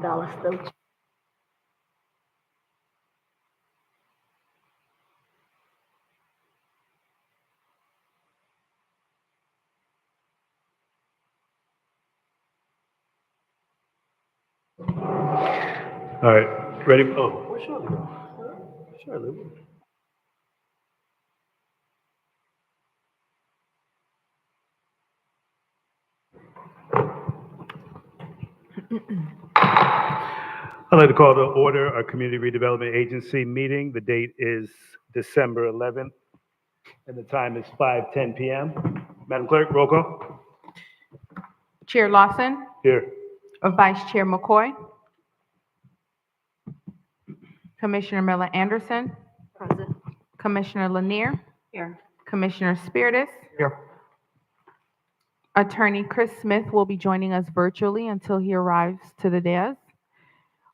Dallas still. All right, ready? Oh, where's Shirley go? Shirley. I'd like to call to order our Community Redevelopment Agency meeting. The date is December 11th, and the time is 5:10 p.m. Madam Clerk, roll call. Chair Lawson, Here. Vice Chair McCoy, Commissioner Miller Anderson, Present. Commissioner Lanier, Here. Commissioner Spiritus. Here. Attorney Chris Smith will be joining us virtually until he arrives to the dais.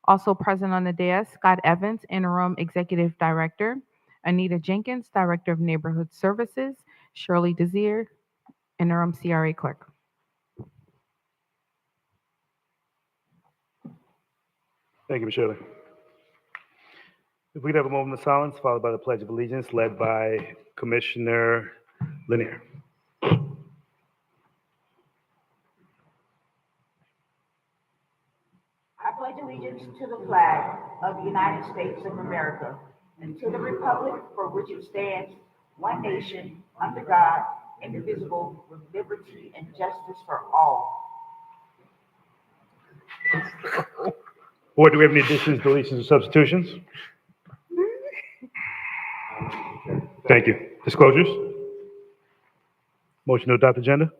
Also present on the dais, Scott Evans, Interim Executive Director, Anita Jenkins, Director of Neighborhood Services, Shirley Desir, Interim CRA Clerk. Thank you, Ms. Shirley. If we could have a moment of silence, followed by the Pledge of Allegiance, led by Commissioner Lanier. I pledge allegiance to the flag of the United States of America and to the republic for which it stands, one nation, under God, indivisible, with liberty and justice for all. Board, do we have any additions, deletions, or substitutions? Thank you. Disclosures? Motion to adopt agenda?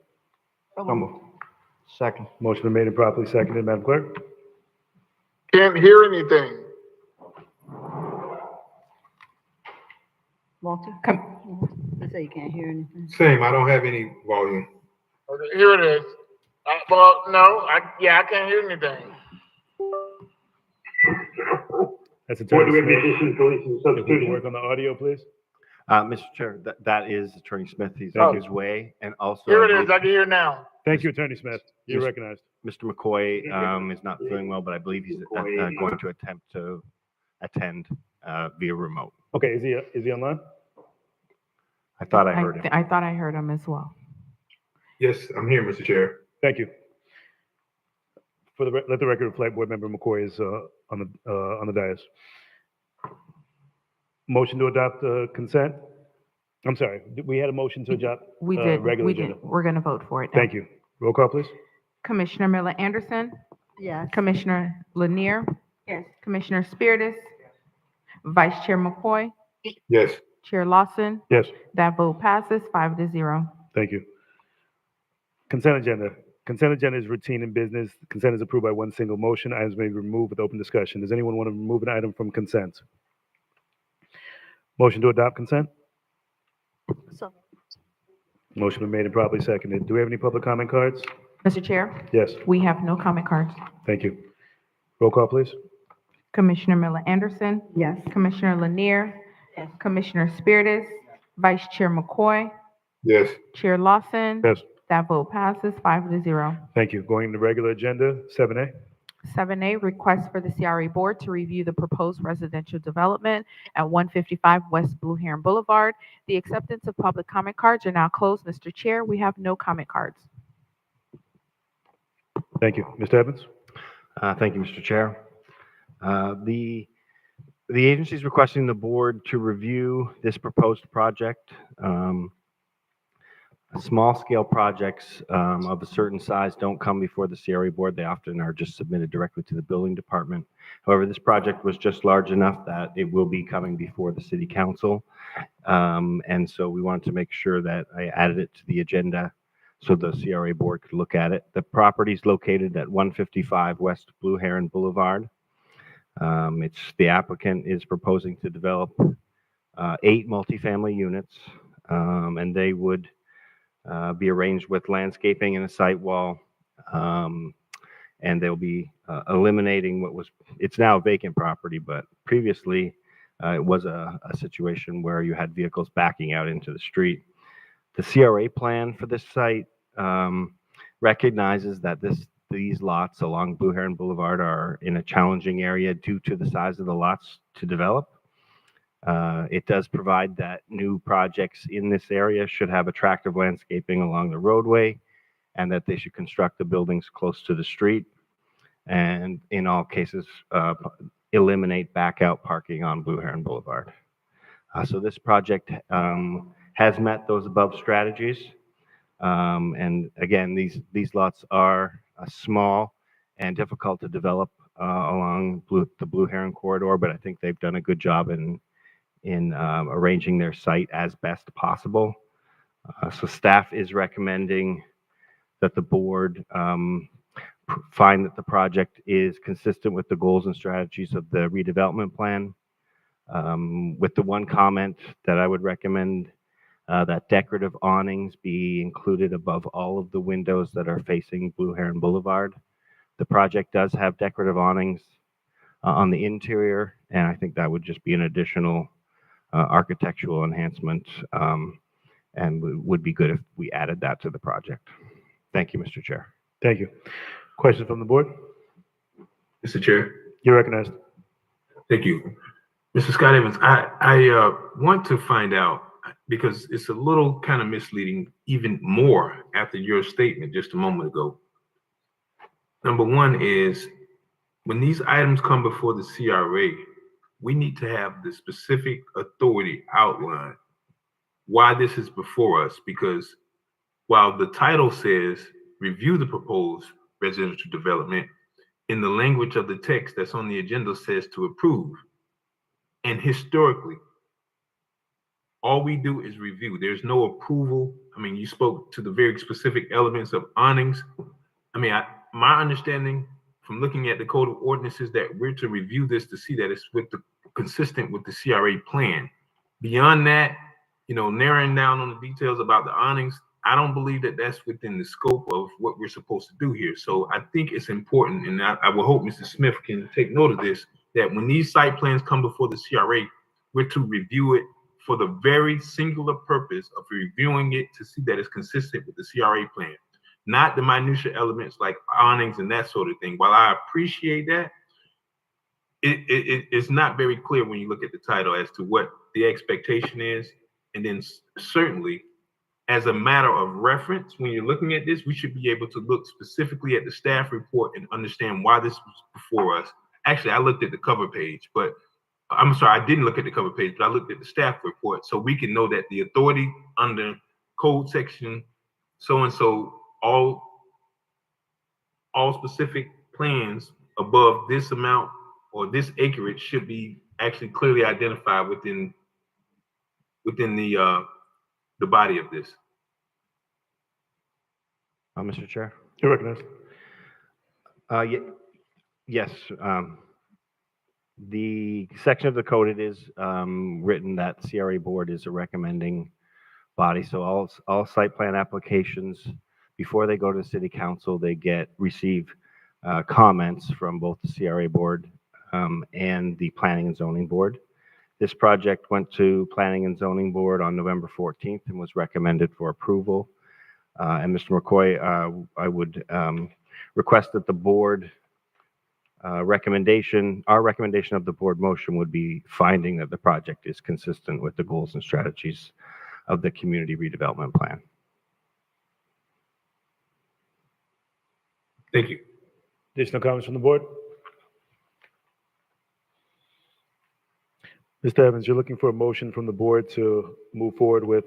So moved. Second. Motion been made and properly seconded. Madam Clerk? Can't hear anything. Walter? I say you can't hear anything. Same, I don't have any volume. Okay, here it is. Well, no, I can't hear anything. That's Attorney Smith. If we can work on the audio, please. Mr. Chair, that is Attorney Smith. He's Oh. on his way, and also Here it is. I can hear now. Thank you, Attorney Smith. You're Yes. recognized. Mr. McCoy is not feeling well, but I believe he's going to attempt to attend via remote. Okay, is he online? I thought I heard him. I thought I heard him as well. Yes, I'm here, Mr. Chair. Thank you. Let the record reflect Board Member McCoy is on the dais. Motion to adopt consent? I'm sorry, we had a motion to adopt We did. regular We agenda. did. We're going to vote for it now. Thank you. Roll call, please. Commissioner Miller Anderson, Yes. Commissioner Lanier, Yes. Commissioner Spiritus, Vice Chair McCoy, Yes, Chair Lawson. Yes, That vote passes 5-0. thank you. Consent agenda. Consent agenda is routine in business. Consent is approved by one single motion. Items may be removed with open discussion. Does anyone want to remove an item from consent? Motion to adopt consent? So, Motion been made and properly seconded. Do we have any public comment cards? Mr. Chair, Yes, we have no comment cards. thank you. Roll call, please. Commissioner Miller Anderson, yes. Commissioner Lanier, Yes. Commissioner Spiritus, Vice Chair McCoy, yes, Chair Lawson. Yes, That vote passes 5-0. thank you. Going to regular agenda, 7A. 7A, request for the CRA Board to review the proposed residential development at 155 West Blue Heron Boulevard. The acceptance of public comment cards are now closed. Mr. Chair, we have no comment cards. Thank you. Mr. Evans? Thank you, Mr. Chair. The agency is requesting the board to review this proposed project. Small-scale projects of a certain size don't come before the CRA board. They often are just submitted directly to the building department. However, this project was just large enough that it will be coming before the city council. And so we wanted to make sure that I added it to the agenda so the CRA board could look at it. The property is located at 155 West Blue Heron Boulevard. The applicant is proposing to develop 8 multifamily units, and they would be arranged with landscaping and a site wall. And they'll be eliminating it's now a vacant property, but previously it was a situation where you had vehicles backing out into the street. The CRA plan for this site recognizes that these lots along Blue Heron Boulevard are in a challenging area due to the size of the lots to develop. It does provide that new projects in this area should have attractive landscaping along the roadway, and that they should construct the buildings close to the street, and in all cases, eliminate back out parking on Blue Heron Boulevard. So this project has met those above strategies. And again, these lots are small and difficult to develop along the Blue Heron corridor, but I think they've done a good job in arranging their site as best possible. So staff is recommending that the board find that the project is consistent with the goals and strategies of the redevelopment plan. With the one comment that I would recommend that decorative awnings be included above all of the windows that are facing Blue Heron Boulevard. The project does have decorative awnings on the interior, and I think that would just be an additional architectural enhancement, and would be good if we added that to the project. Thank you, Mr. Chair. Thank you. Questions from the board? Mr. Chair. You're recognized. Thank you. Mr. Scott Evans, I want to find out, because it's a little kind of misleading even more after your statement just a moment ago. Number one is, when these items come before the CRA, we need to have the specific authority outlined why this is before us, because while the title says review the proposed residential development, in the language of the text that's on the agenda says to approve. And historically, all we do is review. There's no approval. I mean, you spoke to the very specific elements of awnings. I mean, my understanding from looking at the code of ordinances that we're to review this to see that it's consistent with the CRA plan. Beyond that, narrowing down on the details about the awnings, I don't believe that that's within the scope of what we're supposed to do here. So I think it's important, and I will hope Mr. Smith can take note of this, that when these site plans come before the CRA, we're to review it for the very singular purpose of reviewing it to see that it's consistent with the CRA plan, not the minutia elements like awnings and that sort of thing. While I appreciate that, it's not very clear when you look at the title as to what the expectation is. And then certainly, as a matter of reference, when you're looking at this, we should be able to look specifically at the staff report and understand why this was before us. Actually, I looked at the cover page, but I'm sorry, I didn't look at the cover page, but I looked at the staff report, so we can know that the authority under code section so-and-so, all specific plans above this amount or this acreage should be actually clearly identified within the body of this. Mr. Chair? You're recognized. Yes. The section of the code, it is written that CRA board is a recommending body. So all site plan applications, before they go to city council, they receive comments from both the CRA board and the planning and zoning board. This project went to planning and zoning board on November 14th and was recommended for approval. And Mr. McCoy, I would request that the board our recommendation of the board motion would be finding that the project is consistent with the goals and strategies of the community redevelopment plan. Thank you. Additional comments from the board? Mr. Evans, you're looking for a motion from the board to move forward with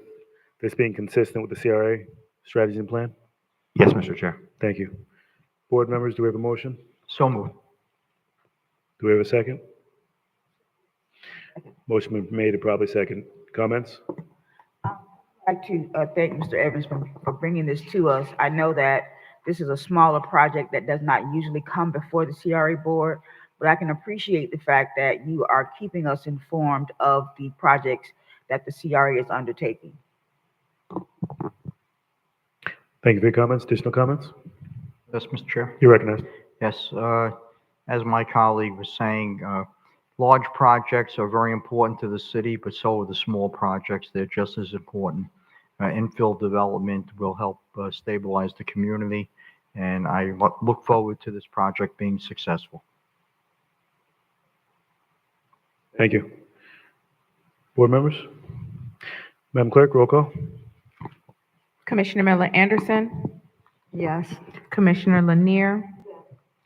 this being consistent with the CRA strategy and plan? Yes, Mr. Chair. Thank you. Board members, do we have a motion? So moved. Do we have a second? Motion been made and probably second. Comments? I'd like to thank Mr. Evans for bringing this to us. I know that this is a smaller project that does not usually come before the CRA board, but I can appreciate the fact that you are keeping us informed of the projects that the CRA is undertaking. Thank you for your comments. Additional comments? Yes, Mr. Chair. You're recognized. Yes, as my colleague was saying, large projects are very important to the city, but so are the small projects. They're just as important. Infill development will help stabilize the community, and I look forward to this project being successful. Thank you. Board members? Madam Clerk, roll call. Commissioner Miller Anderson, Yes. Commissioner Lanier,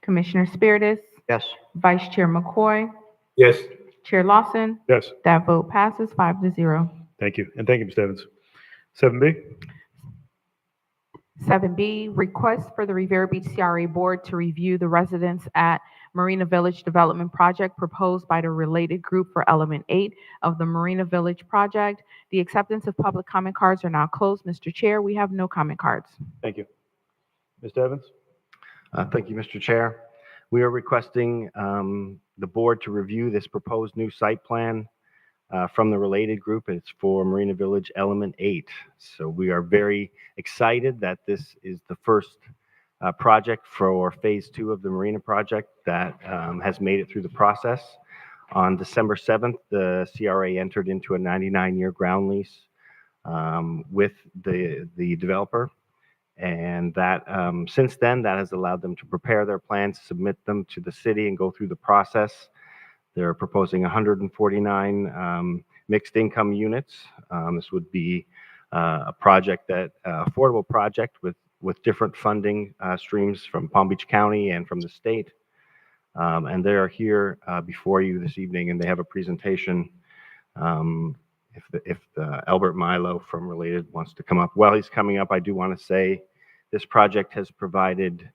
Commissioner Spiritus, Yes. Vice Chair McCoy, Yes. Chair Lawson. Yes. That vote passes 5-0. Thank you. And thank you, Mr. Evans. 7B? 7B, request for the Rivera Beach CRA Board to review the residents at Marina Village Development Project proposed by the related group for Element 8 of the Marina Village Project. The acceptance of public comment cards are now closed. Mr. Chair, we have no comment cards. Thank you. Mr. Evans? Thank you, Mr. Chair. We are requesting the board to review this proposed new site plan from the related group. It's for Marina Village Element 8. So we are very excited that this is the first project for phase 2 of the Marina project that has made it through the process. On December 7th, the CRA entered into a 99-year ground lease with the developer. And that since then, that has allowed them to prepare their plans, submit them to the city, and go through the process. They're proposing 149 mixed income units. This would be a project affordable project with different funding streams from Palm Beach County and from the state. And they are here before you this evening, and they have a presentation. If Albert Milo from Related wants to come up. While he's coming up, I do want to say this project has provided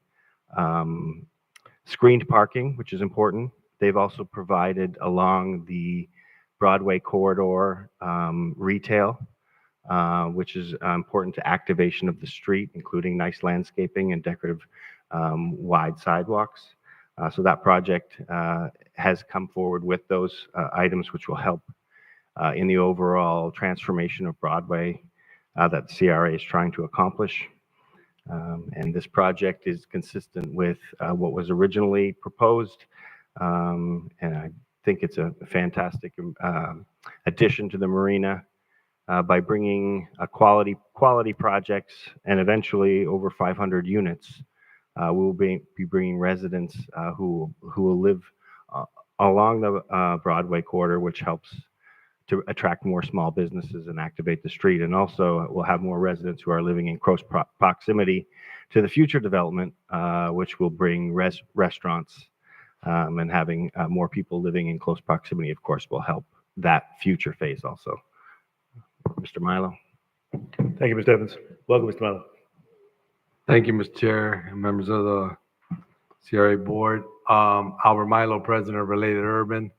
screened parking, which is important. They've also provided along the Broadway corridor retail, which is important to activation of the street, including nice landscaping and decorative wide sidewalks. So that project has come forward with those items, which will help in the overall transformation of Broadway that the CRA is trying to accomplish. And this project is consistent with what was originally proposed. And I think it's a fantastic addition to the marina by bringing quality projects and eventually over 500 units. We will be bringing residents who will live along the Broadway corridor, which helps to attract more small businesses and activate the street. And also we'll have more residents who are living in close proximity to the future development, which will bring restaurants, and having more people living in close proximity, of course, will help that future phase also. Mr. Milo. Thank you, Mr. Evans. Welcome, Mr. Milo. Thank you, Mr. Chair and members of the CRA board. Albert Milo, President of Related Urban.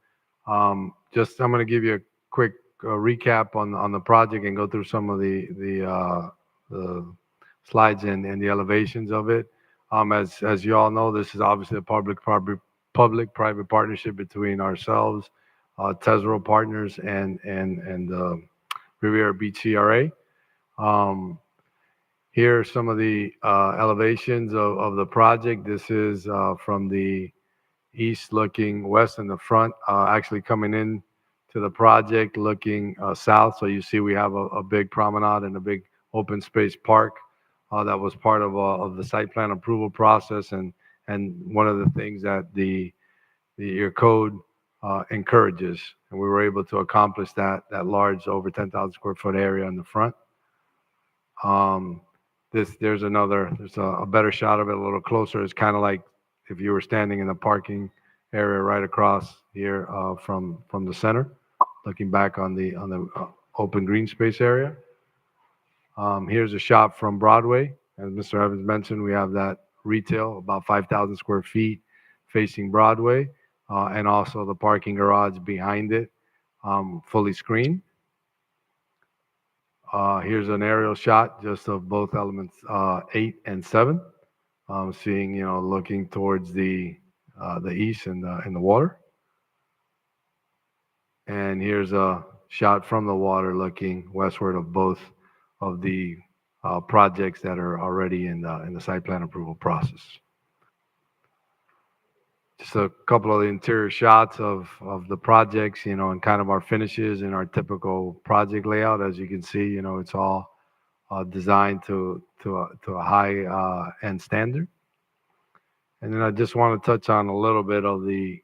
I'm going to give you a quick recap on the project and go through some of the slides and the elevations of it. As you all know, this is obviously a public-private partnership between ourselves, Tesoro Partners, and Riviera Beach CRA. Here are some of the elevations of the project. This is from the east looking west in the front, actually coming in to the project looking south. So you see we have a big promenade and a big open space park that was part of the site plan approval process, and one of the things that your code encourages, and we were able to accomplish that large over 10,000 square foot area in the front. There's a better shot of it, a little closer. It's kind of like if you were standing in the parking area right across here from the center, looking back on the open green space area. Here's a shot from Broadway. As Mr. Evans mentioned, we have that retail, about 5,000 square feet facing Broadway, and also the parking garage behind it, fully screened. Here's an aerial shot just of both elements 8 and 7, seeing, looking towards the east and the water. And here's a shot from the water looking westward of both of the projects that are already in the site plan approval process. Just a couple of the interior shots of the projects, and kind of our finishes and our typical project layout. As you can see, it's all designed to a high end standard. And then I just want to touch on a little bit of the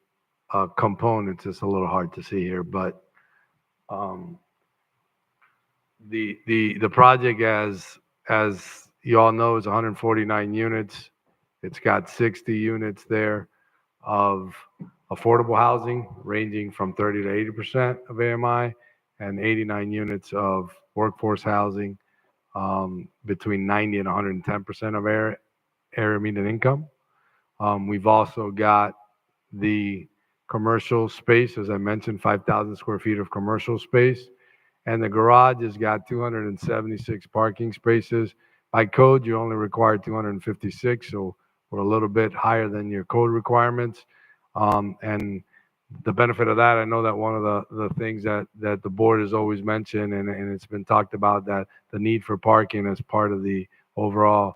components. It's a little hard to see here, but the project, as you all know, is 149 units. It's got 60 units there of affordable housing, ranging from 30 to 80% of AMI, and 89 units of workforce housing, between 90 and 110% of area median income. We've also got the commercial space, as I mentioned, 5,000 square feet of commercial space. And the garage has got 276 parking spaces. By code, you only require 256, so we're a little bit higher than your code requirements. And the benefit of that, I know that one of the things that the board has always mentioned, and it's been talked about, that the need for parking as part of the overall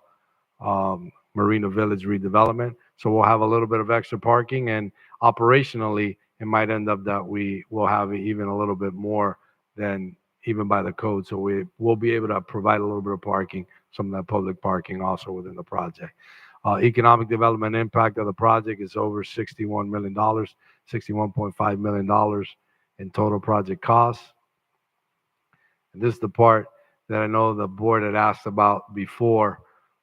Marina Village redevelopment. So we'll have a little bit of extra parking, and operationally, it might end up that we will have even a little bit more than even by the code. So we will be able to provide a little bit of parking, some of that public parking also within the project. Economic development impact of the project is over $61 million, $61.5 million in total project costs. And this is the part that I know the board had asked about before,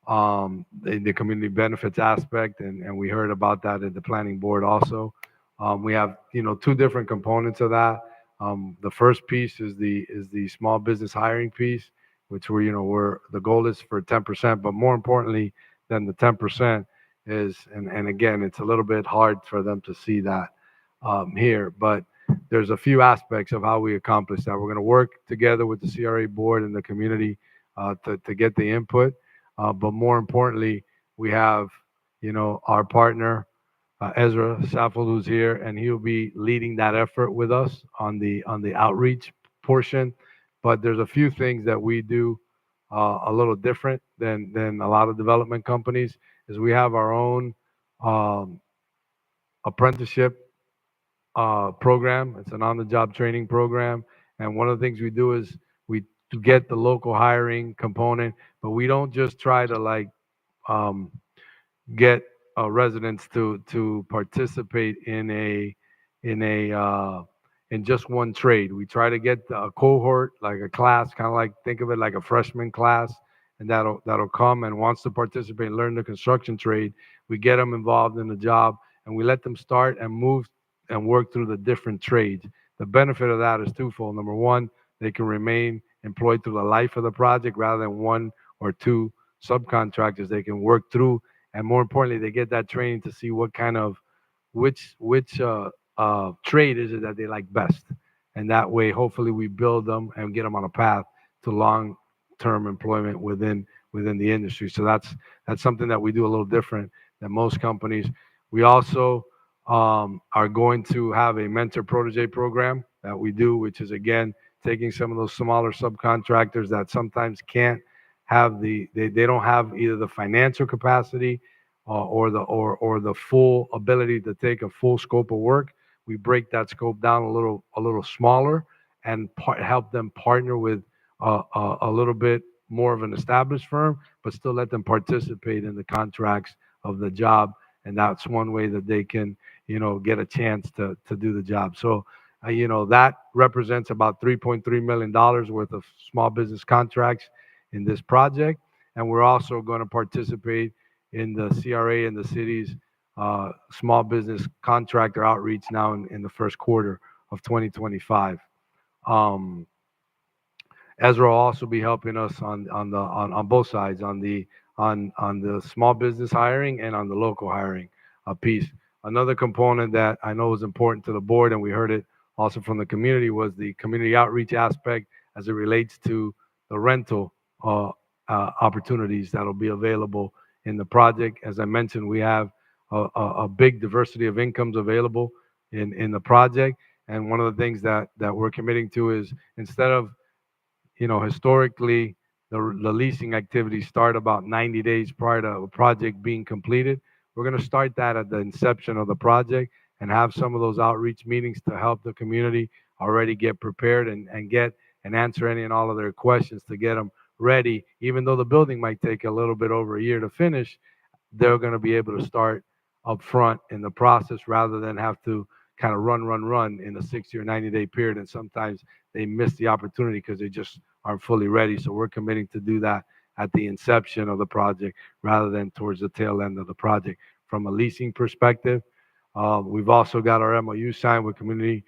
the community benefits aspect, and we heard about that at the planning board also. We have, two different components of that. The first piece is the small business hiring piece, which the goal is for 10%, but more importantly than the 10% is, and again, it's a little bit hard for them to see that here, but there's a few aspects of how we accomplish that. We're going to work together with the CRA board and the community to get the input. But more importantly, we have, our partner, Ezra Saffold, who's here, and he'll be leading that effort with us on the outreach portion. But there's a few things that we do a little different than a lot of development companies. Is we have our own apprenticeship program. It's an on-the-job training program, and one of the things we do is we to get the local hiring component, but we don't just try to get residents to participate in just one trade. We try to get a cohort, like a class, kind of like think of it like a freshman class, and that'll come and wants to participate and learn the construction trade. We get them involved in the job, and we let them start and move and work through the different trades. The benefit of that is twofold. Number one, they can remain employed through the life of the project rather than one or two subcontractors they can work through. And more importantly, they get that training to see what kind of which trade is it that they like best. And that way, hopefully, we build them and get them on a path to long-term employment within the industry. So that's something that we do a little different than most companies. We also are going to have a mentor protege program that we do, which is again taking some of those smaller subcontractors that sometimes can't have they don't have either the financial capacity or the full ability to take a full scope of work. We break that scope down a little smaller and help them partner with a little bit more of an established firm, but still let them participate in the contracts of the job. And that's one way that they can, get a chance to do the job. So, that represents about $3.3 million worth of small business contracts in this project. And we're also going to participate in the CRA and the city's small business contractor outreach now in the first quarter of 2025. Ezra will also be helping us on both sides, on the small business hiring and on the local hiring piece. Another component that I know is important to the board, and we heard it also from the community, was the community outreach aspect as it relates to the rental opportunities that'll be available in the project. As I mentioned, we have a big diversity of incomes available in the project. And one of the things that we're committing to is, instead of, historically, the leasing activities start about 90 days prior to a project being completed. We're going to start that at the inception of the project and have some of those outreach meetings to help the community already get prepared and get and answer any and all of their questions to get them ready. Even though the building might take a little bit over a year to finish, they're going to be able to start up front in the process rather than have to kind of run in a 60 or 90-day period. And sometimes they miss the opportunity because they just aren't fully ready. So we're committing to do that at the inception of the project rather than towards the tail end of the project. From a leasing perspective, we've also got our MOU signed with community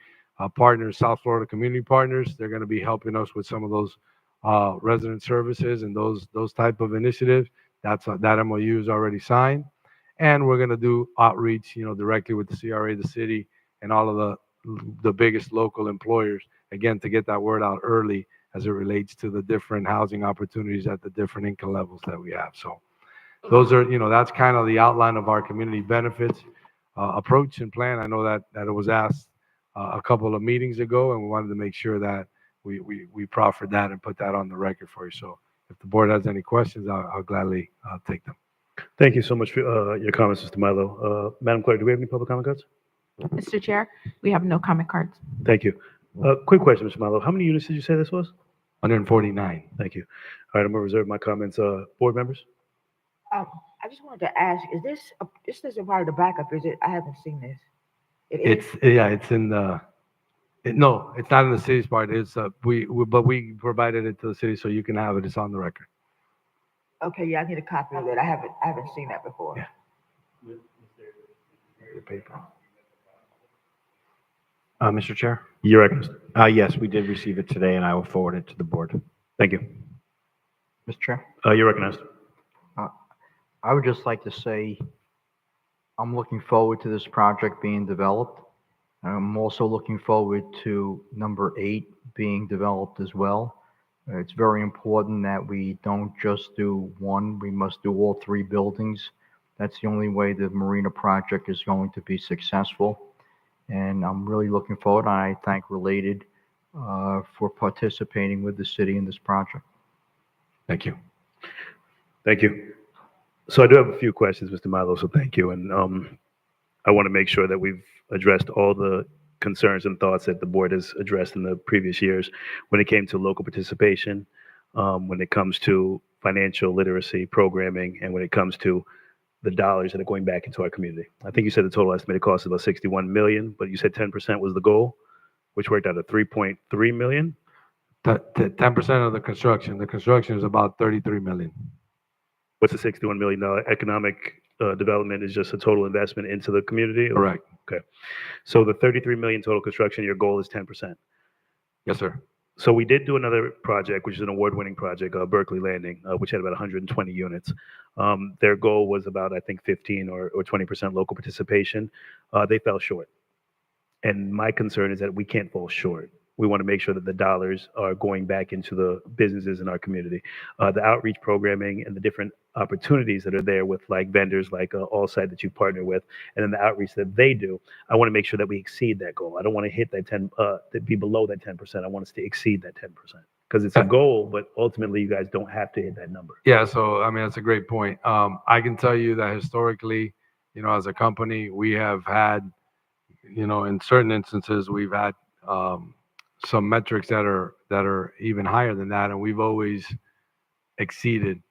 partners, South Florida Community Partners. They're going to be helping us with some of those resident services and those type of initiatives. That MOU is already signed. And we're going to do outreach, directly with the CRA, the city, and all of the biggest local employers, again, to get that word out early as it relates to the different housing opportunities at the different income levels that we have. So those are, that's kind of the outline of our community benefits approach and plan. I know that it was asked a couple of meetings ago, and we wanted to make sure that we proffered that and put that on the record for you. So if the board has any questions, I'll gladly take them. Thank you so much for your comments, Mr. Milo. Madam Clerk, do we have any public comment cards? Mr. Chair, we have no comment cards. Thank you. Quick question, Mr. Milo. How many units did you say this was? 149. Thank you. All right, I'm going to reserve my comments. Board members? I just wanted to ask, is this isn't part of the backup, is it? I haven't seen this. It's in the, no, it's not in the city's part. It's but we provided it to the city so you can have it. It's on the record. Okay, yeah, I need a copy of it. I haven't seen that before. Yeah. The paper. Mr. Chair? You're recognized. Yes, we did receive it today, and I will forward it to the board. Thank you. Mr. Chair, You're recognized. I would just like to say I'm looking forward to this project being developed. I'm also looking forward to number 8 being developed as well. It's very important that we don't just do one, we must do all 3 buildings. That's the only way the Marina project is going to be successful. And I'm really looking forward. I thank Related for participating with the city in this project. Thank you. Thank you. So I do have a few questions, Mr. Milo, so thank you. And I want to make sure that we've addressed all the concerns and thoughts that the board has addressed in the previous years when it came to local participation, when it comes to financial literacy programming, and when it comes to the dollars that are going back into our community. I think you said the total estimated cost is about 61 million, but you said 10% was the goal, which worked out at 3.3 million. 10% of the construction. The construction is about 33 million. What's the $61 million economic development is just a total investment into the community? Correct. Okay. So the 33 million total construction, your goal is 10%. Yes, sir. So we did do another project, which is an award-winning project, Berkeley Landing, which had about 120 units. Their goal was about, I think, 15 or 20% local participation. They fell short. And my concern is that we can't fall short. We want to make sure that the dollars are going back into the businesses in our community. The outreach programming and the different opportunities that are there with like vendors like Allsite that you partner with, and then the outreach that they do, I want to make sure that we exceed that goal. I don't want to hit that 10, to be below that 10%. I want us to exceed that 10% because it's a goal, but ultimately you guys don't have to hit that number. Yeah, so I mean that's a great point. I can tell you that historically, as a company, we have had, in certain instances, we've had some metrics that are even higher than that, and we've always exceeded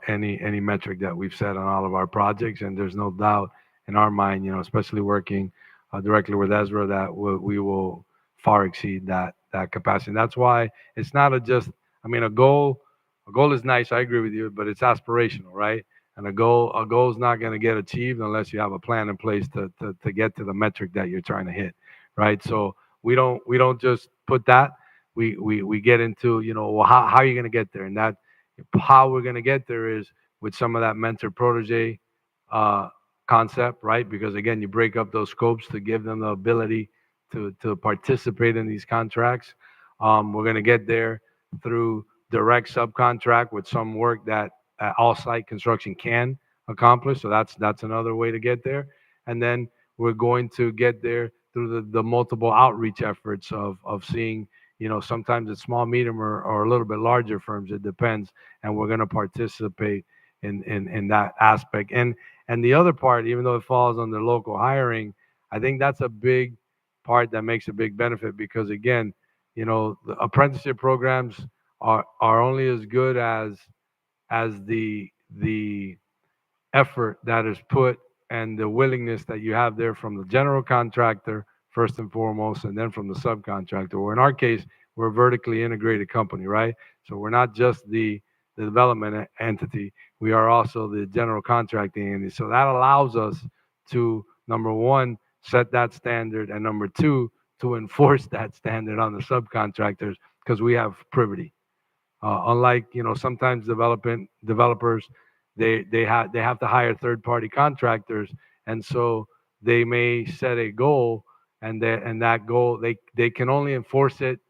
any metric that we've set on all of our projects. And there's no doubt in our mind, especially working directly with Ezra, that we will far exceed that capacity. And that's why it's not a goal. A goal is nice. I agree with you, but it's aspirational, right? And a goal is not going to get achieved unless you have a plan in place to get to the metric that you're trying to hit, right? So we don't just put that. We get into, well, how are you going to get there? And that how we're going to get there is with some of that mentor protege concept, right? Because again, you break up those scopes to give them the ability to participate in these contracts. We're going to get there through direct subcontract with some work that all site construction can accomplish. So that's another way to get there. And then we're going to get there through the multiple outreach efforts of seeing, sometimes it's small, medium, or a little bit larger firms. It depends. And we're going to participate in that aspect. And the other part, even though it falls under local hiring, I think that's a big part that makes a big benefit because, again, the apprenticeship programs are only as good as the effort that is put and the willingness that you have there from the general contractor, first and foremost, and then from the subcontractor. Or in our case, we're a vertically integrated company, right? So we're not just the development entity. We are also the general contracting entity. So that allows us to, number one, set that standard, and number two, to enforce that standard on the subcontractors because we have privity. Unlike, sometimes developers, they have to hire third-party contractors, and so they may set a goal, and that goal they can only enforce it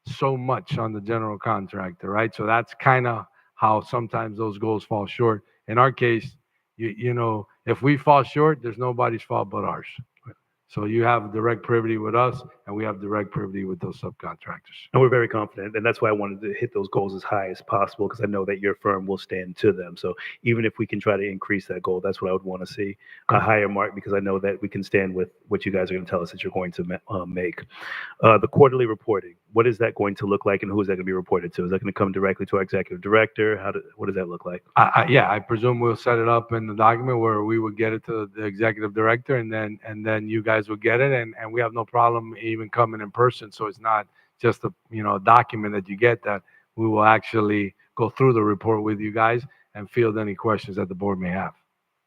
so much on the general contractor, right? So that's kind of how sometimes those goals fall short. In our case, if we fall short, there's nobody's fault but ours. So you have direct privity with us, and we have direct privity with those subcontractors. And we're very confident, and that's why I wanted to hit those goals as high as possible, because I know that your firm will stand to them. So even if we can try to increase that goal, that's what I would want to see, a higher mark, because I know that we can stand with what you guys are going to tell us that you're going to make. The quarterly reporting, what is that going to look like, and who is that going to be reported to? Is that going to come directly to our executive director? What does that look like? I presume we'll set it up in the document where we would get it to the executive director, and then you guys will get it, and we have no problem even coming in person. So it's not just a document that you get, that we will actually go through the report with you guys and field any questions that the board may have.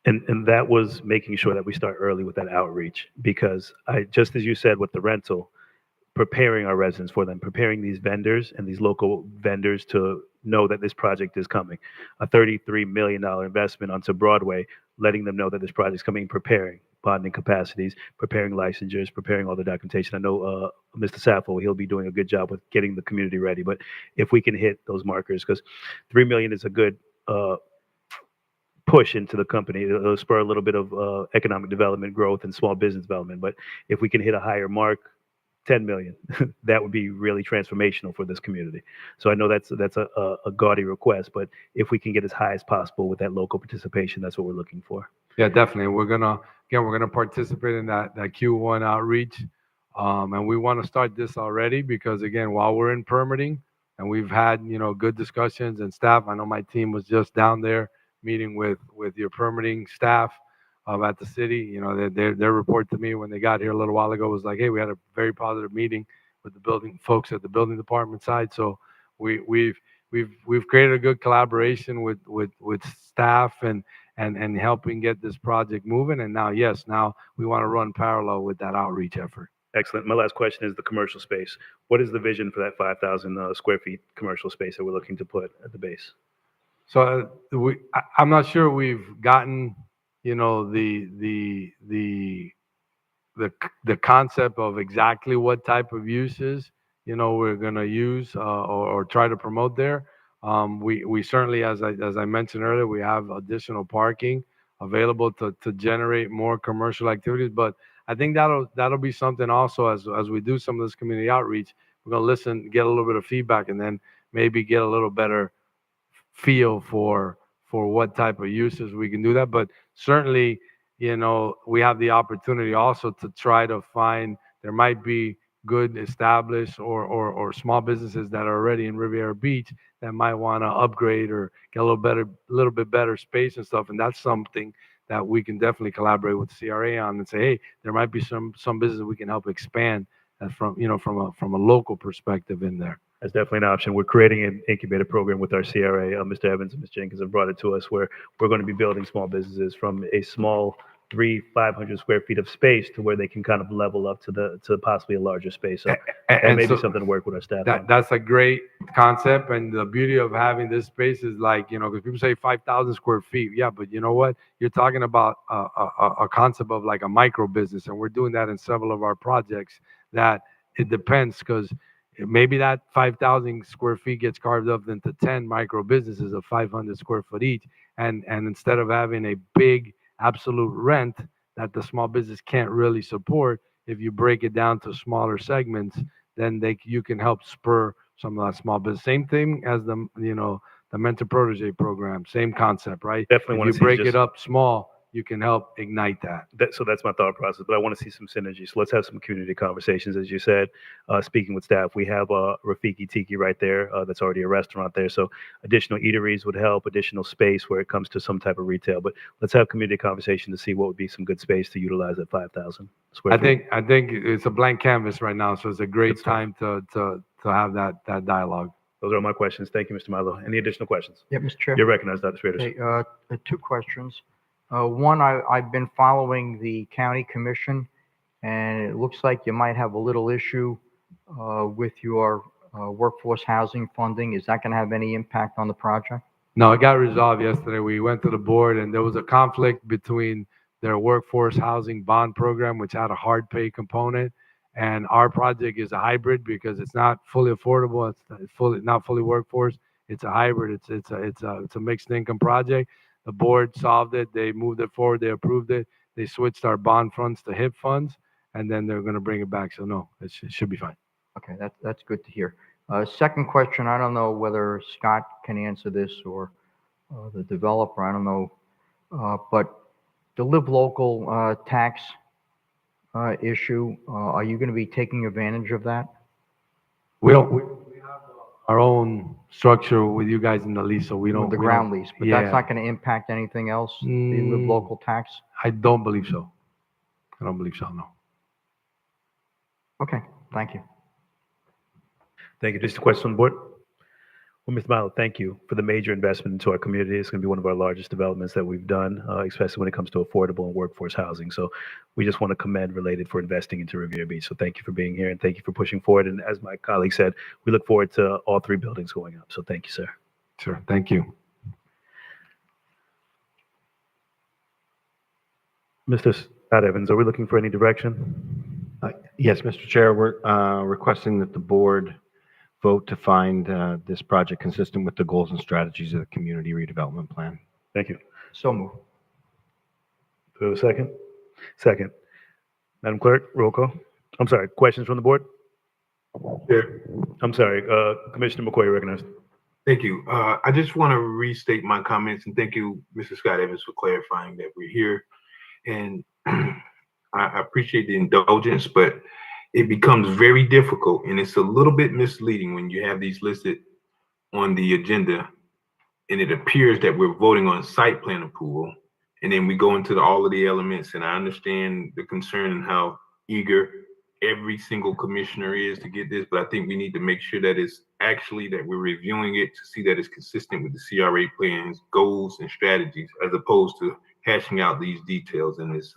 And that was making sure that we start early with that outreach, because just as you said with the rental, preparing our residents for them, preparing these vendors and these local vendors to know that this project is coming. A $33 million investment onto Broadway, letting them know that this project is coming, preparing. bonding capacities, preparing licensures, preparing all the documentation. I know Mr. Sappho, he'll be doing a good job with getting the community ready. But if we can hit those markers, because 3 million is a good push into the company. It'll spur a little bit of economic development, growth, and small business development. But if we can hit a higher mark, 10 million, that would be really transformational for this community. So I know that's a gaudy request, but if we can get as high as possible with that local participation, that's what we're looking for. Yeah, definitely. We're gonna participate in that Q1 outreach. And we want to start this already because again, while we're in permitting and we've had, good discussions and staff, I know my team was just down there meeting with your permitting staff at the city. Their report to me when they got here a little while ago was like, hey, we had a very positive meeting with the building folks at the building department side. So we've created a good collaboration with staff and helping get this project moving. And now we want to run parallel with that outreach effort. Excellent. My last question is the commercial space. What is the vision for that 5,000 square feet commercial space that we're looking to put at the base? So I'm not sure we've gotten, the concept of exactly what type of uses, we're gonna use or try to promote there. We certainly, as I mentioned earlier, we have additional parking available to generate more commercial activities. But I think that'll be something also as we do some of this community outreach. We're gonna listen, get a little bit of feedback, and then maybe get a little better feel for what type of uses we can do that. But certainly, we have the opportunity also to try to find, there might be good established or small businesses that are already in Riviera Beach that might want to upgrade or get a little bit better space and stuff. And that's something that we can definitely collaborate with CRA on and say, hey, there might be some businesses we can help expand from a local perspective in there. That's definitely an option. We're creating an incubator program with our CRA. Mr. Evans and Ms. Jenkins have brought it to us where we're going to be building small businesses from a small 500 square feet of space to where they can kind of level up to possibly a larger space. So that may be something to work with our staff on. That's a great concept. And the beauty of having this space is like, because people say 5,000 square feet. Yeah, but you know what? You're talking about a concept of like a micro business. And we're doing that in several of our projects that it depends because maybe that 5,000 square feet gets carved up into 10 micro businesses of 500 square foot each. And instead of having a big absolute rent that the small business can't really support, if you break it down to smaller segments, then you can help spur some of that small business. Same thing as the mentor protege program, same concept, right? Definitely want to see break it up small, you can help ignite that. So that's my thought process, but I want to see some synergy. So let's have some community conversations. As you said, speaking with staff, we have Rafiki Tiki right there. That's already a restaurant there. So additional eateries would help, additional space where it comes to some type of retail. But let's have community conversation to see what would be some good space to utilize at 5,000 square feet. I think it's a blank canvas right now, so it's a great time to have that dialogue. Those are all my questions. Thank you, Mr. Milo. Any additional questions? Yeah, Mr. Chair. You're recognized, Dr. Swaders. Okay, 2 questions. One, I've been following the county commission, and it looks like you might have a little issue with your workforce housing funding. Is that going to have any impact on the project? No, it got resolved yesterday. We went to the board, and there was a conflict between their workforce housing bond program, which had a hard pay component, and our project is a hybrid because it's not fully affordable. It's not fully workforce. It's a hybrid. It's a mixed income project. The board solved it. They moved it forward. They approved it. They switched our bond funds to HIP funds, and then they're going to bring it back. So no, it should be fine. Okay, that's good to hear. Second question, I don't know whether Scott can answer this or the developer, I don't know. But the live local tax issue, are you going to be taking advantage of that? We have our own structure with you guys in the lease, so we don't. The ground lease, but that's not going to impact anything else, the live local tax? I don't believe so. No. Okay, thank you. Thank you. Just a question on the board? Well, Mr. Milo, thank you for the major investment into our community. It's going to be one of our largest developments that we've done, especially when it comes to affordable and workforce housing. So we just want to commend Related for investing into Riviera Beach. So thank you for being here and thank you for pushing forward. And as my colleague said, we look forward to all 3 buildings going up. So thank you, sir. Sure. Thank you. Mr. Scott Evans, are we looking for any direction? Yes, Mr. Chair, we're requesting that the board vote to find this project consistent with the goals and strategies of the community redevelopment plan. Thank you. So move. Do we have a second? Second. Madam Clerk, roll call. I'm sorry, questions from the board? Chair, I'm sorry, Commissioner McCoy, you're recognized. thank you. I just want to restate my comments and thank you, Mr. Scott Evans, for clarifying that we're here. And I appreciate the indulgence, but it becomes very difficult and it's a little bit misleading when you have these listed on the agenda and it appears that we're voting on site plan approval and then we go into all of the elements. And I understand the concern and how eager every single commissioner is to get this, but I think we need to make sure that it's actually that we're reviewing it to see that it's consistent with the CRA plans, goals, and strategies, as opposed to hashing out these details in this,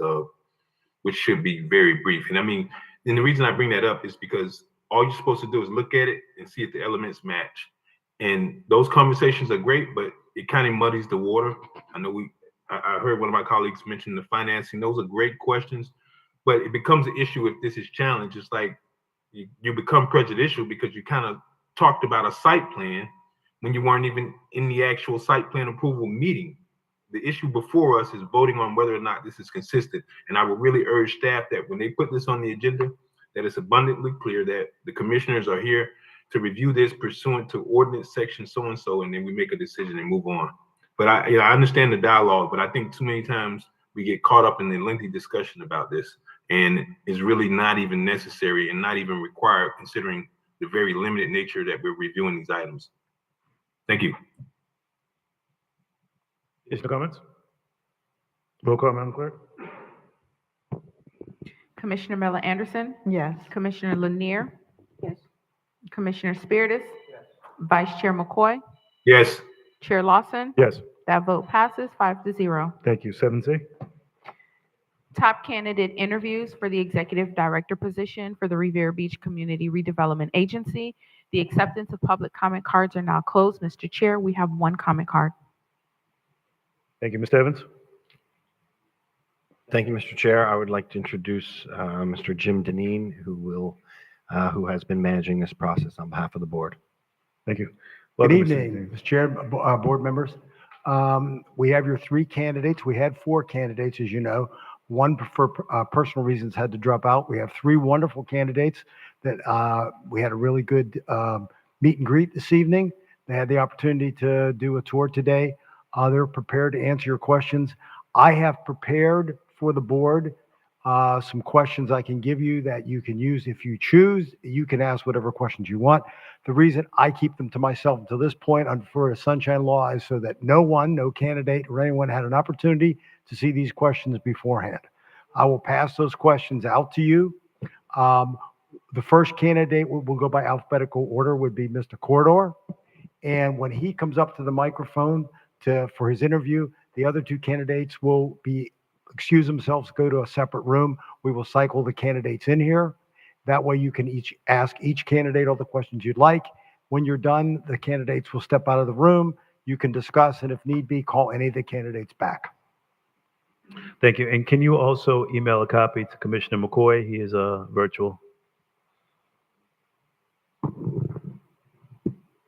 which should be very brief. And I mean, and the reason I bring that up is because all you're supposed to do is look at it and see if the elements match. And those conversations are great, but it kind of muddies the water. I know I heard one of my colleagues mention the financing. Those are great questions, but it becomes an issue if this is challenged. It's like you become prejudicial because you kind of talked about a site plan when you weren't even in the actual site plan approval meeting. The issue before us is voting on whether or not this is consistent. And I would really urge staff that when they put this on the agenda, that it's abundantly clear that the commissioners are here to review this pursuant to ordinance section so-and-so, and then we make a decision and move on. But I understand the dialogue, but I think too many times we get caught up in the lengthy discussion about this, and it's really not even necessary and not even required considering the very limited nature that we're reviewing these items. Thank you. Additional comments? Roll call, Madam Clerk. Commissioner Miller Anderson, Yes. Commissioner Lanier, Yes. Commissioner Spiritus, Vice Chair McCoy, Yes. Chair Lawson. Yes, That vote passes 5-0. thank you. 7C. Top candidate interviews for the executive director position for the Revere Beach Community Redevelopment Agency. The acceptance of public comment cards are now closed. Mr. Chair, we have one comment card. Thank you, Mr. Evans. Thank you, Mr. Chair. I would like to introduce Mr. Jim Deneen, who has been managing this process on behalf of the board. Thank you. Good Welcome, Mr. evening, Mr. Chair, board members. We have your three candidates. We had four candidates, as you know. One for personal reasons had to drop out. We have three wonderful candidates that we had a really good meet and greet this evening. They had the opportunity to do a tour today. They're prepared to answer your questions. I have prepared for the board some questions I can give you that you can use if you choose. You can ask whatever questions you want. The reason I keep them to myself until this point for the Sunshine Law is so that no candidate or anyone had an opportunity to see these questions beforehand. I will pass those questions out to you. The first candidate, we'll go by alphabetical order, would be Mr. Corridor. And when he comes up to the microphone for his interview, the other two candidates will excuse themselves, go to a separate room. We will cycle the candidates in here. That way you can ask each candidate all the questions you'd like. When you're done, the candidates will step out of the room. You can discuss, and if need be, call any of the candidates back. Thank you. And can you also email a copy to Commissioner McCoy? He is virtual.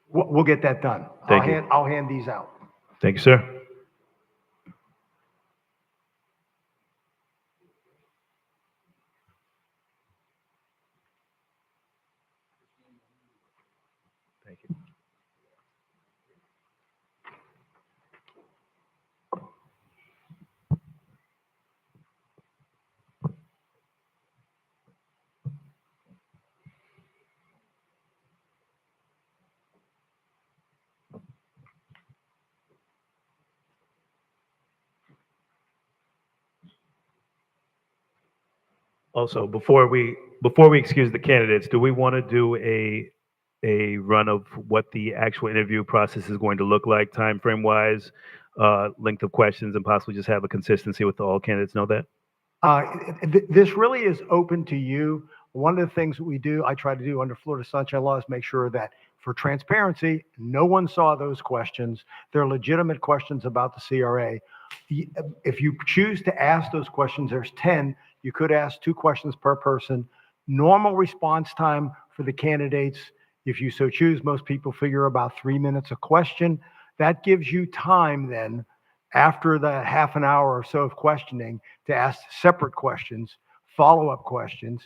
We'll get that done. Thank you. I'll hand these out. Thank you, sir. Thank you. Also, before we excuse the candidates, do we want to do a run of what the actual interview process is going to look like, time frame wise, length of questions, and possibly just have a consistency with all candidates know that? This really is open to you. One of the things that I try to do under Florida Sunshine Law is make sure that for transparency, no one saw those questions. They're legitimate questions about the CRA. If you choose to ask those questions, there's 10. You could ask 2 questions per person. Normal response time for the candidates, if you so choose, most people figure about 3 minutes a question. That gives you time then, after the half an hour or so of questioning, to ask separate questions, follow-up questions.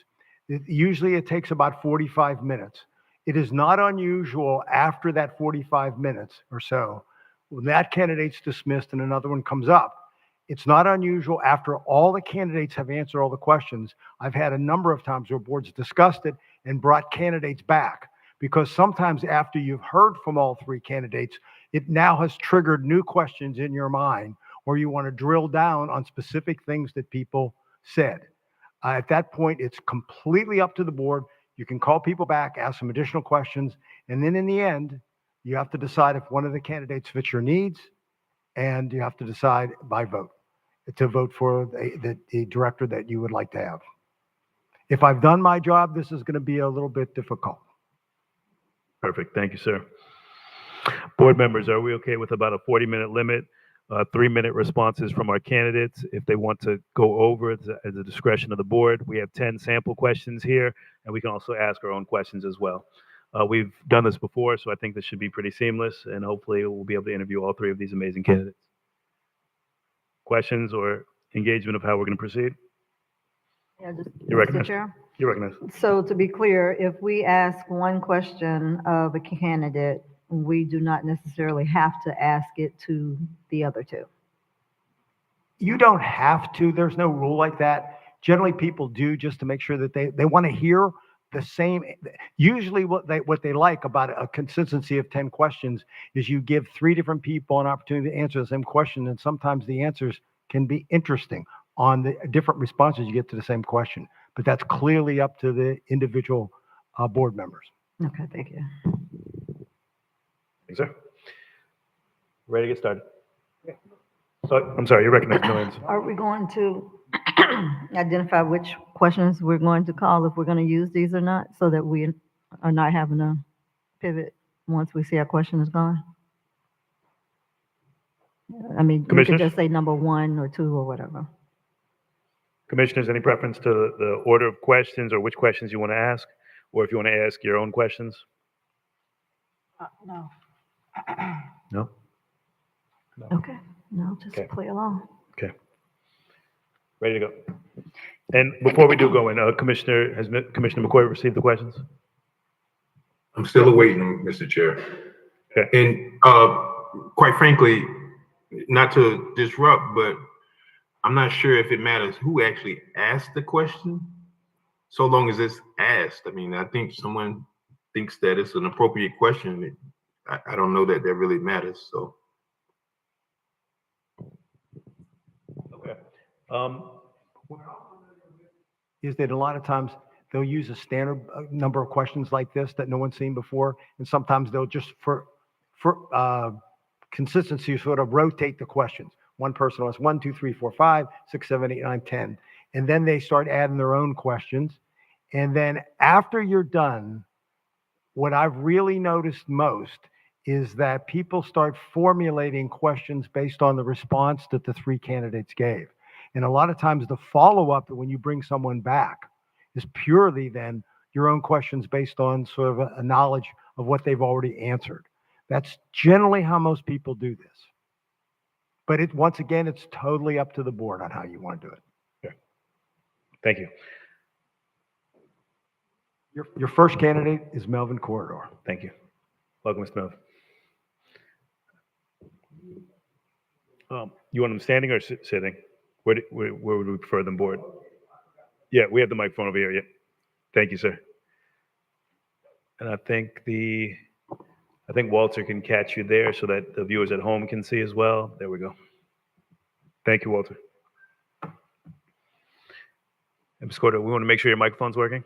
Usually it takes about 45 minutes. It is not unusual after that 45 minutes or so, when that candidate's dismissed and another one comes up. It's not unusual after all the candidates have answered all the questions. I've had a number of times where boards discussed it and brought candidates back, because sometimes after you've heard from all 3 candidates, it now has triggered new questions in your mind, or you want to drill down on specific things that people said. At that point, it's completely up to the board. You can call people back, ask some additional questions, and then in the end, you have to decide if one of the candidates fits your needs, and you have to decide by vote to vote for the director that you would like to have. If I've done my job, this is going to be a little bit difficult. Perfect. Thank you, sir. Board members, are we okay with about a 40-minute limit? 3-minute responses from our candidates. If they want to go over, it's at the discretion of the board. We have 10 sample questions here, and we can also ask our own questions as well. We've done this before, so I think this should be pretty seamless, and hopefully we'll be able to interview all 3 of these amazing candidates. Questions or engagement of how we're going to proceed? Yeah, just, You Mr. recognize. Chair. You recognize. So to be clear, if we ask one question of a candidate, we do not necessarily have to ask it to the other 2. You don't have to. There's no rule like that. Generally, people do just to make sure that they want to hear the same. Usually what they like about a consistency of 10 questions is you give 3 different people an opportunity to answer the same question, and sometimes the answers can be interesting on the different responses you get to the same question. But that's clearly up to the individual board members. Okay, thank you. Thanks, sir. Ready to get started? So, I'm sorry, you recognize millions. Are we going to identify which questions we're going to call, if we're going to use these or not, so that we are not having to pivot once we see our question is gone? I mean, we could Commissioners? just say number 1 or 2 or whatever. Commissioners, any preference to the order of questions or which questions you want to ask, or if you want to ask your own questions? No. No? Okay, no, just Okay. play along. Okay. Ready to go. And before we do go in, Commissioner McCoy received the questions? I'm still awaiting them, Mr. Chair. Okay. And quite frankly, not to disrupt, but I'm not sure if it matters who actually asked the question, so long as it's asked. I mean, I think someone thinks that it's an appropriate question. I don't know that really matters, so. Okay. Is that a lot of times they'll use a standard number of questions like this that no one's seen before, and sometimes they'll just for consistency sort of rotate the questions. One person wants 1, 2, 3, 4, 5, 6, 7, 8, 9, 10, and then they start adding their own questions. And then after you're done, what I've really noticed most is that people start formulating questions based on the response that the 3 candidates gave. And a lot of times the follow-up when you bring someone back is purely then your own questions based on sort of a knowledge of what they've already answered. That's generally how most people do this. But once again, it's totally up to the board on how you want to do it. Okay. Thank you. Your first candidate is Melvin Corridor. Thank you. Welcome, Mr. Melvin. You want them standing or sitting? Where would we prefer them, board? Yeah, we have the microphone over here. Yeah. Thank you, sir. And I think Walter can catch you there so that the viewers at home can see as well. There we go. Thank you, Walter. And Ms. Corridor, we want to make sure your microphone's working.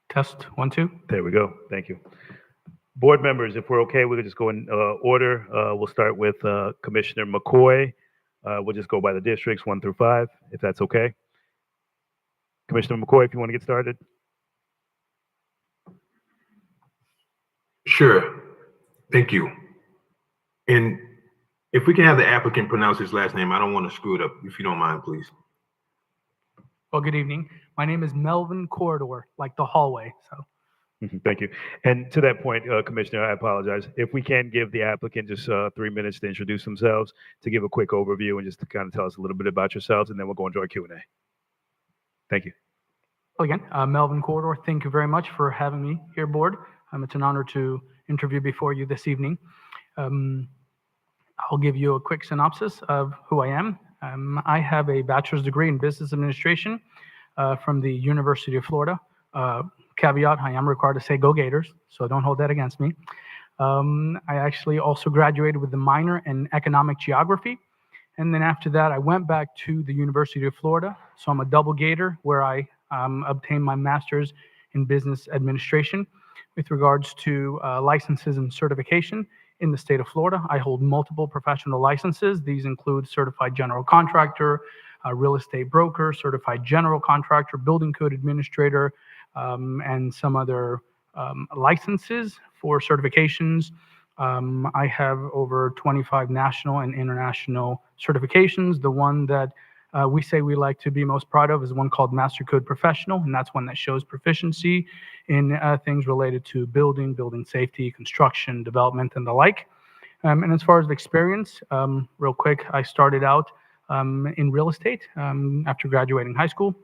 Test 1, 2. There we go. Thank you. Board members, if we're okay, we could just go in order. We'll start with Commissioner McCoy. We'll just go by the districts 1 through 5, if that's okay. Commissioner McCoy, if you want to get started. Sure. Thank you. And If we can have the applicant pronounce his last name, I don't want to screw it up, if you don't mind, please. Well, good evening. My name is Melvin Corridor, like the hallway. So Thank you. And to that point, Commissioner, I apologize. If we can give the applicant just 3 minutes to introduce themselves, to give a quick overview and just to kind of tell us a little bit about yourselves, and then we'll go into our Q&A. Thank you. well, again, Melvin Corridor, thank you very much for having me here, board. It's an honor to interview before you this evening. I'll give you a quick synopsis of who I am. I have a bachelor's degree in business administration from the University of Florida. Caveat, I am required to say go Gators, so don't hold that against me. I actually also graduated with a minor in economic geography. And then after that, I went back to the University of Florida. So I'm a double Gator where I obtained my master's in business administration. With regards to licenses and certification in the state of Florida, I hold multiple professional licenses. These include certified general contractor, real estate broker, certified general contractor, building code administrator, and some other licenses for certifications. I have over 25 national and international certifications. The one that we say we like to be most proud of is one called Master Code Professional, and that's one that shows proficiency in things related to building safety, construction, development, and the like. And as far as experience, real quick, I started out in real estate after graduating high school.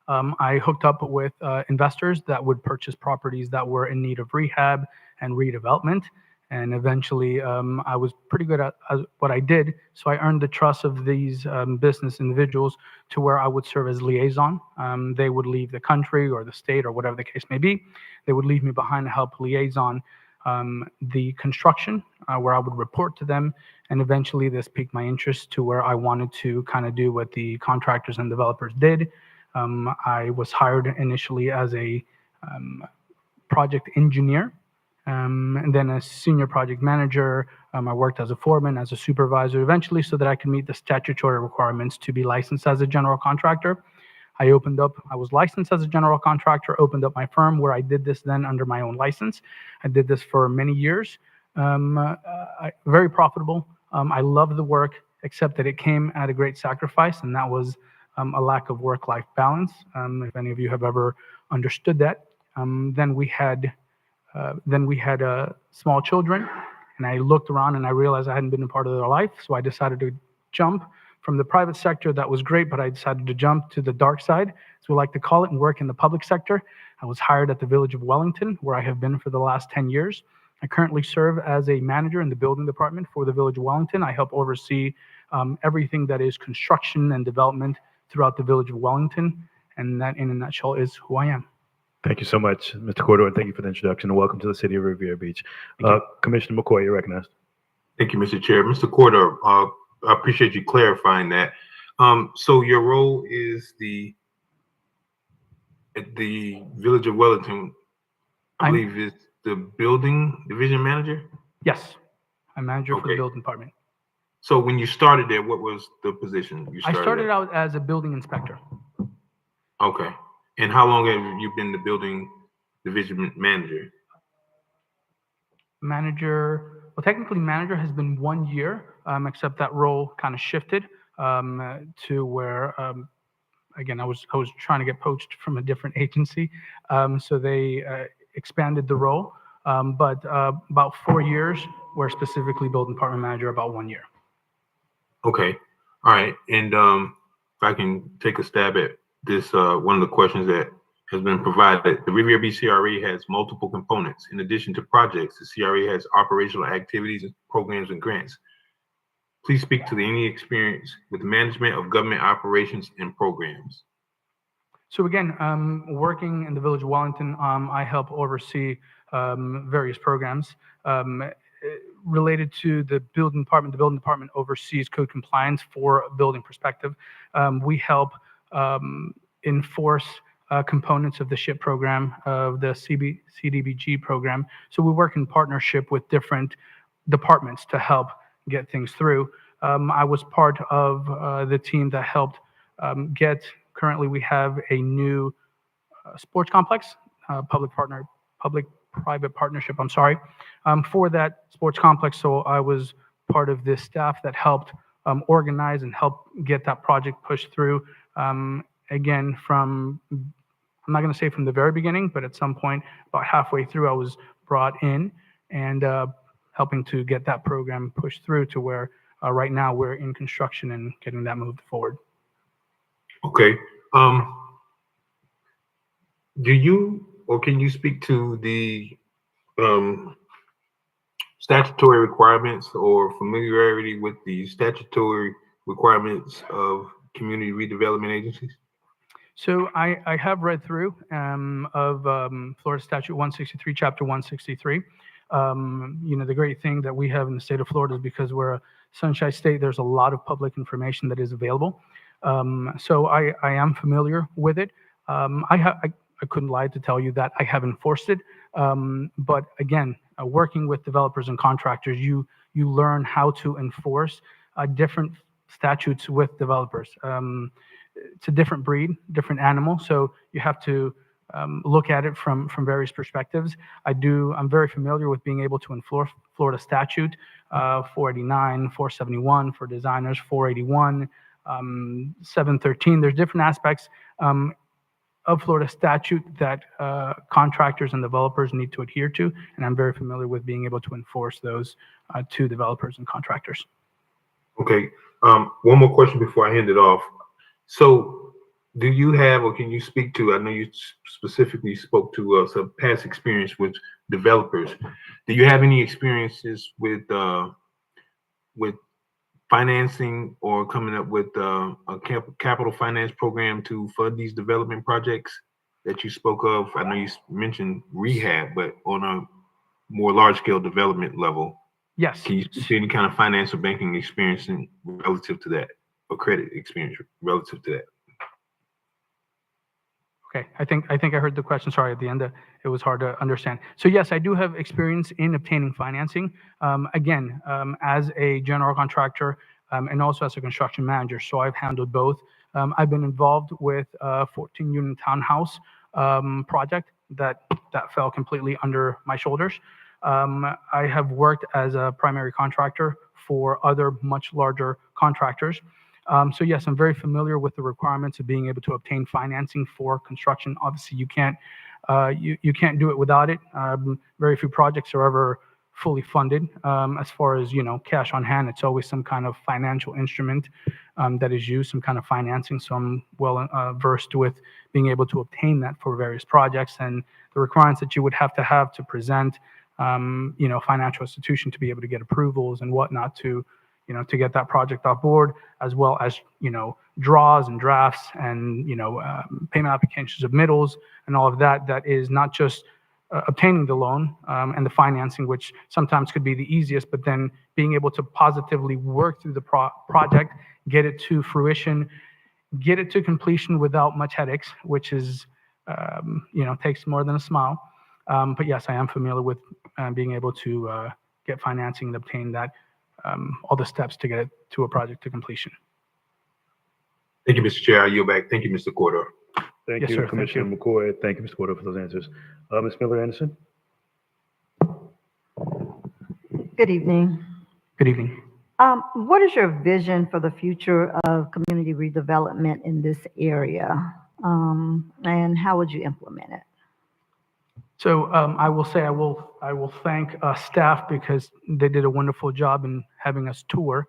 I hooked up with investors that would purchase properties that were in need of rehab and redevelopment. And eventually, I was pretty good at what I did. So I earned the trust of these business individuals to where I would serve as liaison. They would leave the country or the state or whatever the case may be. They would leave me behind to help liaison the construction, where I would report to them. And eventually, this piqued my interest to where I wanted to kind of do what the contractors and developers did. I was hired initially as a project engineer. And then as senior project manager, I worked as a foreman, as a supervisor eventually so that I could meet the statutory requirements to be licensed as a general contractor. I was licensed as a general contractor, opened up my firm where I did this then under my own license. I did this for many years. Very profitable. I love the work, except that it came at a great sacrifice, and that was a lack of work-life balance. If any of you have ever understood that. Then we had small children, and I looked around and I realized I hadn't been a part of their life, so I decided to jump from the private sector. That was great, but I decided to jump to the dark side, as we like to call it, and work in the public sector. I was hired at the Village of Wellington, where I have been for the last 10 years. I currently serve as a manager in the building department for the Village of Wellington. I help oversee everything that is construction and development throughout the Village of Wellington, and that, in a nutshell, is who I am. Thank you so much, Mr. Corridor, and thank you for the introduction, and welcome to the city of Riviera Beach. Commissioner McCoy, you're recognized. Thank you, Mr. Chair. Mr. Corridor, I appreciate you clarifying that. So your role is at the Village of Wellington, I believe is the building division manager? Yes, I'm manager for the building department. So when you started there, what was the position you started I started out as a building inspector. Okay. And how long have you been the building division manager? Well, technically manager has been 1 year, except that role kind of shifted to where, again, I was trying to get poached from a different agency. So they expanded the role, but about 4 years, where specifically building department manager, about 1 year. Okay. All right. And if I can take a stab at this, one of the questions that has been provided, the Riviera Beach CRA has multiple components. In addition to projects, the CRA has operational activities, programs, and grants. Please speak to any experience with management of government operations and programs. So again, working in the Village of Wellington, I help oversee various programs related to the building department. The building department oversees code compliance for a building perspective. We help enforce components of the SHIP program, of the CDBG program. So we work in partnership with different departments to help get things through. I was part of the team that helped currently we have a new sports complex, public-private partnership, for that sports complex. So I was part of this staff that helped organize and help get that project pushed through. Again, I'm not going to say from the very beginning, but at some point, about halfway through, I was brought in and helping to get that program pushed through to where right now we're in construction and getting that moved forward. Okay. Do you, or can you speak to the statutory requirements or familiarity with the statutory requirements of community redevelopment agencies? So I have read through of Florida Statute 163, Chapter 163. The great thing that we have in the state of Florida is because we're a sunshine state, there's a lot of public information that is available. So I am familiar with it. I couldn't lie to tell you that I have enforced it. But again, working with developers and contractors, you learn how to enforce different statutes with developers. It's a different breed, different animal, so you have to look at it from various perspectives. I'm very familiar with being able to enforce Florida statute 489, 471 for designers, 481, 713. There's different aspects of Florida statute that contractors and developers need to adhere to, and I'm very familiar with being able to enforce those to developers and contractors. Okay. One more question before I hand it off. So do you have, or can you speak to, I know you specifically spoke to some past experience with developers. Do you have any experiences with financing or coming up with a capital finance program to fund these development projects that you spoke of? I know you mentioned rehab, but on a more large scale development level. Yes. Can you see any kind of finance or banking experience relative to that, or credit experience relative to that? Okay, I think I heard the question. Sorry, at the end, it was hard to understand. So yes, I do have experience in obtaining financing. Again, as a general contractor and also as a construction manager, so I've handled both. I've been involved with a 14-unit townhouse project that fell completely under my shoulders. I have worked as a primary contractor for other much larger contractors. So yes, I'm very familiar with the requirements of being able to obtain financing for construction. Obviously, you can't do it without it. Very few projects are ever fully funded. As far as cash on hand, it's always some kind of financial instrument that is used, some kind of financing. So I'm well versed with being able to obtain that for various projects and the requirements that you would have to present, financial institution to be able to get approvals and whatnot to get that project off board, as well as, draws and drafts and, payment application submittals and all of that. That is not just obtaining the loan and the financing, which sometimes could be the easiest, but then being able to positively work through the project, get it to fruition, get it to completion without much headaches, which is, takes more than a smile. But yes, I am familiar with being able to get financing and obtain that, all the steps to get it to a project to completion. Thank you, Mr. Chair. I yield back. Thank you, Mr. Corder. Thank Yes, you, sir. Thank Commissioner McCoy. Thank you, Mr. Corder, for those answers. Ms. Miller Anderson? Good evening. Good evening. What is your vision for the future of community redevelopment in this area? And how would you implement it? So I will say I will thank staff because they did a wonderful job in having us tour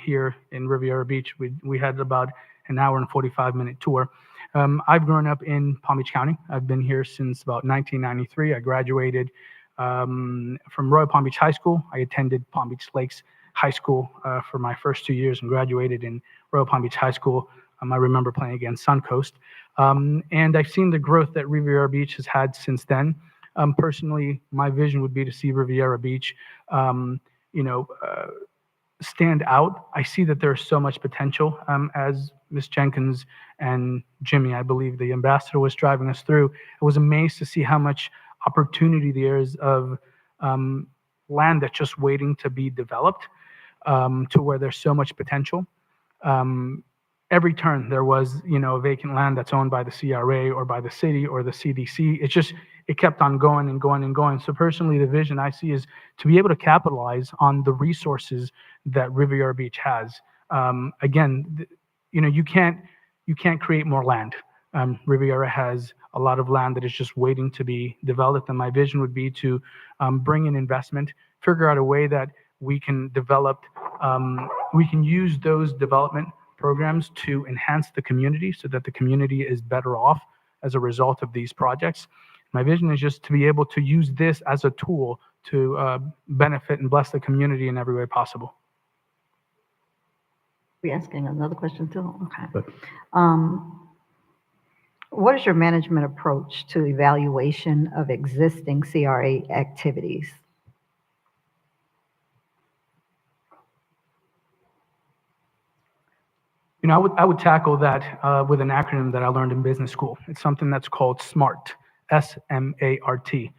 here in Riviera Beach. We had about an hour and 45-minute tour. I've grown up in Palm Beach County. I've been here since about 1993. I graduated from Royal Palm Beach High School. I attended Palm Beach Lakes High School for my first 2 years and graduated in Royal Palm Beach High School. I remember playing against Suncoast. And I've seen the growth that Riviera Beach has had since then. Personally, my vision would be to see Riviera Beach, stand out. I see that there's so much potential. As Ms. Jenkins and Jimmy, I believe the ambassador, was driving us through, I was amazed to see how much opportunity there is of land that's just waiting to be developed, to where there's so much potential. Every turn there was, vacant land that's owned by the CRA or by the city or the CDC. it kept on going and going and going. So personally, the vision I see is to be able to capitalize on the resources that Riviera Beach has. You can't create more land. Riviera has a lot of land that is just waiting to be developed, and my vision would be to bring in investment, figure out a way that we can use those development programs to enhance the community so that the community is better off as a result of these projects. My vision is just to be able to use this as a tool to benefit and bless the community in every way possible. We asking another question too? Okay. What is your management approach to evaluation of existing CRA activities? I would tackle that with an acronym that I learned in business school. It's something that's called SMART, S-M-A-R-T,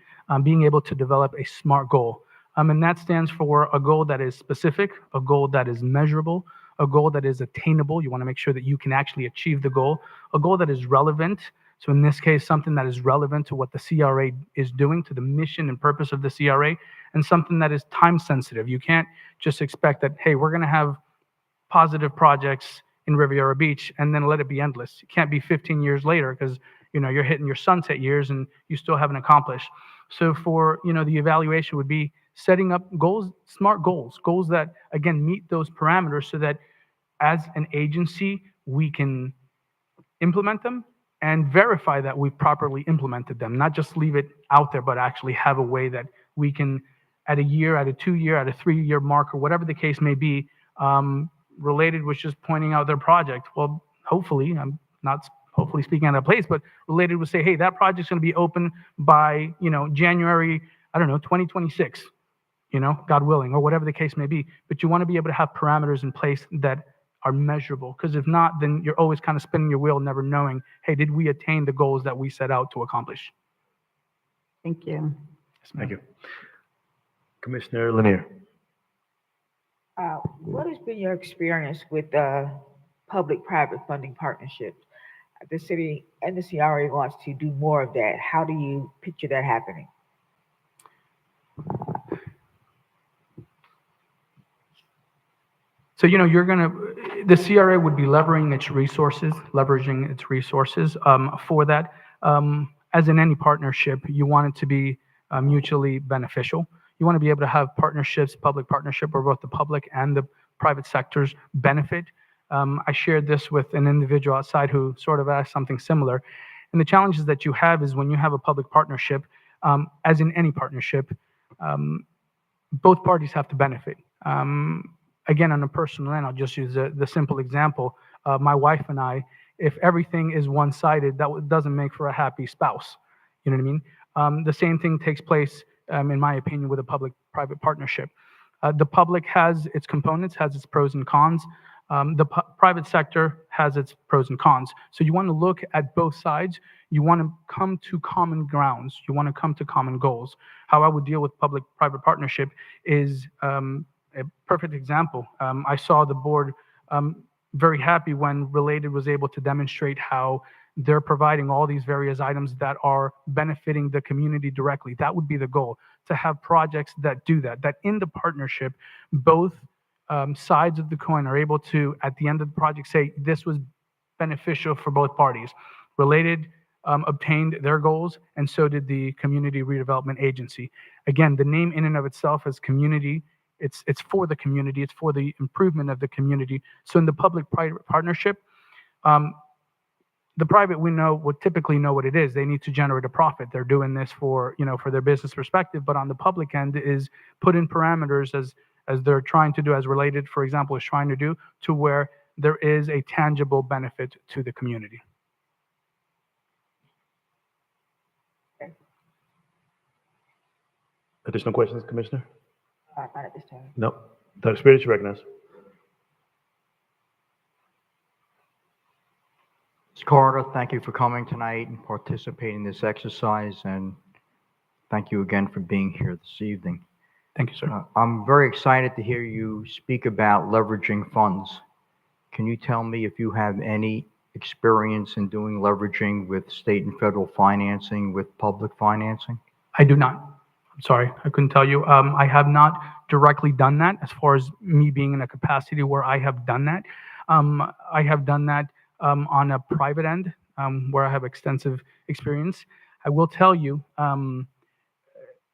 being able to develop a SMART goal. And that stands for a goal that is specific, a goal that is measurable, a goal that is attainable. You want to make sure that you can actually achieve the goal, a goal that is relevant. So in this case, something that is relevant to what the CRA is doing, to the mission and purpose of the CRA, and something that is time sensitive. You can't just expect that, hey, we're going to have positive projects in Riviera Beach and then let it be endless. It can't be 15 years later because you're hitting your sunset years and you still haven't accomplished. So for the evaluation would be setting up goals, SMART goals that again meet those parameters so that as an agency we can implement them and verify that we've properly implemented them, not just leave it out there, but actually have a way that we can at a year, at a 2-year, at a 3-year mark, or whatever the case may be. Related was just pointing out their project. Well, hopefully, I'm not hopefully speaking out of place, but Related would say, hey, that project's going to be open by, January, 2026, God willing, or whatever the case may be. But you want to be able to have parameters in place that are measurable, because if not, then you're always kind of spinning your wheel, never knowing, hey, did we attain the goals that we set out to accomplish? Thank you. Thank you. Commissioner Lanier. What has been your experience with public-private funding partnerships? The city and the CRA wants to do more of that. How do you picture that happening? So, the CRA would be leveraging its resources for that. As in any partnership, you want it to be mutually beneficial. You want to be able to have partnerships, public partnership, where both the public and the private sectors benefit. I shared this with an individual outside who sort of asked something similar. And the challenges that you have is when you have a public partnership, as in any partnership, both parties have to benefit. Again, on a personal end, I'll just use the simple example. My wife and I, if everything is one-sided, that doesn't make for a happy spouse. You know what I mean? The same thing takes place, in my opinion, with a public-private partnership. The public has its components, has its pros and cons. The private sector has its pros and cons. So you want to look at both sides. You want to come to common grounds. You want to come to common goals. How I would deal with public-private partnership is a perfect example. I saw the board very happy when Related was able to demonstrate how they're providing all these various items that are benefiting the community directly. That would be the goal, to have projects that do that in the partnership, both sides of the coin are able to, at the end of the project, say, this was beneficial for both parties. Related obtained their goals, and so did the Community Redevelopment Agency. Again, the name in and of itself as community, it's for the community, it's for the improvement of the community. So in the public-private partnership, the private, we know, would typically know what it is. They need to generate a profit. They're doing this for their business perspective. But on the public end is put in parameters as they're trying to do, as Related, for example, is trying to do, to where there is a tangible benefit to the community. Additional questions, Commissioner? Not at this time. No. Dr. Spirit, you recognize. Ms. Carter, thank you for coming tonight and participating in this exercise, and thank you again for being here this evening. Thank you, sir. I'm very excited to hear you speak about leveraging funds. Can you tell me if you have any experience in doing leveraging with state and federal financing, with public financing? I do not. I'm sorry, I couldn't tell you. I have not directly done that as far as me being in a capacity where I have done that. I have done that on a private end where I have extensive experience. I will tell you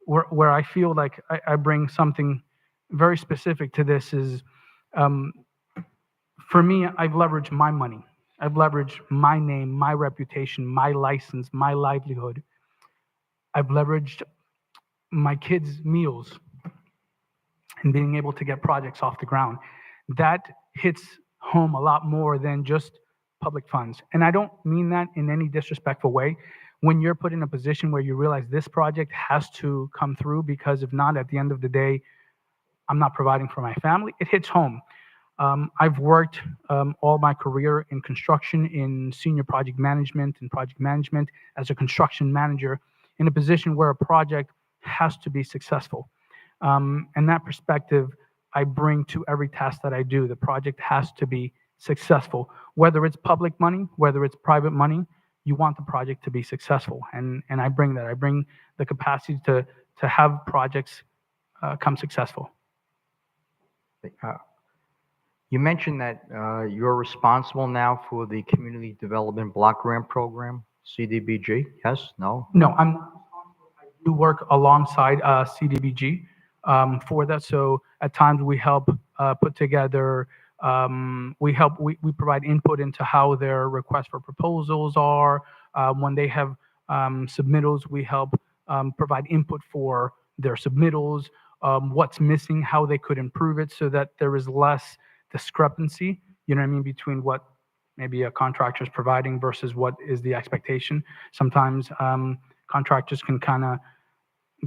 where I feel like I bring something very specific to this is for me, I've leveraged my money. I've leveraged my name, my reputation, my license, my livelihood. I've leveraged my kids' meals and being able to get projects off the ground. That hits home a lot more than just public funds. And I don't mean that in any disrespectful way. When you're put in a position where you realize this project has to come through, because if not, at the end of the day, I'm not providing for my family, it hits home. I've worked all my career in construction, in senior project management and project management as a construction manager in a position where a project has to be successful. And that perspective I bring to every task that I do. The project has to be successful. Whether it's public money, whether it's private money, you want the project to be successful. And I bring that. I bring the capacity to have projects come successful. You mentioned that you're responsible now for the Community Development Block Grant Program, CDBG. Yes? No? No, I'm not responsible. I do work alongside CDBG for that. So at times we help put together, we provide input into how their requests for proposals are. When they have submittals, we help provide input for their submittals, what's missing, how they could improve it so that there is less discrepancy, you know what I mean, between what maybe a contractor is providing versus what is the expectation. Sometimes contractors can kind of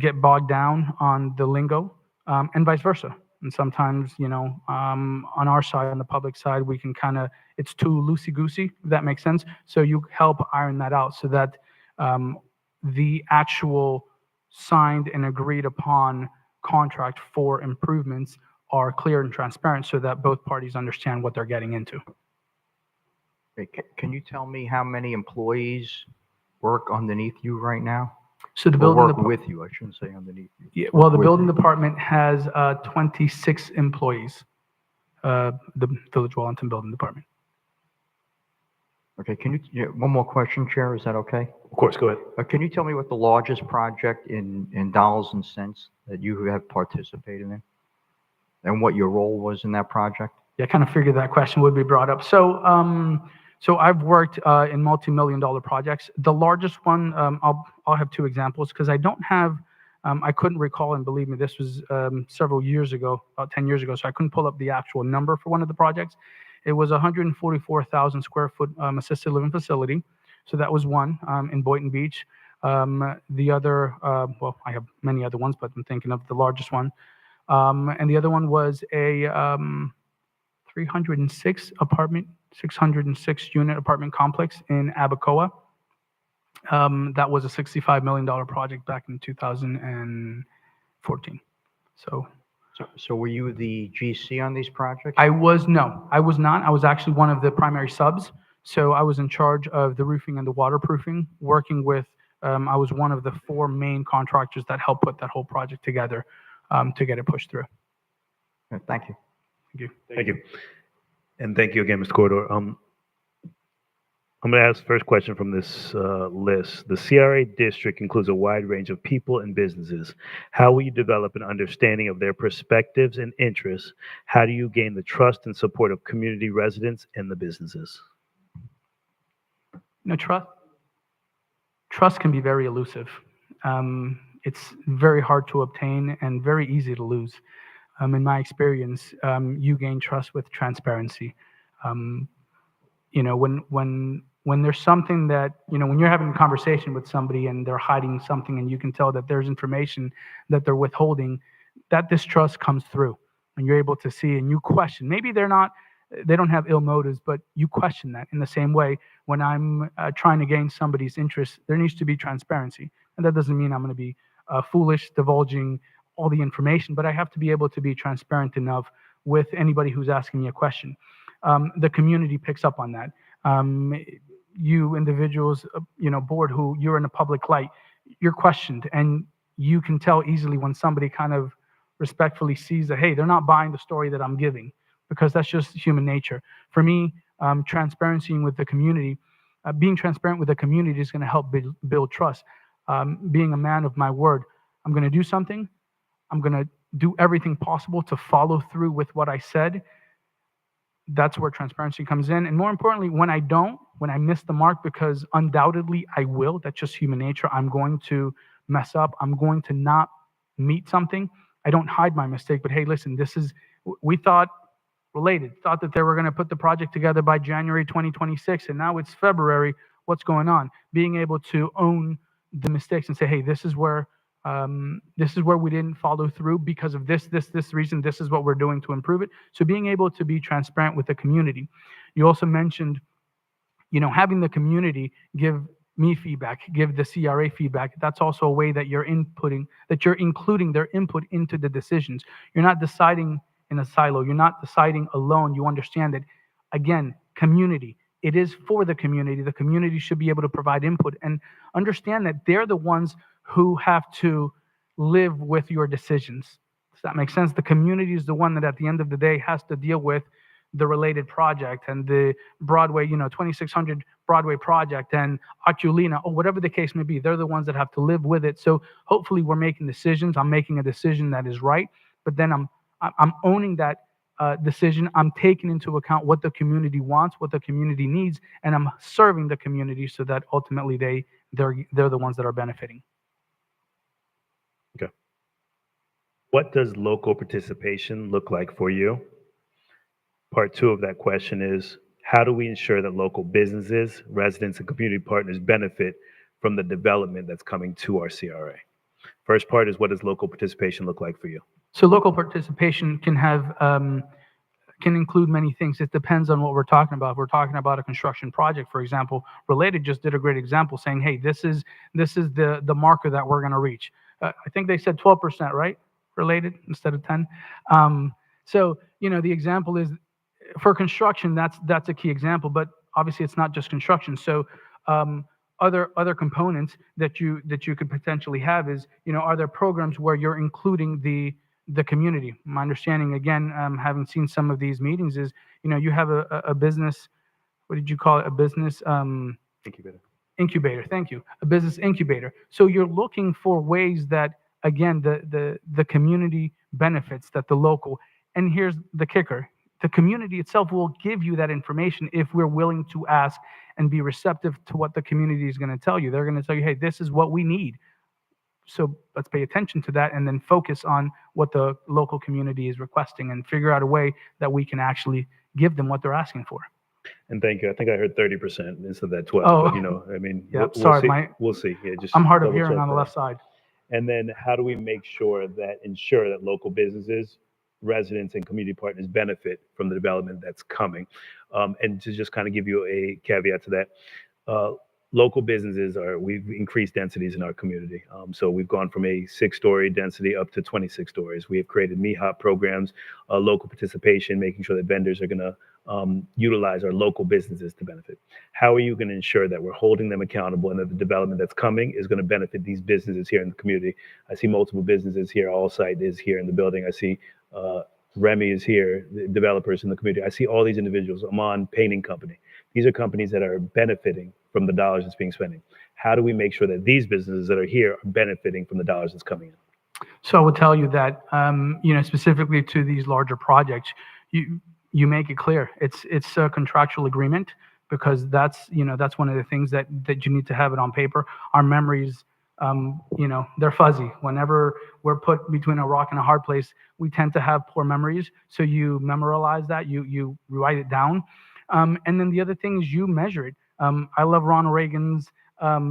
get bogged down on the lingo and vice versa. And sometimes, you know, on our side, on the public side, we can kind of, it's too loosey-goosey, if that makes sense. So you help iron that out so that the actual signed and agreed upon contract for improvements are clear and transparent so that both parties understand what they're getting into. Can you tell me how many employees work underneath you right now? So the Or building work with you, I shouldn't say underneath you. Yeah, well, the With building you. department has 26 employees, the Village Wellington Building Department. Okay, can one more question, Chair, is that okay? Of course, go ahead. Can you tell me what the largest project in dollars and cents that you have participated in? And what your role was in that project? Yeah, I kind of figured that question would be brought up. So, so I've worked in multi-million-dollar projects. The largest one, I'll have two examples because I don't have, I couldn't recall, and believe me, this was several years ago, about 10 years ago, so I couldn't pull up the actual number for one of the projects. It was a 144,000 square foot assisted living facility. So that was one in Boynton Beach. The other, well, I have many other ones, but I'm thinking of the largest one. And the other one was a 306 apartment, 606 unit apartment complex in Abacoa. That was a $65 million project back in 2014. So were you the GC on these projects? No, I was not. I was actually one of the primary subs. So I was in charge of the roofing and the waterproofing, working with, I was one of the four main contractors that helped put that whole project together to get it pushed through. Thank you. Thank you. Thank you. And thank you again, Mr. Corridor. I'm going to ask the first question from this list. The CRA district includes a wide range of people and businesses. How will you develop an understanding of their perspectives and interests? How do you gain the trust and support of community residents and the businesses? You know, trust can be very elusive. It's very hard to obtain and very easy to lose. In my experience, you gain trust with transparency. You know, when there's something that, you know, when you're having a conversation with somebody and they're hiding something and you can tell that there's information that they're withholding, that distrust comes through and you're able to see and you question. Maybe they don't have ill motives, but you question that. In the same way, when I'm trying to gain somebody's interest, there needs to be transparency. And that doesn't mean I'm going to be foolish, divulging all the information, but I have to be able to be transparent enough with anybody who's asking me a question. The community picks up on that. you individuals, board who you're in a public light, you're questioned, and you can tell easily when somebody kind of respectfully sees that, hey, they're not buying the story that I'm giving, because that's just human nature. For me, transparency with the community, being transparent with the community is going to help build trust. Being a man of my word, I'm going to do something. I'm going to do everything possible to follow through with what I said. That's where transparency comes in. And more importantly, when I miss the mark, because undoubtedly I will, that's just human nature. I'm going to mess up. I'm going to not meet something. I don't hide my mistake, but hey, listen, we thought that they were going to put the project together by January 2026, and now it's February. What's going on? Being able to own the mistakes and say, hey, this is where we didn't follow through because of this reason. This is what we're doing to improve it. So being able to be transparent with the community. You also mentioned, having the community give me feedback, give the CRA feedback. That's also a way that you're including their input into the decisions. You're not deciding in a silo. You're not deciding alone. You understand that, again, community. It is for the community. The community should be able to provide input and understand that they're the ones who have to live with your decisions. Does that make sense? The community is the one that at the end of the day has to deal with the related project and the Broadway, 2600 Broadway project and Aculina, or whatever the case may be. They're the ones that have to live with it. So hopefully we're making decisions. I'm making a decision that is right, but then I'm owning that decision. I'm taking into account what the community wants, what the community needs, and I'm serving the community so that ultimately they're the ones that are benefiting. Okay. What does local participation look like for you? Part two of that question is, how do we ensure that local businesses, residents, and community partners benefit from the development that's coming to our CRA? First part is, what does local participation look like for you? So local participation can include many things. It depends on what we're talking about. If we're talking about a construction project, for example, Related just did a great example saying, hey, this is the marker that we're going to reach. I think they said 12%, right? Related instead of 10. So, the example is for construction, that's a key example, but obviously it's not just construction. So other components that you could potentially have is, are there programs where you're including the community? My understanding, again, having seen some of these meetings, is you have a business. What did you call it? A business incubator. Thank you. A business incubator. So you're looking for ways that, again, the community benefits, that the local. And here's the kicker: the community itself will give you that information if we're willing to ask and be receptive to what the community is going to tell you. They're going to tell you, hey, this is what we need. So let's pay attention to that and then focus on what the local community is requesting and figure out a way that we can actually give them what they're asking for. And thank you. I think I heard 30% instead of that 12. Oh, But, sorry, we'll see. Yeah, just I'm hard of double hearing check on the that. left side. And then how do we ensure that local businesses, residents, and community partners benefit from the development that's coming? And to just kind of give you a caveat to that, local businesses we've increased densities in our community. So we've gone from a 6-story density up to 26 stories. We have created MIHOP programs, local participation, making sure that vendors are going to utilize our local businesses to benefit. How are you going to ensure that we're holding them accountable and that the development that's coming is going to benefit these businesses here in the community? I see multiple businesses here. Allsite is here in the building. I see Remy is here, the developers in the community. I see all these individuals. Amon Painting Company. These are companies that are benefiting from the dollars that's being spent. How do we make sure that these businesses that are here are benefiting from the dollars that's coming in? So I would tell you that, specifically to these larger projects, you make it clear. It's a contractual agreement, because that's one of the things that you need to have it on paper. Our memories, they're fuzzy. Whenever we're put between a rock and a hard place, we tend to have poor memories. So you memorialize that, you write it down. And then the other thing is you measure it. I love Ronald Reagan's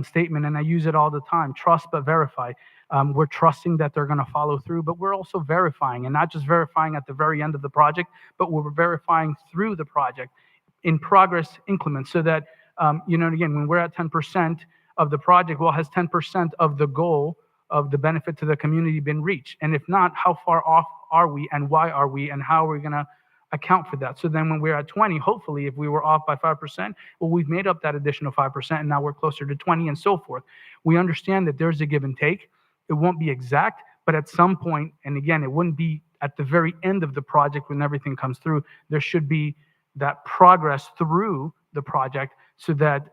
statement, and I use it all the time: trust but verify. We're trusting that they're going to follow through, but we're also verifying, and not just verifying at the very end of the project, but we're verifying through the project in progress increments, so that, again, when we're at 10% of the project, well, has 10% of the goal of the benefit to the community been reached? And if not, how far off are we, and why are we, and how are we going to account for that. So then when we're at 20, hopefully, if we were off by 5%, well, we've made up that additional 5%, and now we're closer to 20 and so forth. We understand that there's a give and take. It won't be exact, but at some point, and again, it wouldn't be at the very end of the project when everything comes through, there should be that progress through the project so that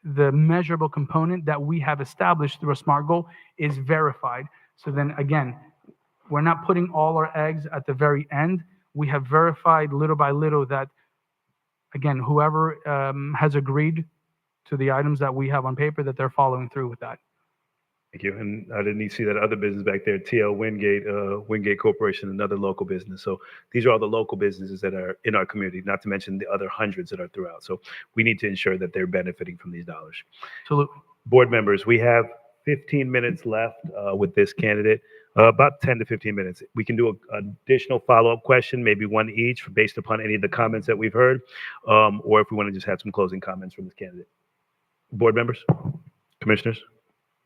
the measurable component that we have established through a SMART goal is verified. So then again, we're not putting all our eggs at the very end. We have verified little by little that, again, whoever has agreed to the items that we have on paper, that they're following through with that. Thank you. And I didn't see that other business back there, TL Wingate Corporation, another local business. So these are all the local businesses that are in our community, not to mention the other hundreds that are throughout. So we need to ensure that they're benefiting from these dollars. Absolutely. Board members, we have 15 minutes left with this candidate, about 10 to 15 minutes. We can do an additional follow-up question, maybe one each based upon any of the comments that we've heard, or if we want to just have some closing comments from this candidate. Board members, commissioners?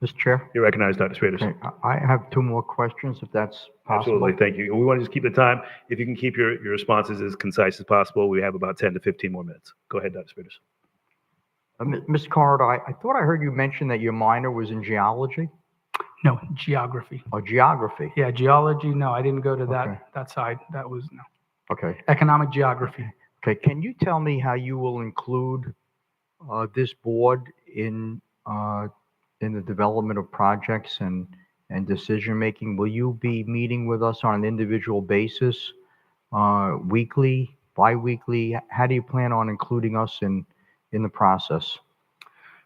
Mr. Chair? You're recognized, Dr. Spaders. Okay, I have two more questions, if that's possible. Absolutely, thank you. We want to just keep the time. If you can keep your responses as concise as possible, we have about 10 to 15 more minutes. Go ahead, Dr. Spaders. Mr. Corridor, I thought I heard you mention that your minor was in geology? No, geography. Oh, geography. Yeah, geology, no, I didn't go to Okay. that side. That was, no. Okay. Economic geography. Okay, can you tell me how you will include this board in the development of projects and decision-making? Will you be meeting with us on an individual basis, weekly, bi-weekly? How do you plan on including us in the process?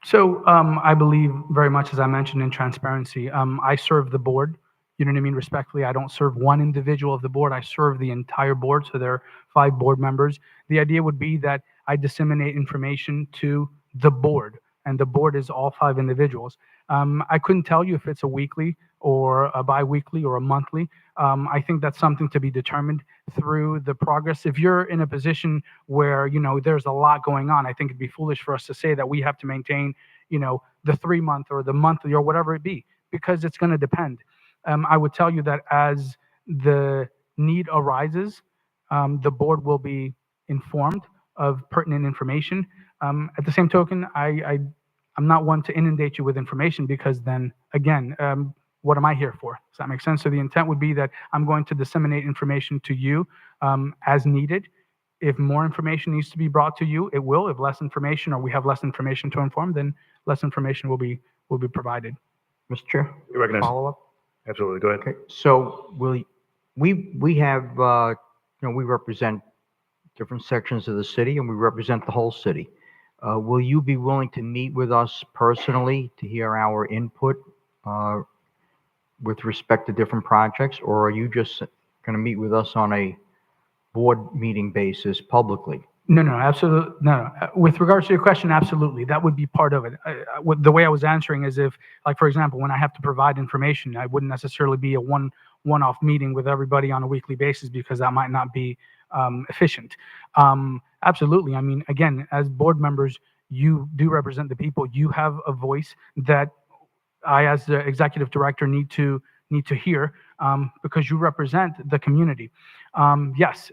So I believe very much, as I mentioned, in transparency. I serve the board, you know what I mean, respectfully. I don't serve one individual of the board. I serve the entire board, so there are 5 board members. The idea would be that I disseminate information to the board, and the board is all 5 individuals. I couldn't tell you if it's a weekly or a bi-weekly or a monthly. I think that's something to be determined through the progress. If you're in a position where, you know, there's a lot going on, I think it'd be foolish for us to say that we have to maintain, you know, the 3-month or the monthly or whatever it be, because it's going to depend. I would tell you that as the need arises, the board will be informed of pertinent information. At the same token, I'm not one to inundate you with information, because then, again, what am I here for? Does that make sense? So the intent would be that I'm going to disseminate information to you as needed. If more information needs to be brought to you, it will. If less information, or we have less information to inform, then less information will be provided. Mr. Chair? You're recognized. Follow-up? Absolutely, go ahead. Okay, so we have, you know, we represent different sections of the city, and we represent the whole city. Will you be willing to meet with us personally to hear our input with respect to different projects, or are you just going to meet with us on a board meeting basis publicly? No, absolutely. No. With regards to your question, absolutely. That would be part of it. The way I was answering is if, like, for example, when I have to provide information, I wouldn't necessarily be a one-off meeting with everybody on a weekly basis, because that might not be efficient. Absolutely. I mean, again, as board members, you do represent the people. You have a voice that I, as the executive director, need to hear, because you represent the community. Yes,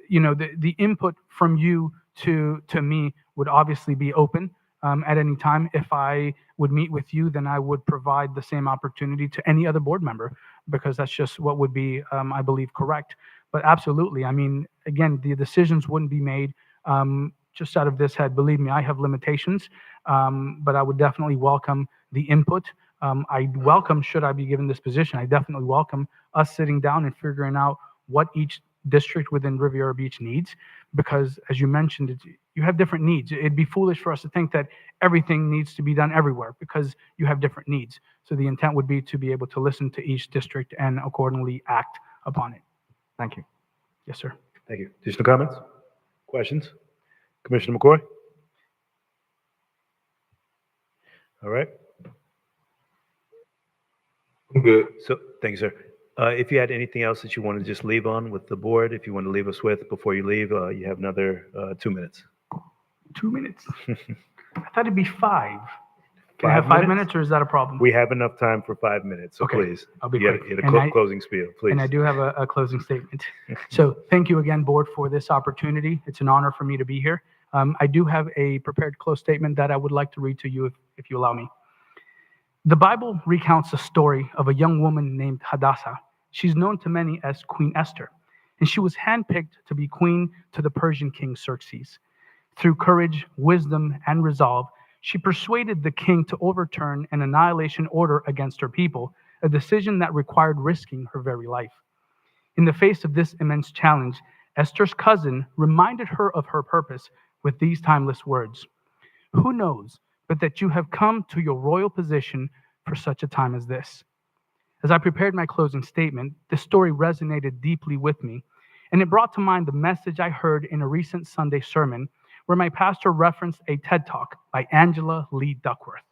you know, the input from you to me would obviously be open at any time. If I would meet with you, then I would provide the same opportunity to any other board member, because that's just what would be, I believe, correct. But absolutely, I mean, again, the decisions wouldn't be made just out of this head. Believe me, I have limitations, but I would definitely welcome the input. I welcome, should I be given this position, I definitely welcome us sitting down and figuring out what each district within Riviera Beach needs, because as you mentioned, you have different needs. It'd be foolish for us to think that everything needs to be done everywhere, because you have different needs. So the intent would be to be able to listen to each district and accordingly act upon it. Thank you. Yes, sir. Thank you. Additional comments? Questions? Commissioner McCoy? All right. I'm good. So, thank you, sir. If you had anything else that you want to just leave on with the board, if you want to leave us with before you leave, you have another 2 minutes. 2 minutes. I thought it'd be 5. Can I have 5 minutes or is that a problem? We have enough time for 5 minutes, so Okay, please. I'll be You quick. had a And I- closing spiel, please. And I do have a closing statement. So thank you again, board, for this opportunity. It's an honor for me to be here. I do have a prepared close statement that I would like to read to you if you allow me. The Bible recounts the story of a young woman named Hadassah. She's known to many as Queen Esther, and she was handpicked to be queen to the Persian king Xerxes. Through courage, wisdom, and resolve, she persuaded the king to overturn an annihilation order against her people, a decision that required risking her very life. In the face of this immense challenge, Esther's cousin reminded her of her purpose with these timeless words: "Who knows but that you have come to your royal position for such a time as this?" As I prepared my closing statement, this story resonated deeply with me, and it brought to mind the message I heard in a recent Sunday sermon where my pastor referenced a TED Talk by Angela Lee Duckworth.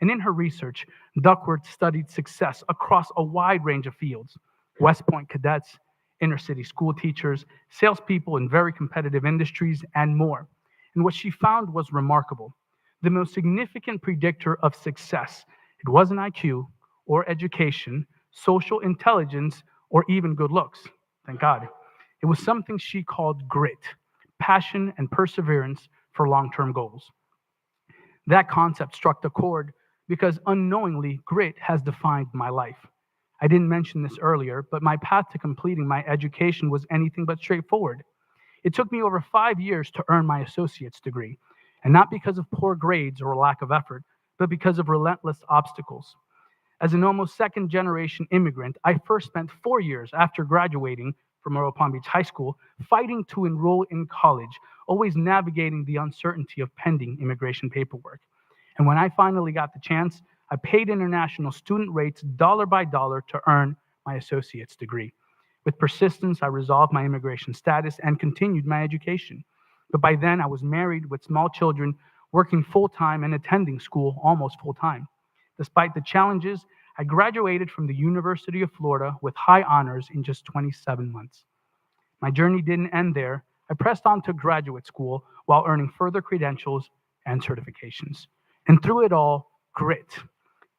And in her research, Duckworth studied success across a wide range of fields: West Point cadets, inner city school teachers, salespeople in very competitive industries, and more. And what she found was remarkable. The most significant predictor of success, it wasn't IQ or education, social intelligence, or even good looks. Thank God. It was something she called grit, passion, and perseverance for long-term goals. That concept struck the chord because unknowingly, grit has defined my life. I didn't mention this earlier, but my path to completing my education was anything but straightforward. It took me over 5 years to earn my associate's degree, and not because of poor grades or lack of effort, but because of relentless obstacles. As an almost second-generation immigrant, I first spent 4 years after graduating from Royal Palm Beach High School fighting to enroll in college, always navigating the uncertainty of pending immigration paperwork. And when I finally got the chance, I paid international student rates dollar by dollar to earn my associate's degree. With persistence, I resolved my immigration status and continued my education. But by then, I was married with small children, working full-time and attending school almost full-time. Despite the challenges, I graduated from the University of Florida with high honors in just 27 months. My journey didn't end there. I pressed on to graduate school while earning further credentials and certifications. And through it all, grit,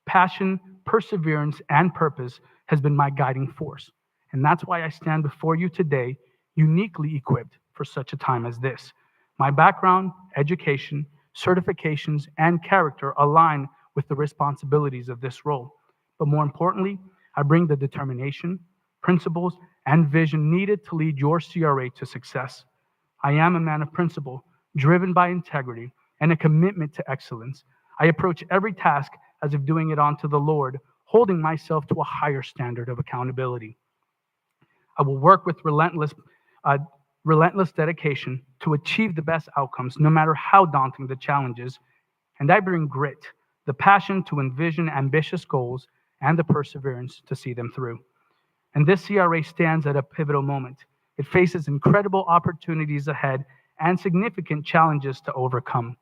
passion, perseverance, and purpose has been my guiding force. And that's why I stand before you today, uniquely equipped for such a time as this. My background, education, certifications, and character align with the responsibilities of this role. But more importantly, I bring the determination, principles, and vision needed to lead your CRA to success. I am a man of principle, driven by integrity and a commitment to excellence. I approach every task as if doing it unto the Lord, holding myself to a higher standard of accountability. I will work with relentless dedication to achieve the best outcomes, no matter how daunting the challenges. And I bring grit, the passion to envision ambitious goals, and the perseverance to see them through. And this CRA stands at a pivotal moment. It faces incredible opportunities ahead and significant challenges to overcome.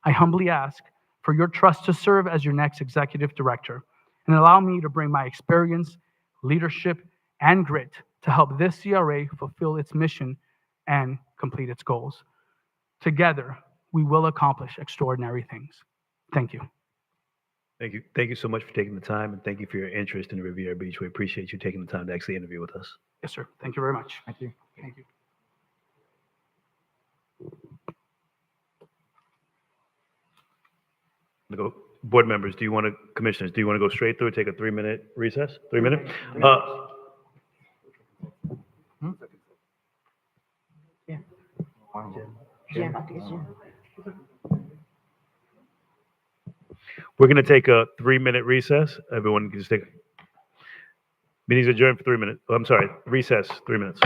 I humbly ask for your trust to serve as your next executive director and allow me to bring my experience, leadership, and grit to help this CRA fulfill its mission and complete its goals. Together, we will accomplish extraordinary things. Thank you. Thank you. Thank you so much for taking the time, and thank you for your interest in Riviera Beach. We appreciate you taking the time to actually interview with us. Yes, sir. Thank you very much. Thank you. Thank you. Board members, commissioners, do you want to go straight through, take a 3-minute recess? 3 minute? Jim, I think it's Jim. We're going to take a 3-minute recess. Everyone can just take. Meeting's adjourned for 3 minutes. Oh, I'm sorry, recess, 3 minutes.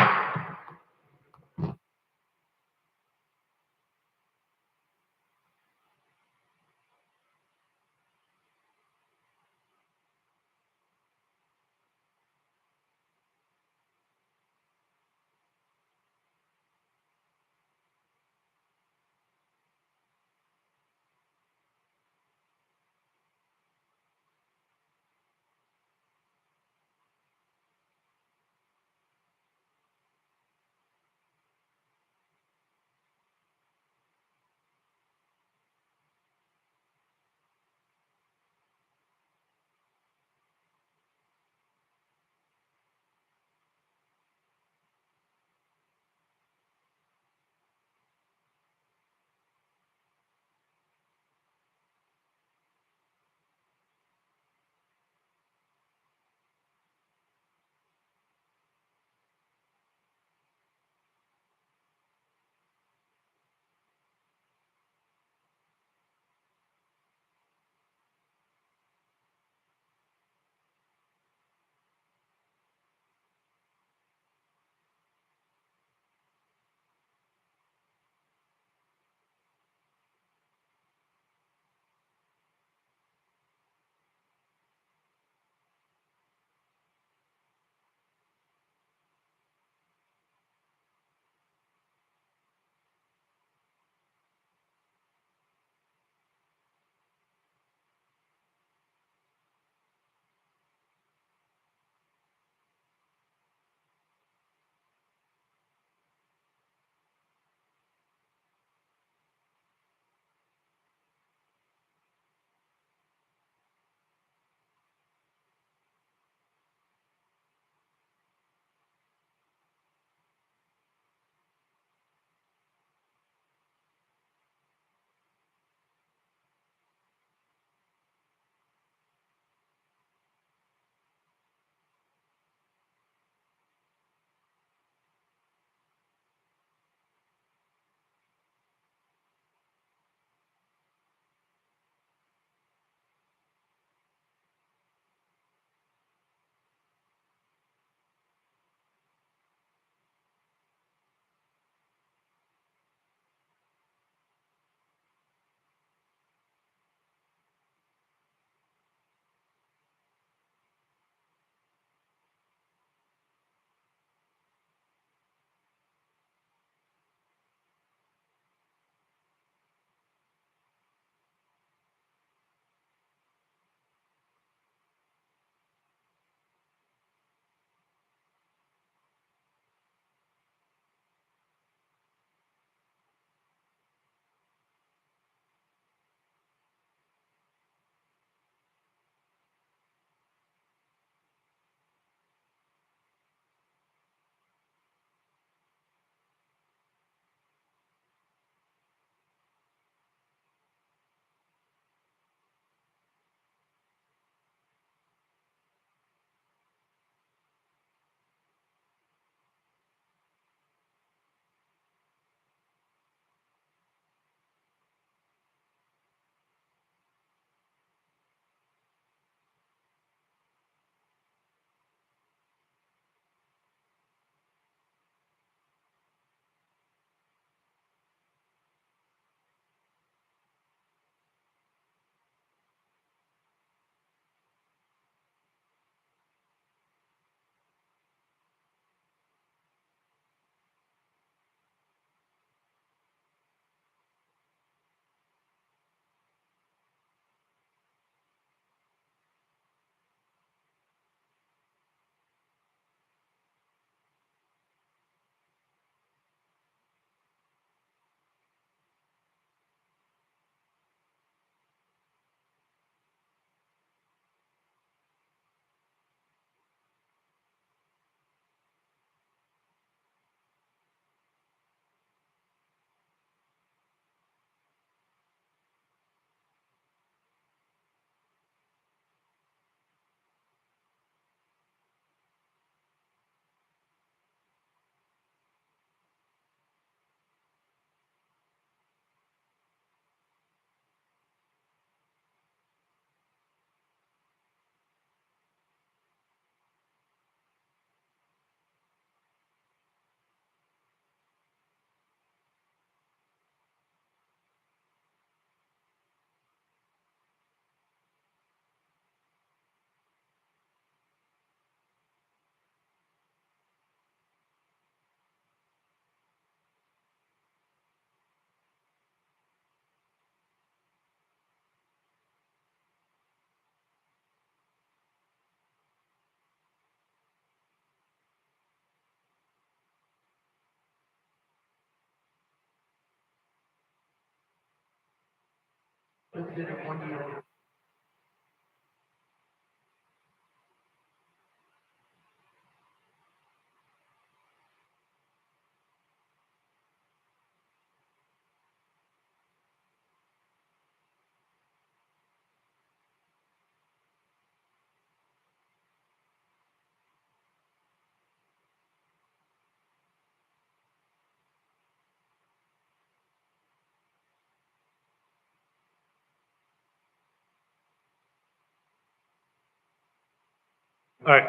All right.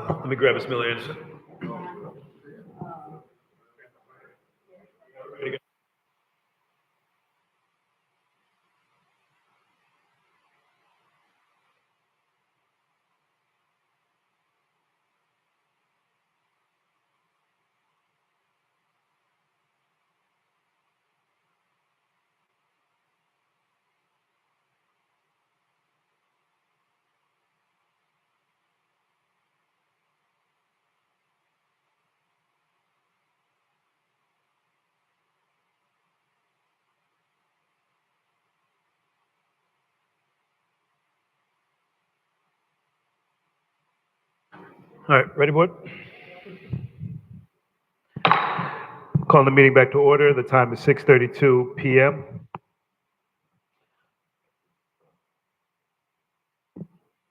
Let me grab Ms. Miller Anderson. All right, ready, board? Calling the meeting back to order. The time is 6:32 p.m.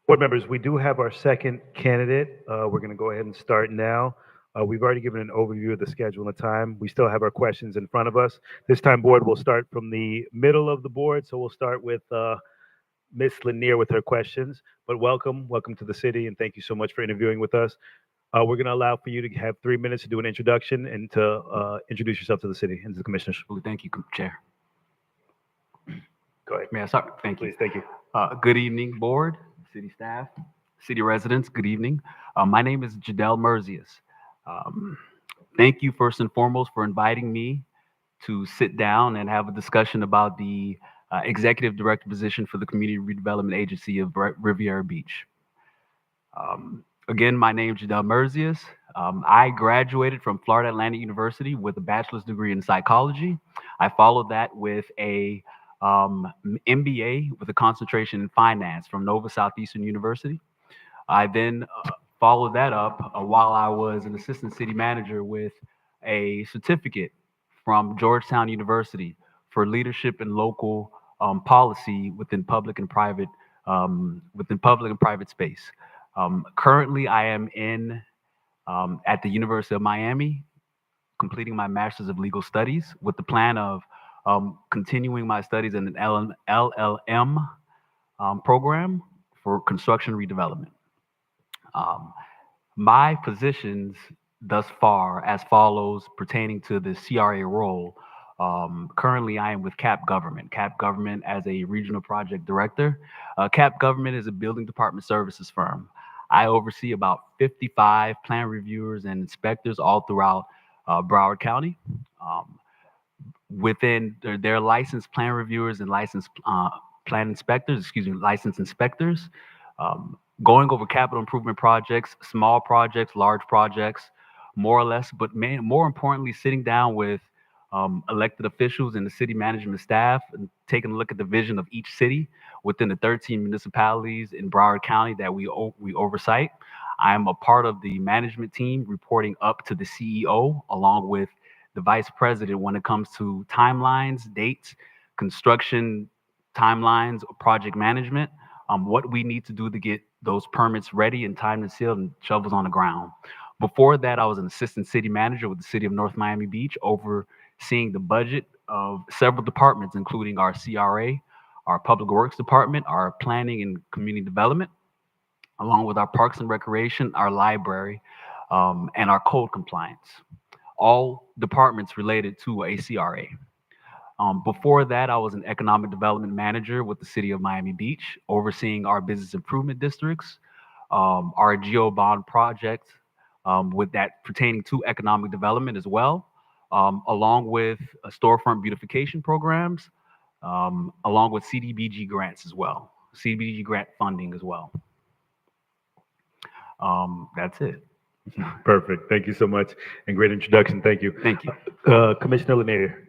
Board members, we do have our second candidate. We're going to go ahead and start now. We've already given an overview of the schedule and the time. We still have our questions in front of us. This time, board, we'll start from the middle of the board. So we'll start with Ms. Lanier with her questions. But welcome to the city, and thank you so much for interviewing with us. We're going to allow for you to have 3 minutes to do an introduction and to introduce yourself to the city and to the commissioners. Thank you, Chair. Go ahead. May I start? Thank you. Please, thank you. Good evening, board, city staff, city residents. Good evening. My name is Jadel Merzius. Thank you first and foremost for inviting me to sit down and have a discussion about the executive director position for the Community Redevelopment Agency of Riviera Beach. Again, my name is Jadel Merzius. I graduated from Florida Atlantic University with a bachelor's degree in psychology. I followed that with a MBA with a concentration in finance from Nova Southeastern University. I then followed that up while I was an assistant city manager with a certificate from Georgetown University for leadership and local policy within public and private space. Currently, I am at the University of Miami, completing my Master's of Legal Studies with the plan of continuing my studies in an LLM program for construction redevelopment. My positions thus far as follows pertaining to the CRA role. Currently, I am with CAP Government. CAP Government as a regional project director. CAP Government is a building department services firm. I oversee about 55 plan reviewers and inspectors all throughout Broward County. Within their licensed plan reviewers and licensed licensed inspectors, going over capital improvement projects, small projects, large projects, more or less, but more importantly, sitting down with elected officials and the city management staff and taking a look at the vision of each city within the 13 municipalities in Broward County that we oversight. I'm a part of the management team reporting up to the CEO along with the vice president when it comes to timelines, dates, construction timelines, project management, what we need to do to get those permits ready and timed and sealed and shovels on the ground. Before that, I was an assistant city manager with the city of North Miami Beach, overseeing the budget of several departments, including our CRA, our Public Works Department, our Planning and Community Development, along with our Parks and Recreation, our library, and our code compliance. All departments related to a CRA. Before that, I was an economic development manager with the city of Miami Beach, overseeing our business improvement districts, our geo bond project, with that pertaining to economic development as well, along with storefront beautification programs, along with CDBG grants as well, CDBG grant funding as well. That's it. Perfect. Thank you so much. And great introduction. Thank you. Thank you. Commissioner Lanier.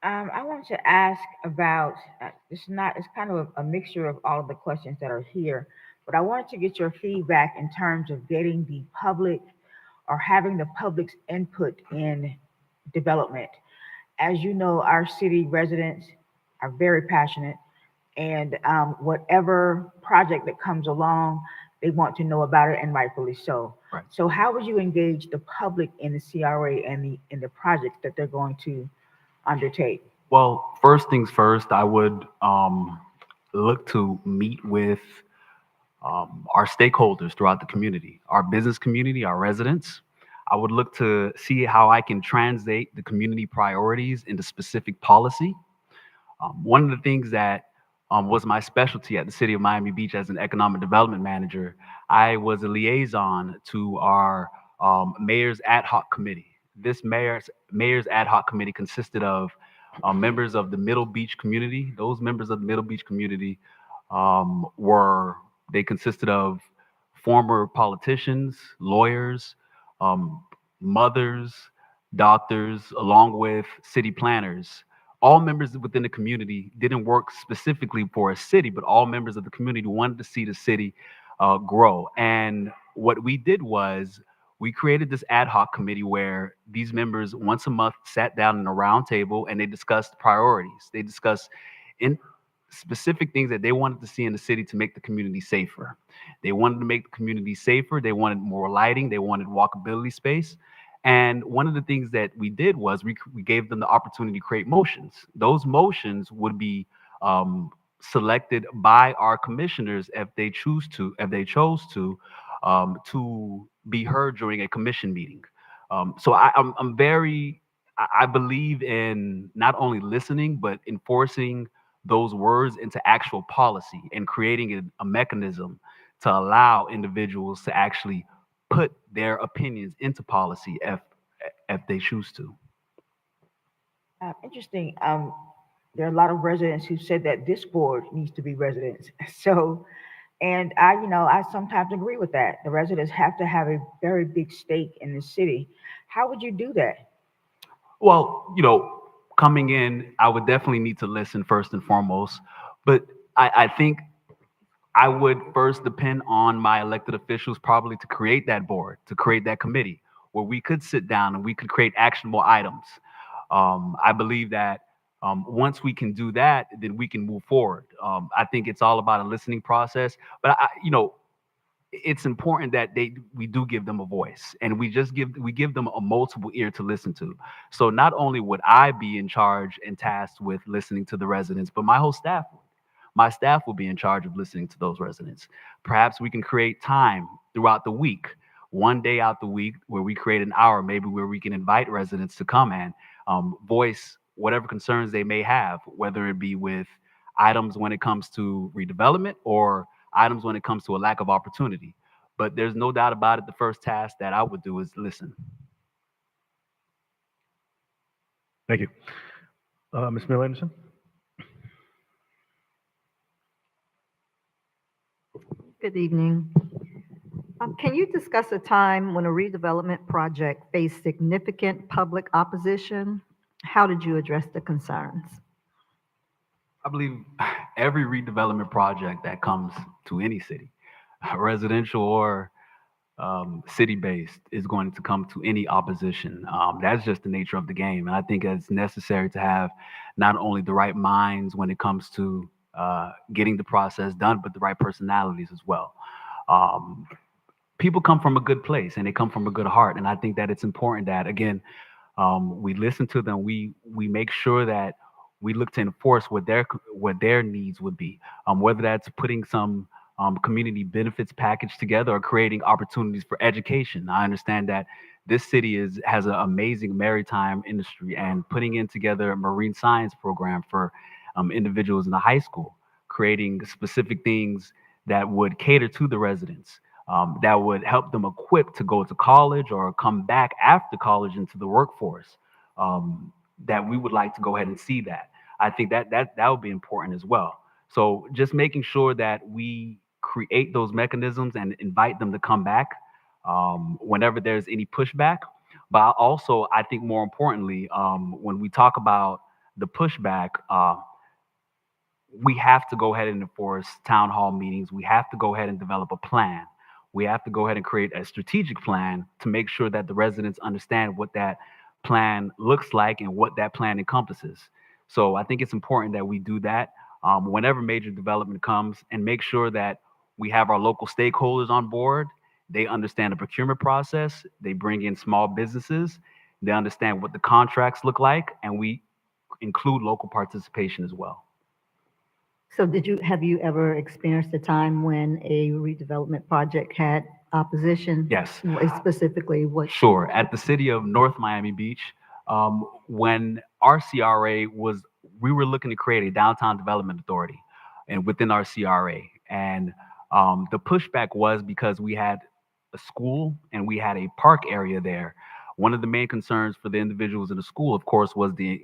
I wanted to ask about, it's kind of a mixture of all of the questions that are here, but I wanted to get your feedback in terms of getting the public or having the public's input in development. As you know, our city residents are very passionate, and whatever project that comes along, they want to know about it, and rightfully so. Right. So, how would you engage the public in the CRA and the projects that they're going to undertake? Well, first things first, I would look to meet with our stakeholders throughout the community, our business community, our residents. I would look to see how I can translate the community priorities into specific policy. One of the things that was my specialty at the City of Miami Beach as an economic development manager, I was a liaison to our mayor's ad hoc committee. This mayor's ad hoc committee consisted of members of the Middle Beach community. Those members of the Middle Beach community they consisted of former politicians, lawyers, um, mothers, doctors, along with city planners. All members within the community didn't work specifically for a city, but all members of the community wanted to see the city grow. And what we did was we created this ad hoc committee where these members once a month sat down in a round table and they discussed priorities. They discussed in specific things that they wanted to see in the city to make the community safer. They wanted to make the community safer. They wanted more lighting. They wanted walkability space. And one of the things that we did was we gave them the opportunity to create motions. Those motions would be selected by our commissioners if they chose to be heard during a commission meeting. So I believe in not only listening but enforcing those words into actual policy and creating a mechanism to allow individuals to actually put their opinions into policy if they choose to. Interesting. There are a lot of residents who said that this board needs to be residents. So, and I sometimes agree with that. The residents have to have a very big stake in the city. How would you do that? Well, coming in, I would definitely need to listen first and foremost. But I think I would first depend on my elected officials probably to create that board, to create that committee where we could sit down and we could create actionable items. I believe that once we can do that, then we can move forward. I think it's all about a listening process, but it's important that we do give them a voice and we give them a multiple ear to listen to. So not only would I be in charge and tasked with listening to the residents, but my whole staff would. My staff will be in charge of listening to those residents. Perhaps we can create time throughout the week, one day out the week where we create an hour, maybe where we can invite residents to come and voice whatever concerns they may have, whether it be with items when it comes to redevelopment or items when it comes to a lack of opportunity. But there's no doubt about it, the first task that I would do is listen. Thank you. Ms. Miller Anderson? Good evening. Can you discuss a time when a redevelopment project faced significant public opposition? How did you address the concerns? I believe every redevelopment project that comes to any city, residential or city-based, is going to come to any opposition. That's just the nature of the game. And I think it's necessary to have not only the right minds when it comes to getting the process done, but the right personalities as well. People come from a good place and they come from a good heart. And I think that it's important that, again, we listen to them. We make sure that we look to enforce what their needs would be, whether that's putting some community benefits package together or creating opportunities for education. I understand that this city has an amazing maritime industry, and putting in together a marine science program for individuals in the high school, creating specific things that would cater to the residents, that would help them equip to go to college or come back after college into the workforce. That we would like to go ahead and see that. I think that would be important as well. So just making sure that we create those mechanisms and invite them to come back whenever there's any pushback. But also, I think more importantly, when we talk about the pushback, we have to go ahead and enforce town hall meetings. We have to go ahead and develop a plan. We have to go ahead and create a strategic plan to make sure that the residents understand what that plan looks like and what that plan encompasses. So I think it's important that we do that whenever major development comes, and make sure that we have our local stakeholders on board. They understand the procurement process. They bring in small businesses. They understand what the contracts look like, and we include local participation as well. So have you ever experienced a time when a redevelopment project had opposition? Yes. Specifically, what? Sure. At the city of North Miami Beach, when our CRA we were looking to create a downtown development authority, and within our CRA, and the pushback was because we had a school and we had a park area there. One of the main concerns for the individuals in the school, of course, was the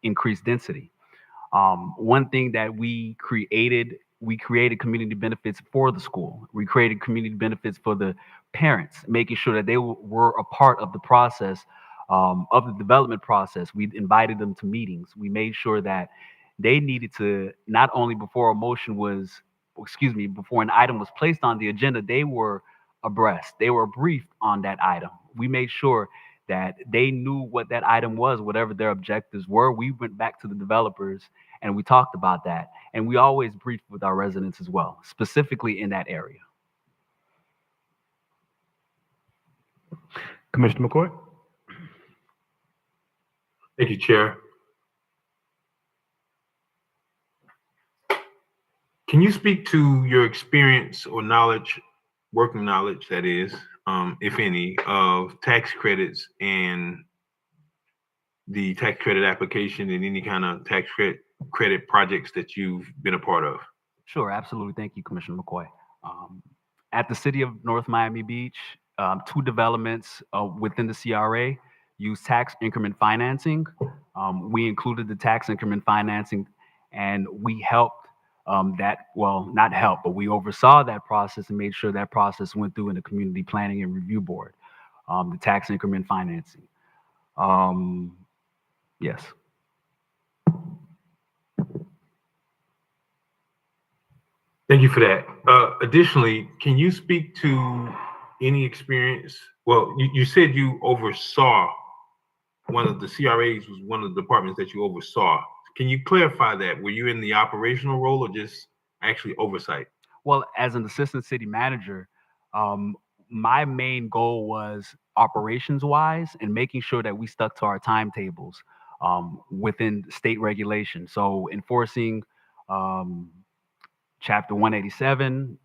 increased density. One thing that we created community benefits for the school. We created community benefits for the parents, making sure that they were a part of the process, of the development process. We invited them to meetings. We made sure that they needed to, not only before before an item was placed on the agenda, they were abreast. They were briefed on that item. We made sure that they knew what that item was, whatever their objectives were. We went back to the developers and we talked about that. And we always briefed with our residents as well, specifically in that area. Commissioner McCoy? Thank you, Chair. Can you speak to your experience or knowledge, working knowledge, that is, if any, of tax credits and the tax credit application and any kind of tax credit projects that you've been a part of? Sure, absolutely. Thank you, Commissioner McCoy. At the city of North Miami Beach, 2 developments within the CRA use tax increment financing. We included the tax increment financing, and we helped not help, but we oversaw that process and made sure that process went through in the Community Planning and Review Board, the tax increment financing. Yes. Thank you for that. Additionally, can you speak to any experience? Well, you said you oversaw one of the CRAs was one of the departments that you oversaw. Can you clarify that? Were you in the operational role or just actually oversight? Well, as an assistant city manager, my main goal was operations-wise and making sure that we stuck to our timetables within state regulation. So enforcing Chapter 87,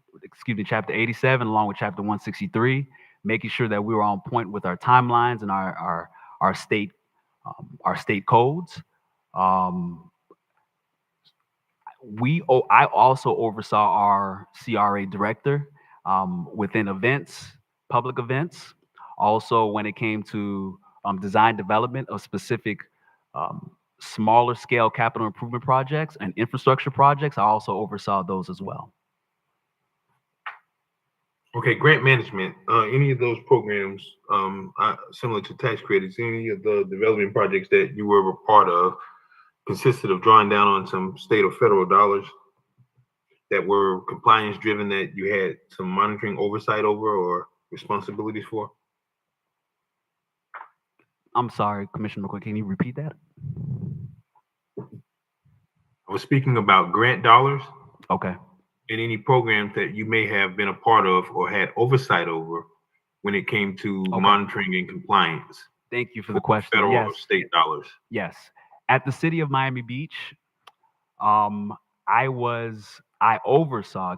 along with Chapter 163, making sure that we were on point with our timelines and our state codes. I also oversaw our CRA director within events, public events. Also, when it came to design development of specific smaller scale capital improvement projects and infrastructure projects, I also oversaw those as well. Okay, grant management, any of those programs, similar to tax credits, any of the development projects that you were a part of consisted of drawing down on some state or federal dollars that were compliance driven, that you had some monitoring oversight over or responsibilities for? I'm sorry, Commissioner McCoy, can you repeat that? I was speaking about grant dollars. Okay. And any programs that you may have been a part of or had oversight over when it came to monitoring and compliance. Thank you for the question. Federal Yes. or state dollars. Yes. At the city of Miami Beach, I oversaw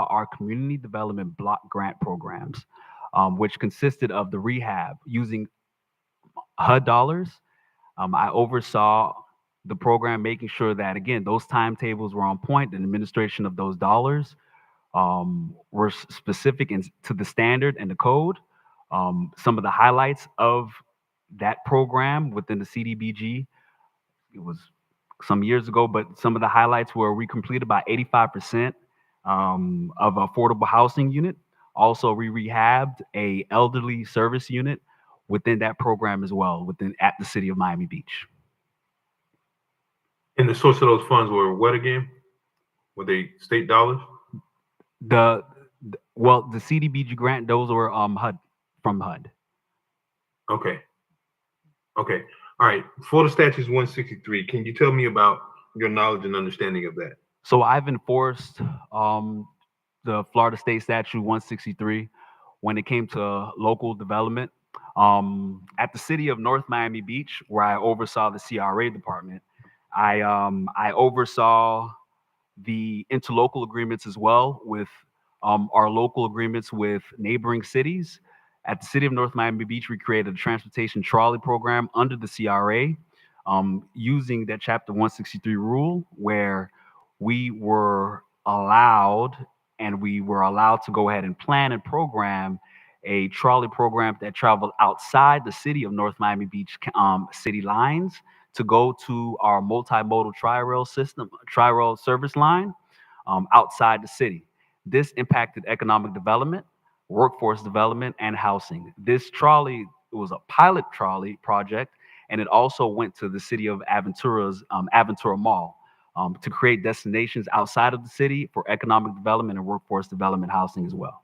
our community development block grant programs, which consisted of the rehab using HUD dollars. I oversaw the program, making sure that, again, those timetables were on point and administration of those dollars were specific and to the standard and the code. Some of the highlights of that program within the CDBG, it was some years ago, but some of the highlights were we completed about 85% of affordable housing unit. Also, we rehabbed a elderly service unit within that program as well, at the city of Miami Beach. And the source of those funds were what again? Were they state dollars? Well, the CDBG grant, those were HUD, from HUD. Okay. Okay. All right. Florida Statutes 163. Can you tell me about your knowledge and understanding of that? So I've enforced the Florida State Statute 163 when it came to local development. At the city of North Miami Beach, where I oversaw the CRA department, I oversaw the interlocal agreements as well with our local agreements with neighboring cities. At the city of North Miami Beach, we created a transportation trolley program under the CRA, using that Chapter 163 rule, where we were allowed to go ahead and plan and program a trolley program that traveled outside the city of North Miami Beach city lines to go to our multimodal tri-rail service line outside the city. This impacted economic development, workforce development, and housing. This trolley, it was a pilot trolley project, and it also went to the city of Aventura's Aventura Mall to create destinations outside of the city for economic development and workforce development housing as well.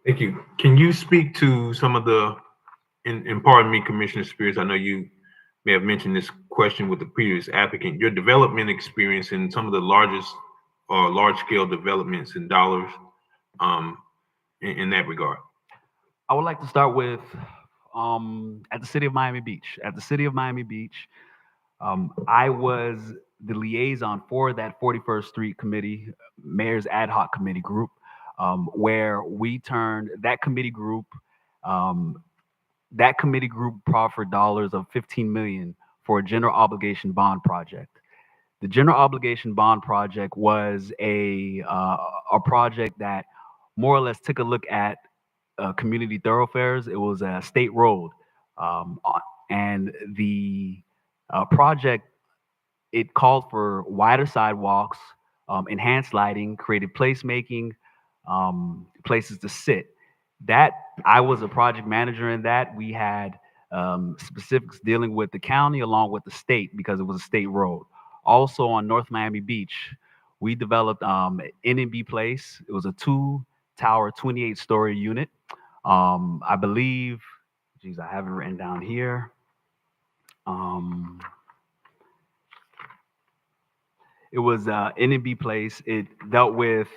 Thank you. Can you speak to some of the, and pardon me, Commissioner Spears, I know you may have mentioned this question with the previous applicant, your development experience in some of the largest or large-scale developments in dollars in that regard? I would like to start with at the city of Miami Beach. At the city of Miami Beach, I was the liaison for that 41st Street Committee, Mayor's Ad Hoc Committee group, where we turned that committee group proffered dollars of $15 million for a general obligation bond project. The general obligation bond project was a project that more or less took a look at community thoroughfares. It was a state road, and the project, it called for wider sidewalks, enhanced lighting, creative placemaking, places to sit. That I was a project manager in that. We had specifics dealing with the county along with the state because it was a state road. Also on North Miami Beach, we developed N&B Place. It was a 2-tower, 28-story unit. I believe, geez, I have it written down here. It was N&B Place. It dealt with,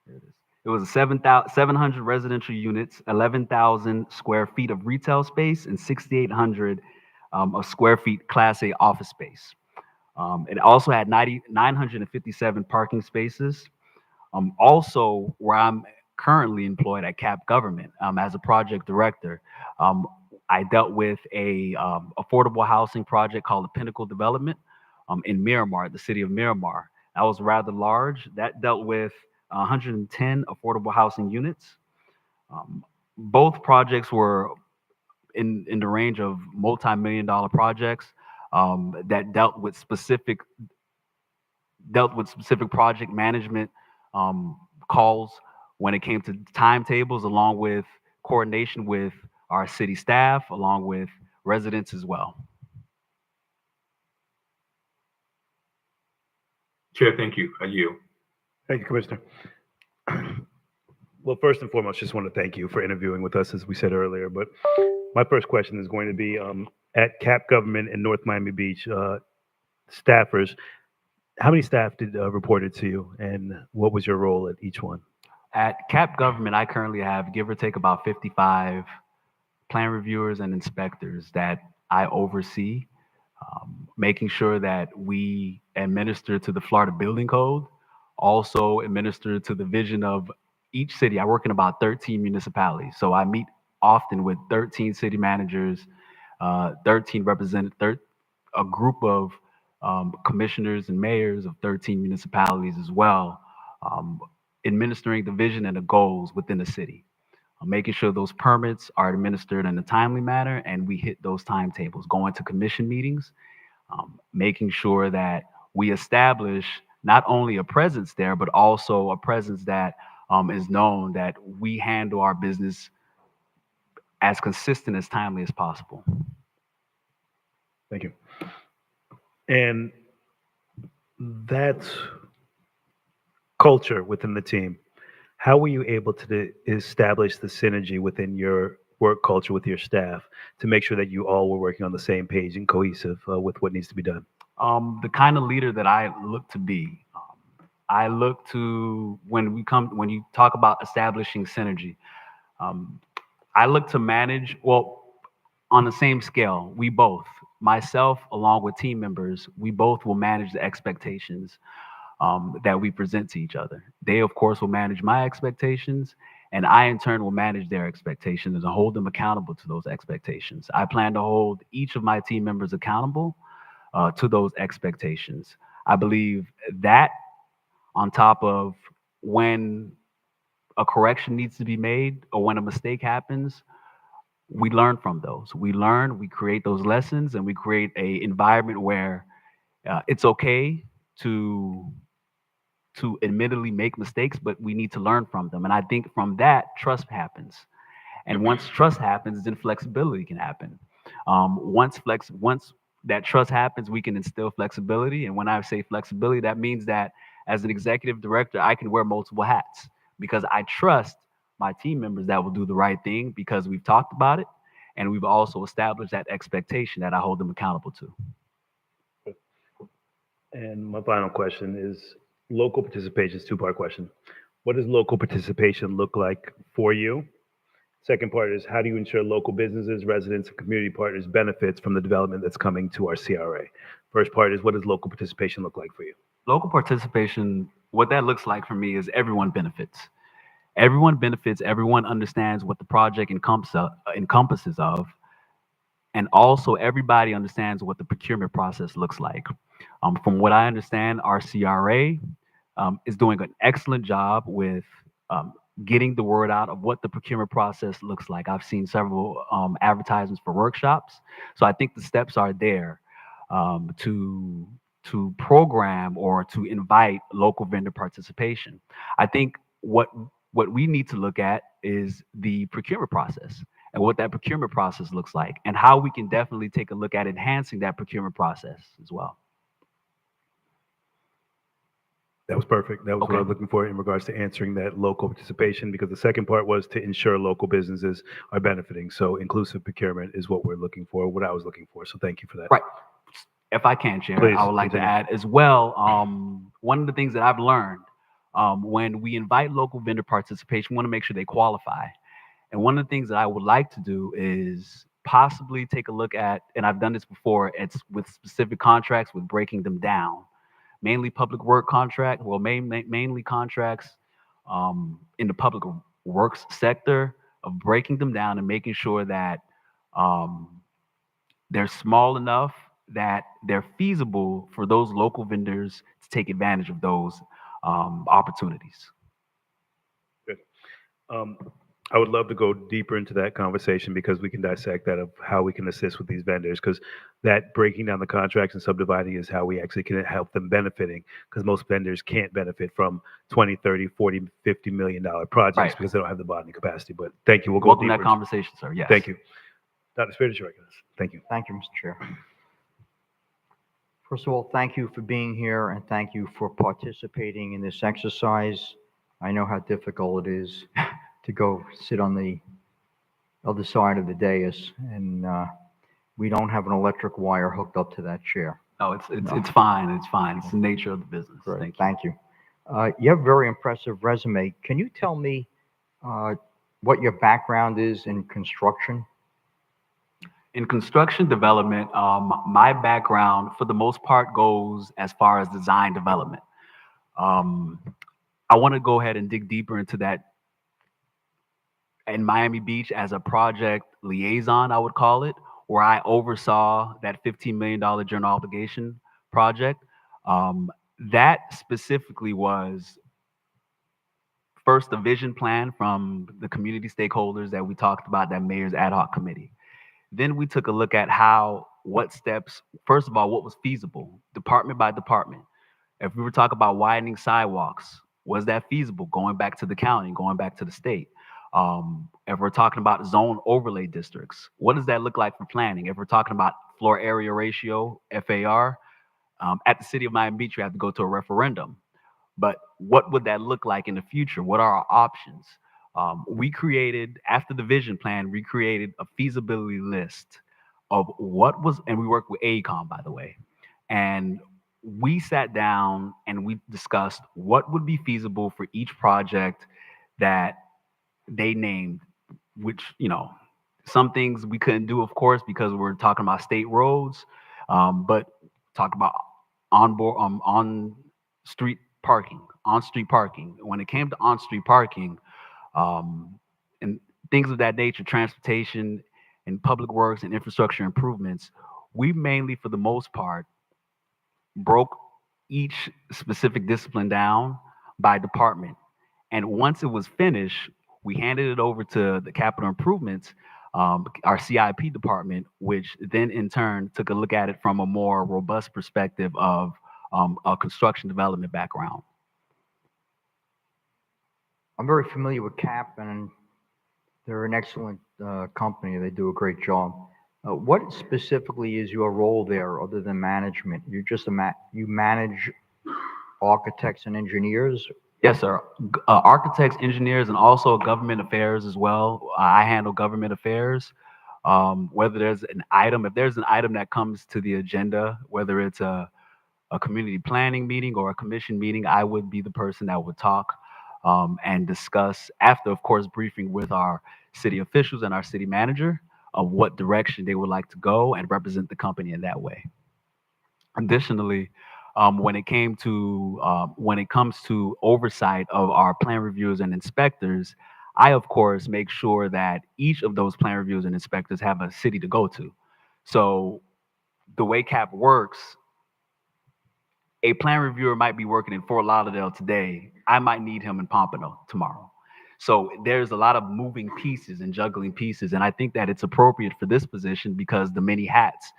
it was 700 residential units, 11,000 square feet of retail space, and 6,800 of square feet Class A office space. It also had 957 parking spaces. Also, where I'm currently employed at CAP Government as a project director, I dealt with a affordable housing project called the Pinnacle Development in Miramar, the city of Miramar. That was rather large. That dealt with 110 affordable housing units. Both projects were in the range of multi-million-dollar projects that dealt with specific project management calls when it came to timetables, along with coordination with our city staff, along with residents as well. Chair, thank you. I yield. Thank you, Commissioner. Well, first and foremost, just want to thank you for interviewing with us, as we said earlier. But my first question is going to be at CAP Government in North Miami Beach, staffers, how many staff did reported to you, and what was your role at each one? At CAP Government, I currently have, give or take, about 55 plan reviewers and inspectors that I oversee, making sure that we administer to the Florida Building Code, also administer to the vision of each city. I work in about 13 municipalities, so I meet often with 13 city managers, 13 representatives, a group of commissioners and mayors of 13 municipalities as well, administering the vision and the goals within the city, making sure those permits are administered in a timely manner and we hit those timetables, going to commission meetings, making sure that we establish not only a presence there, but also a presence that is known that we handle our business as consistent as timely as possible. Thank you. And that's culture within the team. How were you able to establish the synergy within your work culture with your staff to make sure that you all were working on the same page and cohesive with what needs to be done? The kind of leader that I look to be. I look to when you talk about establishing synergy. I look to manage, well, on the same scale, we both, myself along with team members, we both will manage the expectations that we present to each other. They, of course, will manage my expectations, and I, in turn, will manage their expectations and hold them accountable to those expectations. I plan to hold each of my team members accountable to those expectations. I believe that, on top of when a correction needs to be made or when a mistake happens, we learn from those. We learn, we create those lessons, and we create an environment where it's okay to admittedly make mistakes, but we need to learn from them. And I think from that, trust happens. And once trust happens, then flexibility can happen. Once that trust happens, we can instill flexibility. And when I say flexibility, that means that as an executive director, I can wear multiple hats because I trust my team members that will do the right thing because we've talked about it. And we've also established that expectation that I hold them accountable to. And my final question is local participation. Is a two-part question. What does local participation look like for you? Second part is how do you ensure local businesses, residents, and community partners benefits from the development that's coming to our CRA? First part is what does local participation look like for you? Local participation, what that looks like for me is everyone benefits. Everyone benefits, everyone understands what the project encompasses of, and also everybody understands what the procurement process looks like. From what I understand, our CRA is doing an excellent job with getting the word out of what the procurement process looks like. I've seen several advertisements for workshops. So I think the steps are there to program or to invite local vendor participation. I think what we need to look at is the procurement process and what that procurement process looks like and how we can definitely take a look at enhancing that procurement process as well. That was perfect. That was Okay. what I was looking for in regards to answering that local participation, because the second part was to ensure local businesses are benefiting. So inclusive procurement is what we're looking for, what I was looking for. So thank you for that. Right. If I can, Chair, Please, I would like continue. to add as well, one of the things that I've learned when we invite local vendor participation, we want to make sure they qualify. And one of the things that I would like to do is possibly take a look at, and I've done this before, it's with specific contracts with breaking them down. Mainly public work contract, well, mainly contracts in the public works sector of breaking them down and making sure that they're small enough that they're feasible for those local vendors to take advantage of those opportunities. Good. I would love to go deeper into that conversation because we can dissect that of how we can assist with these vendors, because that breaking down the contracts and subdividing is how we actually can help them benefiting, because most vendors can't benefit from 20, 30, 40, $50 million projects Right. because they don't have the bonding capacity. But thank you. We'll go Welcome deeper. that conversation, sir. Yes. Thank you. Dr. Spirit, you recognize. Thank you. Thank you, Mr. Chair. First of all, thank you for being here and thank you for participating in this exercise. I know how difficult it is to go sit on the other side of the dais, and we don't have an electric wire hooked up to that chair. No, it's fine. It's fine. It's the nature of the business. Great. Thank you. Thank you. You have a very impressive resume. Can you tell me what your background is in construction? In construction development, my background, for the most part, goes as far as design development. I want to go ahead and dig deeper into that. In Miami Beach, as a project liaison, I would call it, where I oversaw that $15 million general obligation project. That specifically was first a vision plan from the community stakeholders that we talked about, that mayor's ad hoc committee. Then we took a look at what steps, first of all, what was feasible, department by department. If we were talking about widening sidewalks, was that feasible? Going back to the county, going back to the state. If we're talking about zone overlay districts, what does that look like for planning? If we're talking about floor area ratio, FAR, at the city of Miami Beach, you have to go to a referendum. But what would that look like in the future? What are our options? We created, after the vision plan, we created a feasibility list of what was, and we worked with AECOM, by the way. And we sat down and we discussed what would be feasible for each project that they named, which, some things we couldn't do, of course, because we're talking about state roads, but talk about on-street parking. When it came to on-street parking, and things of that nature, transportation and public works and infrastructure improvements, we mainly, for the most part, broke each specific discipline down by department. And once it was finished, we handed it over to the capital improvements, our CIP department, which then in turn took a look at it from a more robust perspective of a construction development background. I'm very familiar with CAP, and they're an excellent company. They do a great job. What specifically is your role there other than management? You're just you manage architects and engineers? Yes, sir. Architects, engineers, and also government affairs as well. I handle government affairs. Whether there's an item, if there's an item that comes to the agenda, whether it's a community planning meeting or a commission meeting, I would be the person that would talk and discuss, after, of course, briefing with our city officials and our city manager of what direction they would like to go and represent the company in that way. Additionally, when it comes to oversight of our plan reviewers and inspectors, I, of course, make sure that each of those plan reviewers and inspectors have a city to go to. So the way CAP works, a plan reviewer might be working in Fort Lauderdale today. I might need him in Pompano tomorrow. So there's a lot of moving pieces and juggling pieces. And I think that it's appropriate for this position because the many hats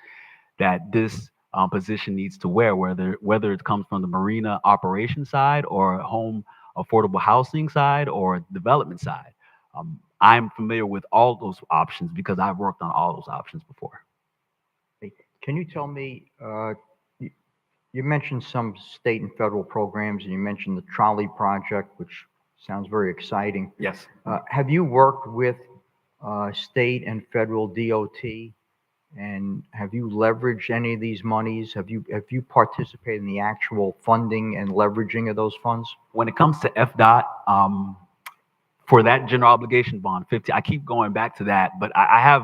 that this position needs to wear, whether it comes from the marina operation side or home affordable housing side or development side. I'm familiar with all those options because I've worked on all those options before. Can you tell me, you mentioned some state and federal programs, and you mentioned the trolley project, which sounds very exciting. Yes. Have you worked with state and federal DOT, and have you leveraged any of these monies? Have you participated in the actual funding and leveraging of those funds? When it comes to FDOT, for that general obligation bond, I keep going back to that, but I have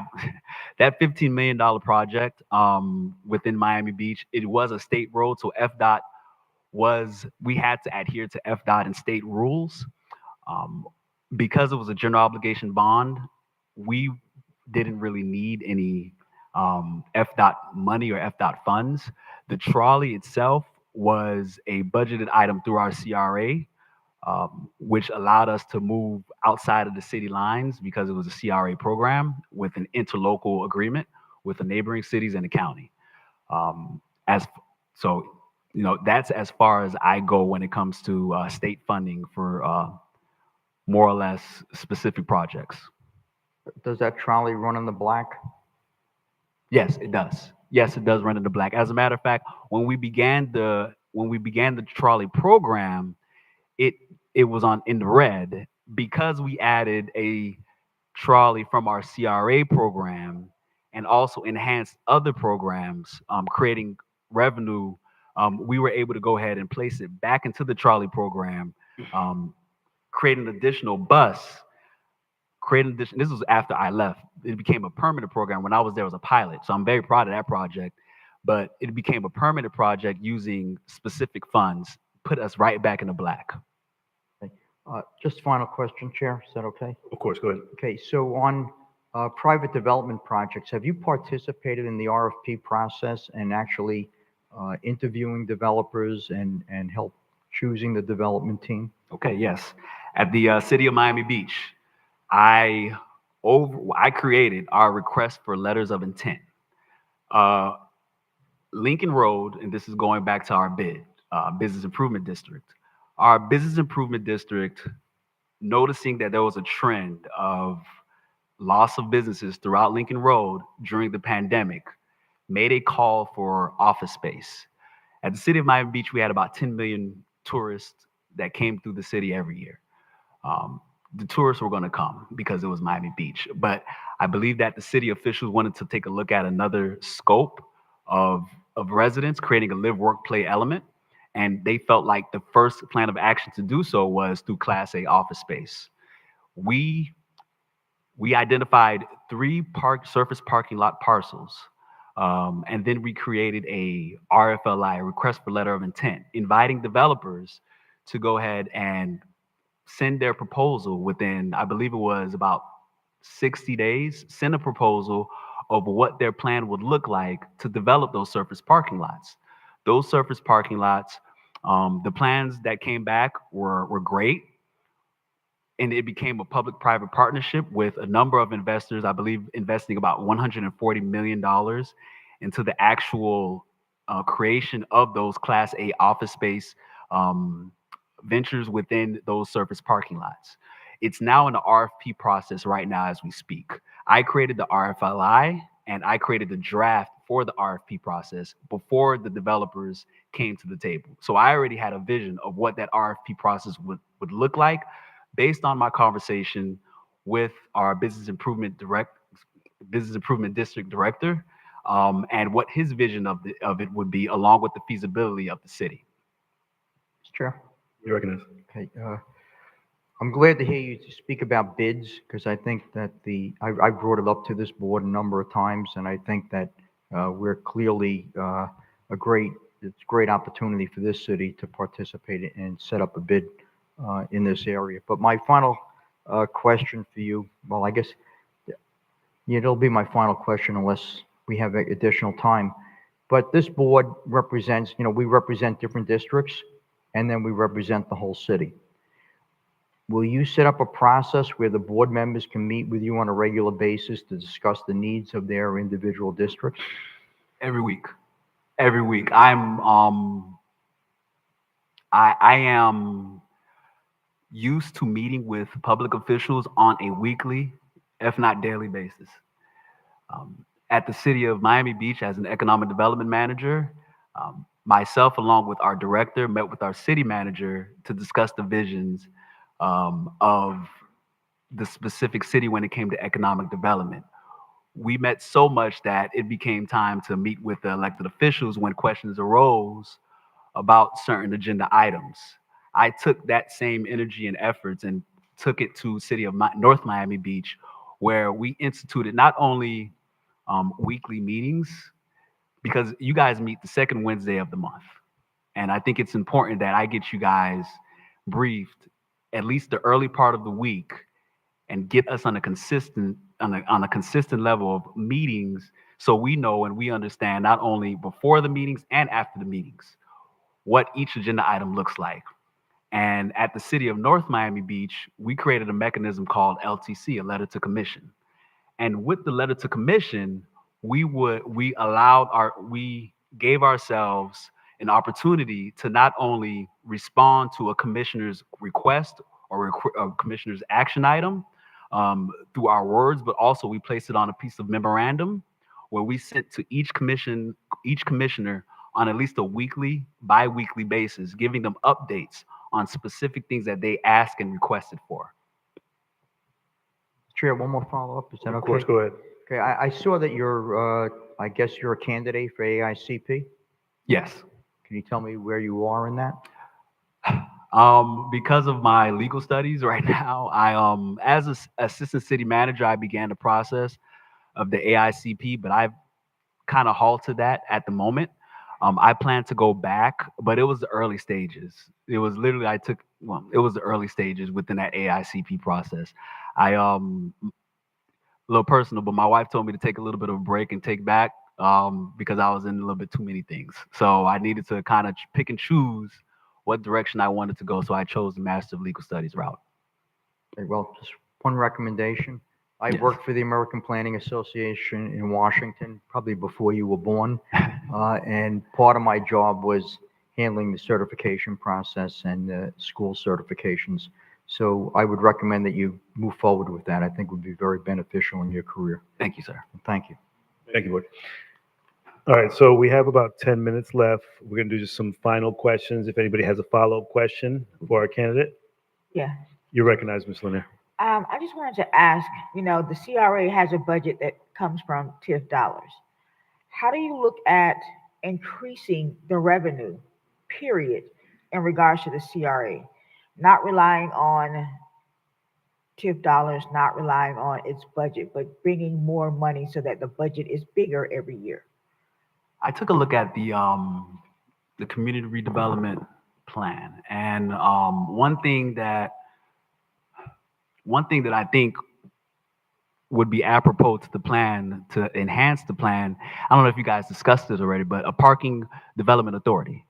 that $15 million project within Miami Beach. It was a state road, so FDOT we had to adhere to FDOT and state rules. Because it was a general obligation bond, we didn't really need any FDOT money or FDOT funds. The trolley itself was a budgeted item through our CRA, which allowed us to move outside of the city lines because it was a CRA program with an interlocal agreement with the neighboring cities and the county. That's as far as I go when it comes to state funding for more or less specific projects. Does that trolley run in the black? Yes, it does. Yes, it does run in the black. As a matter of fact, when we began the trolley program, it was in the red because we added a trolley from our CRA program and also enhanced other programs, creating revenue. We were able to go ahead and place it back into the trolley program, create an additional bus, this was after I left. It became a permanent program. When I was there, it was a pilot. So I'm very proud of that project, but it became a permanent project using specific funds, put us right back in the black. Just final question, Chair. Is that okay? Of course, go ahead. Okay, so on private development projects, have you participated in the RFP process and actually interviewing developers and help choosing the development team? Okay, yes. At the city of Miami Beach, I created our request for letters of intent. Lincoln Road, and this is going back to our bid, business improvement district. Our business improvement district noticing that there was a trend of loss of businesses throughout Lincoln Road during the pandemic, made a call for office space. At the city of Miami Beach, we had about 10 million tourists that came through the city every year. The tourists were going to come because it was Miami Beach. But I believe that the city officials wanted to take a look at another scope of residents, creating a live, work, play element. And they felt like the first plan of action to do so was through Class A office space. We identified 3 surface parking lot parcels. And then we created a RFLI, a request for letter of intent, inviting developers to go ahead and send their proposal within, I believe it was about 60 days, send a proposal of what their plan would look like to develop those surface parking lots. Those surface parking lots, the plans that came back were great. And it became a public-private partnership with a number of investors, I believe investing about $140 million into the actual creation of those Class A office space ventures within those surface parking lots. It's now in the RFP process right now as we speak. I created the RFLI and I created the draft for the RFP process before the developers came to the table. So I already had a vision of what that RFP process would look like based on my conversation with our business improvement district director, and what his vision of it would be, along with the feasibility of the city. Mr. Chair. You recognize? Okay. I'm glad to hear you speak about bids, because I think that I brought it up to this board a number of times, and I think that we're clearly it's a great opportunity for this city to participate and set up a bid in this area. But my final question for you, well, I guess it'll be my final question unless we have additional time. But this board represents, we represent different districts, and then we represent the whole city. Will you set up a process where the board members can meet with you on a regular basis to discuss the needs of their individual districts? Every week. Every week. I am used to meeting with public officials on a weekly, if not daily basis. At the city of Miami Beach, as an economic development manager, myself, along with our director, met with our city manager to discuss the visions of the specific city when it came to economic development. We met so much that it became time to meet with the elected officials when questions arose about certain agenda items. I took that same energy and efforts and took it to city of North Miami Beach, where we instituted not only weekly meetings, because you guys meet the second Wednesday of the month. And I think it's important that I get you guys briefed at least the early part of the week and get us on a consistent level of meetings, so we know and we understand not only before the meetings and after the meetings what each agenda item looks like. And at the city of North Miami Beach, we created a mechanism called LTC, a letter to commission. And with the letter to commission, we gave ourselves an opportunity to not only respond to a commissioner's request or a commissioner's action item through our words, but also we placed it on a piece of memorandum where we sent to each commissioner on at least a weekly, bi-weekly basis, giving them updates on specific things that they asked and requested for. Chair, one more follow-up. Is that okay? Of course, go ahead. Okay, I saw that I guess you're a candidate for AICP. Yes. Can you tell me where you are in that? Because of my legal studies right now, as an assistant city manager, I began the process of the AICP, but I've kind of halted that at the moment. I plan to go back, but it was the early stages. It was literally, it was the early stages within that AICP process. A little personal, but my wife told me to take a little bit of a break and take back because I was in a little bit too many things. So I needed to kind of pick and choose what direction I wanted to go. So I chose the Master of Legal Studies route. Okay, well, just one recommendation. I worked for the American Planning Association in Washington, probably before you were born. And part of my job was handling the certification process and school certifications. So I would recommend that you move forward with that. I think would be very beneficial in your career. Thank you, sir. Thank you. Thank you, Board. All right, so we have about 10 minutes left. We're going to do just some final questions. If anybody has a follow-up question for our candidate, Yeah. you're recognized, Ms. Lanier. I just wanted to ask, the CRA has a budget that comes from TIF dollars. How do you look at increasing the revenue, period, in regards to the CRA? Not relying on TIF dollars, not relying on its budget, but bringing more money so that the budget is bigger every year. I took a look at the community redevelopment plan, and one thing that I think would be apropos to the plan to enhance the plan. I don't know if you guys discussed this already, but a parking development authority.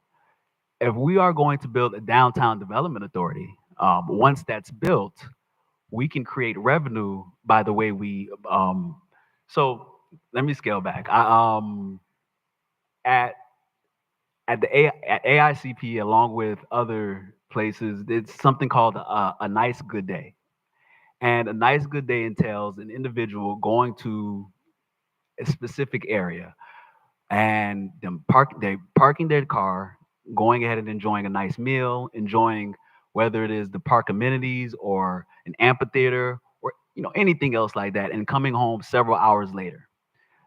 If we are going to build a downtown development authority, once that's built, we can create revenue by the way we. So let me scale back. At at AICP, along with other places, it's something called a nice good day. And a nice good day entails an individual going to a specific area and they parking their car, going ahead and enjoying a nice meal, enjoying whether it is the park amenities or an amphitheater or anything else like that, and coming home several hours later.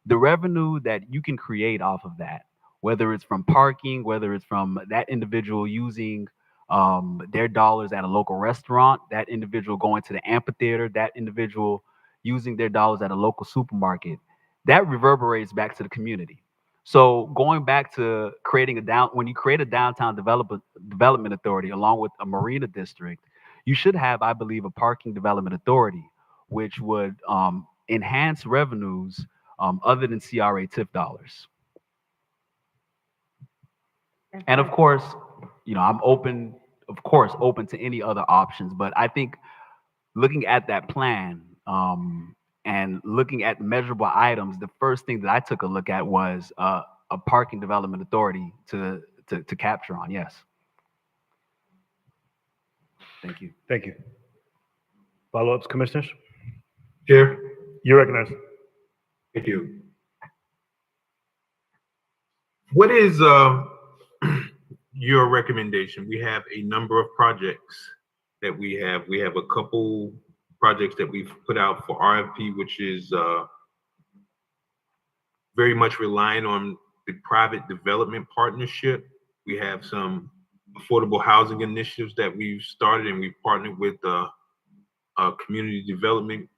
The revenue that you can create off of that, whether it's from parking, whether it's from that individual using their dollars at a local restaurant, that individual going to the amphitheater, that individual using their dollars at a local supermarket, that reverberates back to the community. So going back to creating when you create a downtown development authority along with a marina district, you should have, I believe, a parking development authority, which would enhance revenues other than CRA TIF dollars. And of course, I'm open to any other options. But I think looking at that plan and looking at measurable items, the first thing that I took a look at was a parking development authority to capture on. Yes. Thank you. Thank you. Follow-ups, commissioners? Chair, You're recognized. thank you. What is your recommendation? We have a number of projects that we have. We have a couple projects that we've put out for RFP, which is very much relying on the private development partnership. We have some affordable housing initiatives that we've started, and we've partnered with a community development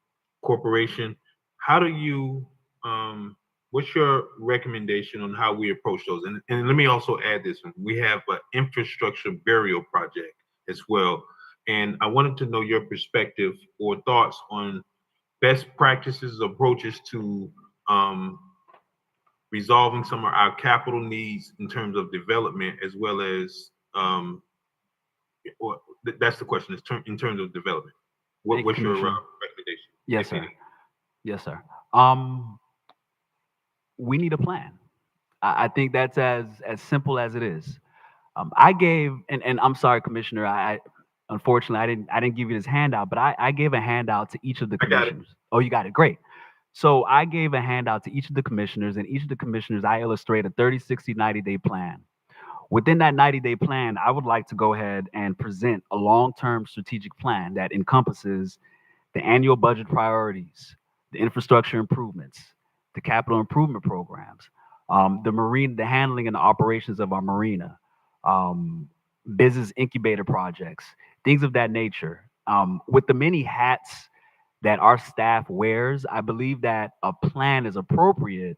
corporation. How do you, what's your recommendation on how we approach those? And let me also add this one. We have an infrastructure burial project as well. And I wanted to know your perspective or thoughts on best practices, approaches to resolving some of our capital needs in terms of development, as well as, that's the question, in terms of development. What's your recommendation? Yes, sir. Yes, sir. We need a plan. I think that's as simple as it is. I gave, and I'm sorry, Commissioner, I unfortunately I didn't give you this handout, but I gave a handout to each of the commissioners. Oh, you got it. Great. So I gave a handout to each of the commissioners, and each of the commissioners, I illustrate a 30, 60, 90-day plan. Within that 90-day plan, I would like to go ahead and present a long-term strategic plan that encompasses the annual budget priorities, the infrastructure improvements, the capital improvement programs, the handling and the operations of our marina, business incubator projects, things of that nature. With the many hats that our staff wears, I believe that a plan is appropriate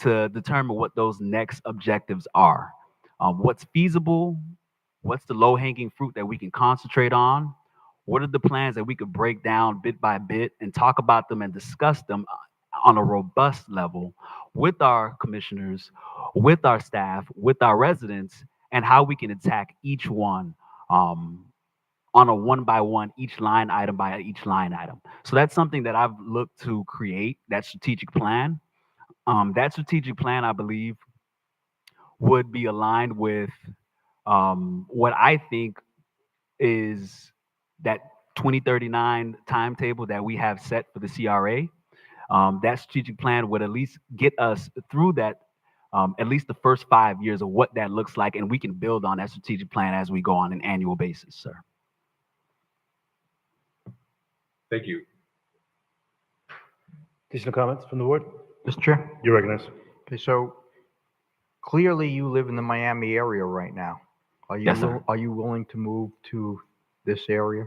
to determine what those next objectives are. What's feasible? What's the low-hanging fruit that we can concentrate on? What are the plans that we could break down bit by bit and talk about them and discuss them on a robust level with our commissioners, with our staff, with our residents, and how we can attack each one on a one-by-one, each line item by each line item. So that's something that I've looked to create, that strategic plan. That strategic plan, I believe, would be aligned with what I think is that 2039 timetable that we have set for the CRA. That strategic plan would at least get us through that, at least the first 5 years of what that looks like, and we can build on that strategic plan as we go on an annual basis, sir. Thank you. Additional comments from the board? Mr. Chair? You're recognized. Okay, so clearly you live in the Miami area right now. Yes, sir. Are you willing to move to this area?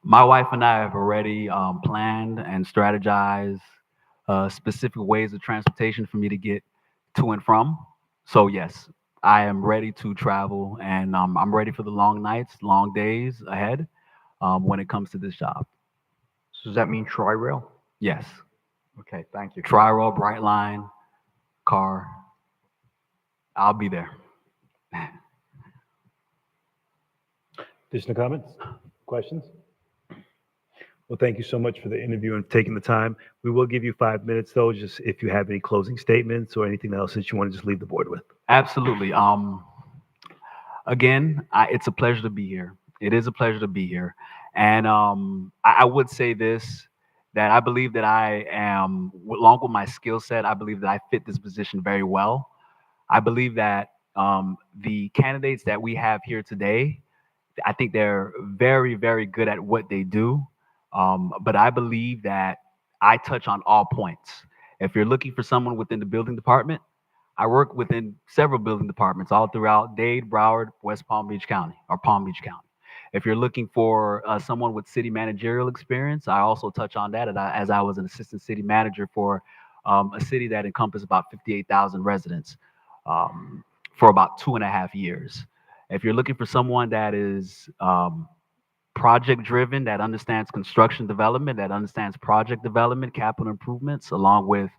My wife and I have already planned and strategized specific ways of transportation for me to get to and from. So yes, I am ready to travel, and I'm ready for the long nights, long days ahead when it comes to this job. So does that mean Tri-Rail? Yes, Okay, thank you. Tri-Rail, Bright Line, car. I'll be there. Additional comments? Questions? Well, thank you so much for the interview and taking the time. We will give you 5 minutes, though, just if you have any closing statements or anything else that you want to just leave the board with. Absolutely. Again, it's a pleasure to be here. It is a pleasure to be here. And I would say this, that I believe that I am, along with my skill set, I believe that I fit this position very well. I believe that the candidates that we have here today, I think they're very, very good at what they do. But I believe that I touch on all points. If you're looking for someone within the building department, I work within several building departments all throughout Dade, Broward, West Palm Beach County, or Palm Beach County. If you're looking for someone with city managerial experience, I also touch on that as I was an assistant city manager for a city that encompassed about 58,000 residents for about 2.5 years. If you're looking for someone that is project driven, that understands construction development, that understands project development, capital improvements, along with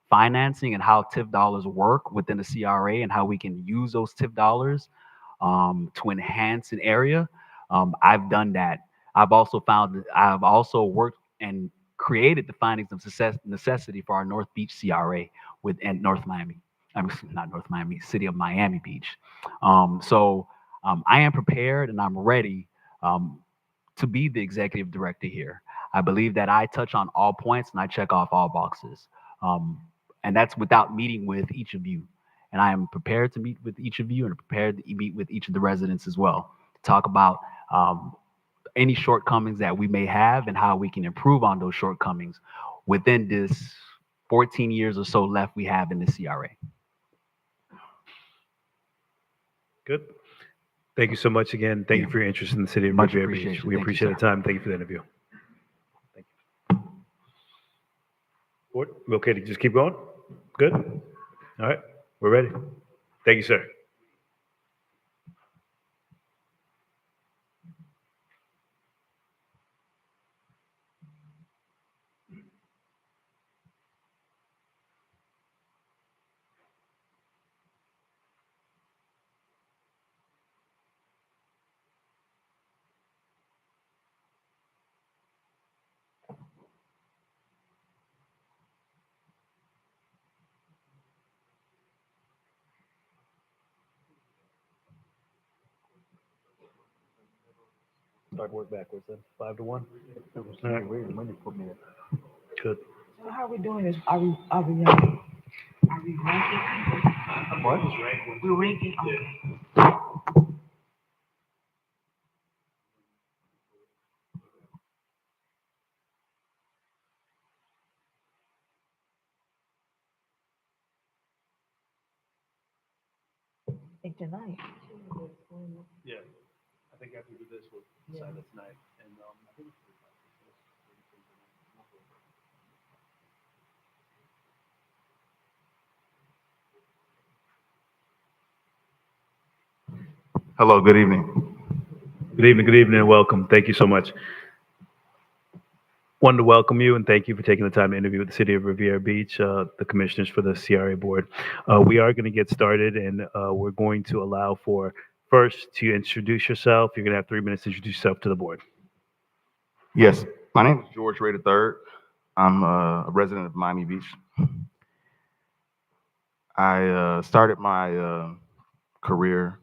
financing and how TIF dollars work within the CRA and how we can use those TIF dollars to enhance an area, I've done that. I've also worked and created the findings of necessity for our North Beach CRA within North Miami. Not North Miami, City of Miami Beach. So I am prepared and I'm ready to be the executive director here. I believe that I touch on all points and I check off all boxes. And that's without meeting with each of you. And I am prepared to meet with each of you and prepared to meet with each of the residents as well, to talk about any shortcomings that we may have and how we can improve on those shortcomings within this 14 years or so left we have in the CRA. Good. Thank you so much again. Thank you for your interest in the city of Much Riviera appreciation. Beach. We Thank you, appreciate sir. the time. Thank you for the interview. Thank you. Board, we okay to just keep going? Good? All right, we're ready. Thank you, sir. Start work backwards then, 5 to 1. All right. Good. So how are we doing this? Are we ranking? What? We're ranking, okay. Tonight. Yeah, I think after we do this, we'll decide that tonight. And I think Hello, good evening. Good evening, and welcome. Thank you so much. Wanted to welcome you and thank you for taking the time to interview with the City of Riviera Beach, the commissioners for the CRA board. We are going to get started, and we're going to allow for first to introduce yourself. You're going to have 3 minutes to introduce yourself to the board. Yes, my name is George Ray III. I'm a resident of Miami Beach. I started my career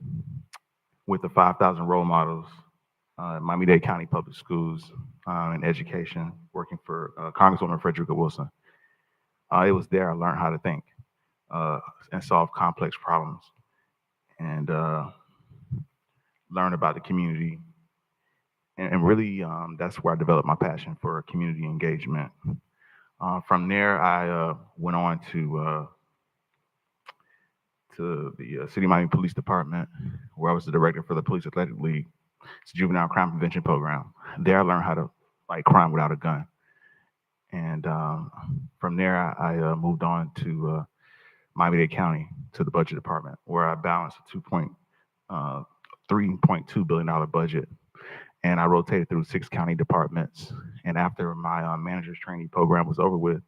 with the 5,000 Role Models Miami-Dade County Public Schools in education, working for Congresswoman Frederica Wilson. It was there I learned how to think and solve complex problems and learn about the community. And really, that's where I developed my passion for community engagement. From there, I went on to the City of Miami Police Department, where I was the director for the Police Athletic League. It's a juvenile crime prevention program. There, I learned how to fight crime without a gun. And from there, I moved on to Miami-Dade County to the budget department, where I balanced a $3.2 billion budget. And I rotated through 6 county departments. And after my manager's training program was over with,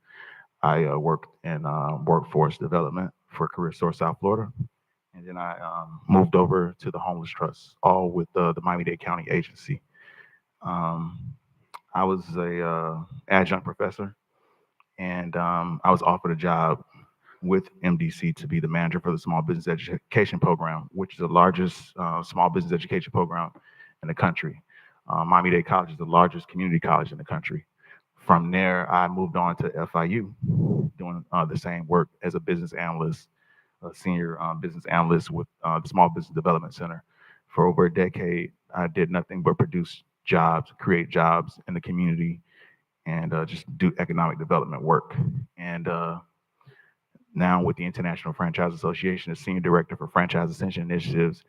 I worked in workforce development for Career Source South Florida. And then I moved over to the Homeless Trust, all with the Miami-Dade County Agency. I was a adjunct professor, and I was offered a job with MDC to be the manager for the Small Business Education Program, which is the largest small business education program in the country. Miami-Dade College is the largest community college in the country. From there, I moved on to FIU, doing the same work as a business analyst, a senior business analyst with the Small Business Development Center. For over a decade, I did nothing but produce jobs, create jobs in the community, and just do economic development work. And now with the International Franchise Association as Senior Director for Franchise Ascension Initiatives,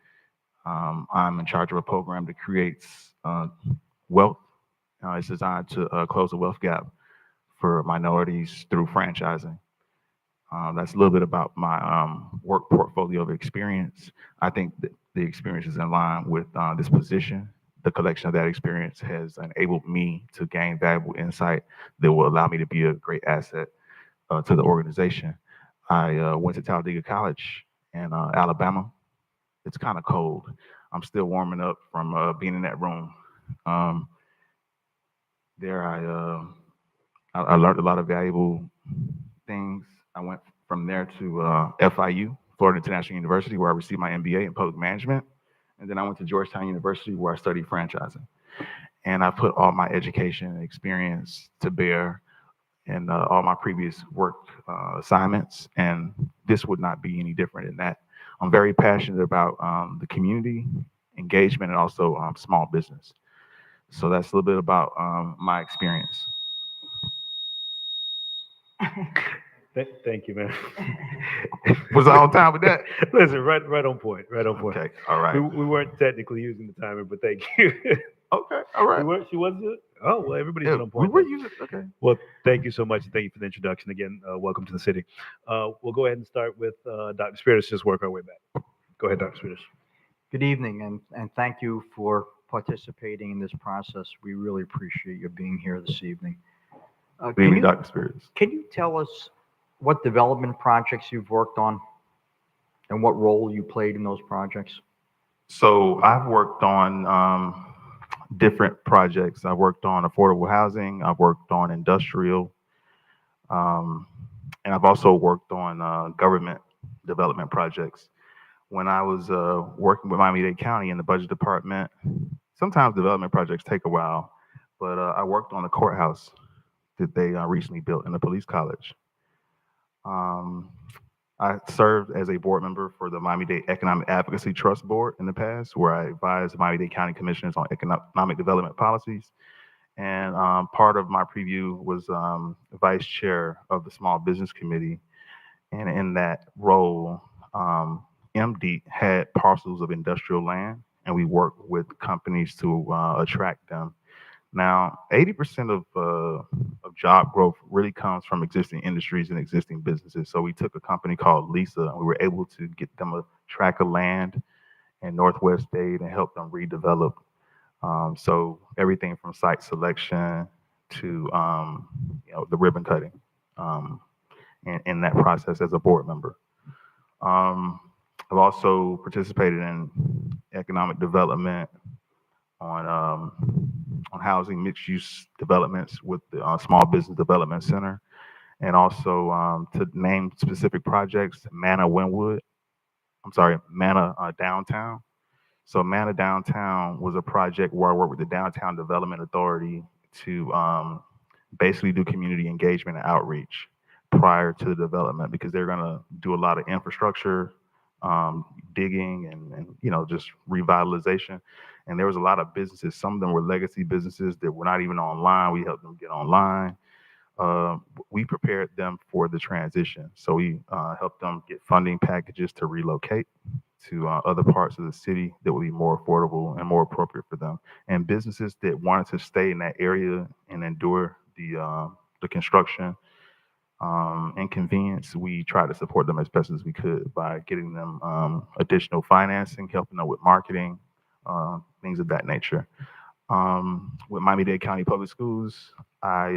I'm in charge of a program that creates wealth. It's designed to close the wealth gap for minorities through franchising. That's a little bit about my work portfolio of experience. I think that the experience is in line with this position. The collection of that experience has enabled me to gain valuable insight that will allow me to be a great asset to the organization. I went to Talladega College in Alabama. It's kind of cold. I'm still warming up from being in that room. There, I learned a lot of valuable things. I went from there to FIU, Florida International University, where I received my MBA in public management. And then I went to Georgetown University, where I studied franchising. And I put all my education and experience to bear in all my previous work assignments. And this would not be any different in that. I'm very passionate about the community engagement and also small business. So that's a little bit about my experience. Thank you, man. Was I on time with that? Listen, right on point, right on point. Okay, all right. We weren't technically using the timer, but thank you. Okay, all right. She wasn't? Oh, well, everybody's on point. We were using, okay. Well, thank you so much, and thank you for the introduction again. Welcome to the city. We'll go ahead and start with Dr. Spiritus, just work our way back. Go ahead, Dr. Spiritus. Good evening, and thank you for participating in this process. We really appreciate you being here this evening. Good evening, Dr. Spiritus. Can you tell us what development projects you've worked on and what role you played in those projects? So I've worked on different projects. I've worked on affordable housing. I've worked on industrial. And I've also worked on government development projects. When I was working with Miami-Dade County in the budget department, sometimes development projects take a while, but I worked on a courthouse that they recently built in the police college. I served as a board member for the Miami-Dade Economic Advocacy Trust Board in the past, where I advised Miami-Dade County Commissioners on economic development policies. And part of my preview was vice chair of the Small Business Committee. And in that role, MD had parcels of industrial land, and we worked with companies to attract them. Now, 80% of job growth really comes from existing industries and existing businesses. So we took a company called Lisa, and we were able to get them a tract of land in Northwest Dade and help them redevelop. So everything from site selection to the ribbon cutting in that process as a board member. I've also participated in economic development on housing mixed-use developments with the Small Business Development Center, and also to name specific projects, Manna Downtown. So Manna Downtown was a project where I worked with the Downtown Development Authority to basically do community engagement and outreach prior to the development because they're gonna do a lot of infrastructure, digging and just revitalization. And there was a lot of businesses. Some of them were legacy businesses that were not even online. We helped them get online. We prepared them for the transition. So we helped them get funding packages to relocate to other parts of the city that would be more affordable and more appropriate for them. And businesses that wanted to stay in that area and endure the construction inconvenience, we tried to support them as best as we could by getting them additional financing, helping them with marketing, things of that nature. With Miami-Dade County Public Schools, I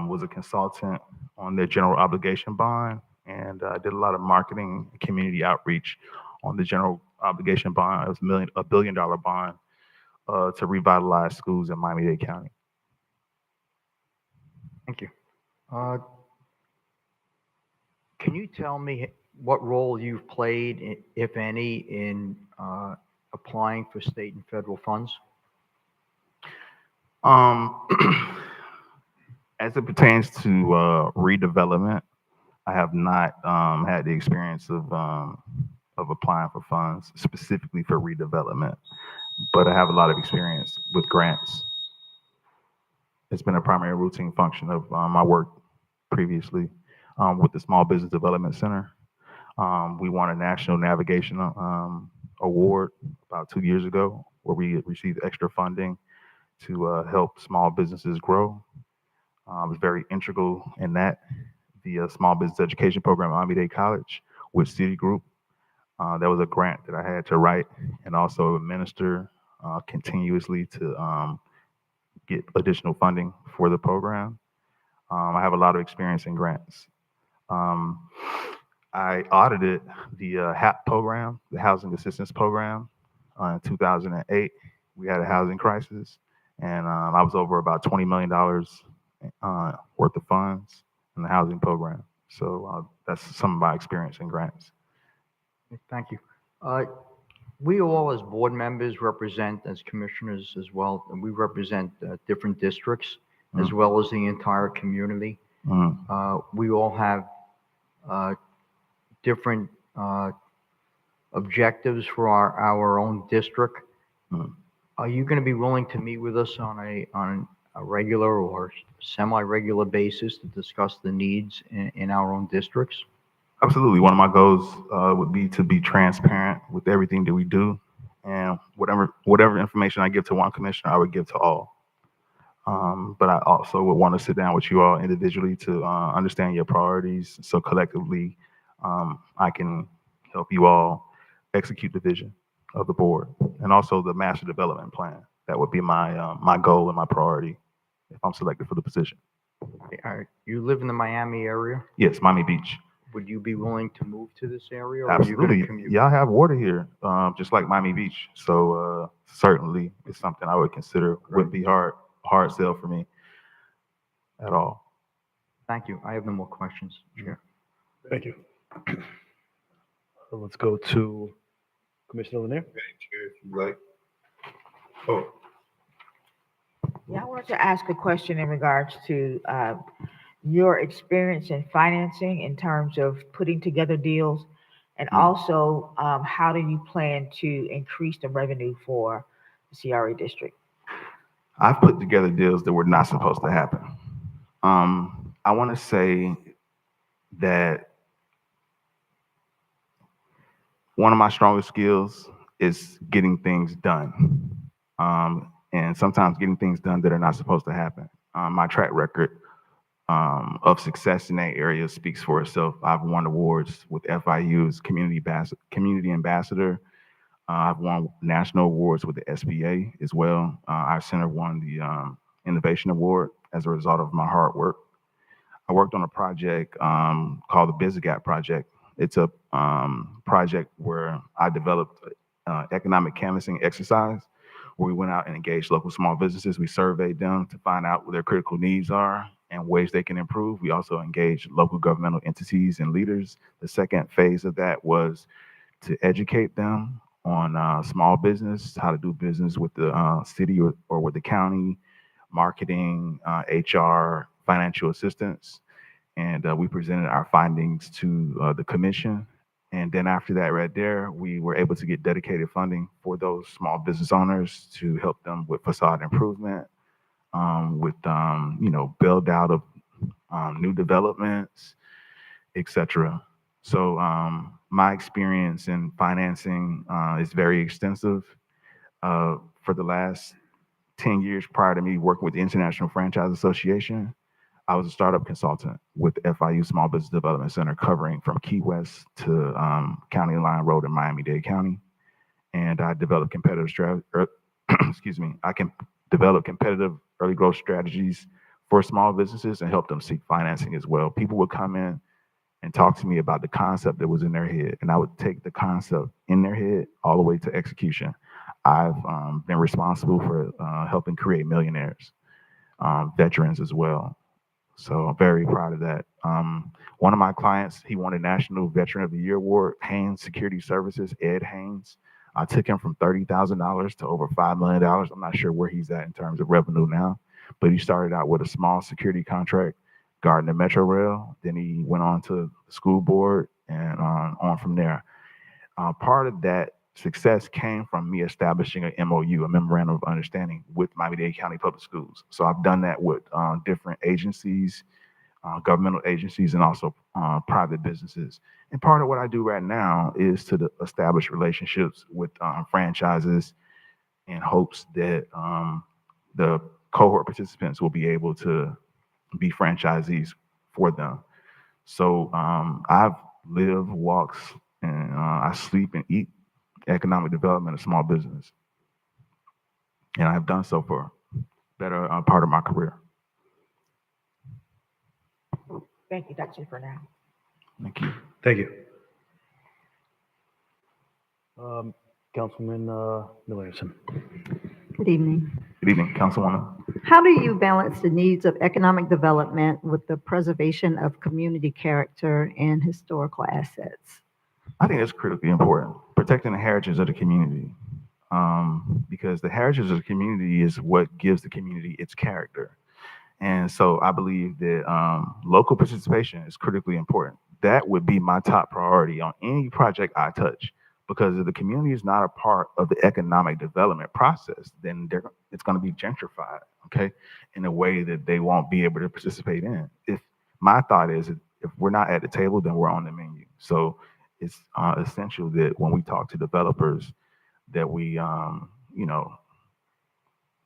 was a consultant on their general obligation bond, and I did a lot of marketing and community outreach on the general obligation bond. It was $1 billion bond to revitalize schools in Miami-Dade County. Thank you. Can you tell me what role you've played, if any, in applying for state and federal funds? As it pertains to redevelopment, I have not had the experience of applying for funds specifically for redevelopment, but I have a lot of experience with grants. It's been a primary routine function of my work previously with the Small Business Development Center. We won a national navigation award about 2 years ago where we received extra funding to help small businesses grow. I was very integral in that. The Small Business Education Program at Miami-Dade College with Citigroup. That was a grant that I had to write and also administer continuously to get additional funding for the program. I have a lot of experience in grants. I audited the HAP program, the Housing Assistance Program, in 2008. We had a housing crisis, and I was over about $20 million worth of funds in the housing program. So that's some of my experience in grants. Thank you. We all, as board members, represent, as commissioners as well, and we represent different districts as well as the entire community. We all have different objectives for our own district. Are you going to be willing to meet with us on a regular or semi-regular basis to discuss the needs in our own districts? Absolutely. One of my goals would be to be transparent with everything that we do, and whatever information I give to one commissioner, I would give to all. But I also would want to sit down with you all individually to understand your priorities, so collectively I can help you all execute the vision of the board and also the master development plan. That would be my goal and my priority if I'm selected for the position. You live in the Miami area? Yes, Miami Beach. Would you be willing to move to this area? Or Are you Absolutely. going to commute? Y'all have water here, just like Miami Beach. So certainly it's something I would consider. Wouldn't be hard sell for me at all. Thank you. I have no more questions, Chair. Thank you. So let's go to Commissioner Lanier. Oh. Yeah, I wanted to ask a question in regards to your experience in financing in terms of putting together deals, and also how do you plan to increase the revenue for the CRA district? I've put together deals that were not supposed to happen. I want to say that one of my strongest skills is getting things done. And sometimes getting things done that are not supposed to happen. My track record of success in that area speaks for itself. I've won awards with FIU as community ambassador. I've won national awards with the SBA as well. Our center won the Innovation Award as a result of my hard work. I worked on a project called the Business Gap Project. It's a project where I developed economic canvassing exercise where we went out and engaged local small businesses. We surveyed them to find out what their critical needs are and ways they can improve. We also engaged local governmental entities and leaders. The second phase of that was to educate them on small business, how to do business with the city or with the county, marketing, HR, financial assistance. And we presented our findings to the commission. And then after that, right there, we were able to get dedicated funding for those small business owners to help them with facade improvement, with build out of new developments, etc. So my experience in financing is very extensive. For the last 10 years prior to me working with the International Franchise Association, I was a startup consultant with FIU Small Business Development Center, covering from Key West to County Line Road in Miami-Dade County. And I developed excuse me, I can develop competitive early growth strategies for small businesses and help them seek financing as well. People would come in and talk to me about the concept that was in their head, and I would take the concept in their head all the way to execution. I've been responsible for helping create millionaires, veterans as well. So I'm very proud of that. One of my clients, he won a National Veteran of the Year award, Haynes Security Services, Ed Haynes. I took him from $30,000 to over $5 million. I'm not sure where he's at in terms of revenue now, but he started out with a small security contract guarding the Metro Rail. Then he went on to the school board and on from there. Part of that success came from me establishing an MOU, a memorandum of understanding, with Miami-Dade County Public Schools. So I've done that with different agencies, governmental agencies, and also private businesses. And part of what I do right now is to establish relationships with franchises in hopes that the cohort participants will be able to be franchisees for them. So I've lived, walks, and I sleep and eat economic development of small business. And I've done so for better part of my career. Thank you, Dr. For now. Thank you. Thank you. Councilman Millerson. Good evening. Good evening, Councilwoman. How do you balance the needs of economic development with the preservation of community character and historical assets? I think it's critically important, protecting the heritage of the community, because the heritage of the community is what gives the community its character. And so I believe that local participation is critically important. That would be my top priority on any project I touch, because if the community is not a part of the economic development process, then it's going to be gentrified, okay, in a way that they won't be able to participate in. If my thought is, if we're not at the table, then we're on the menu. So it's essential that when we talk to developers, that we,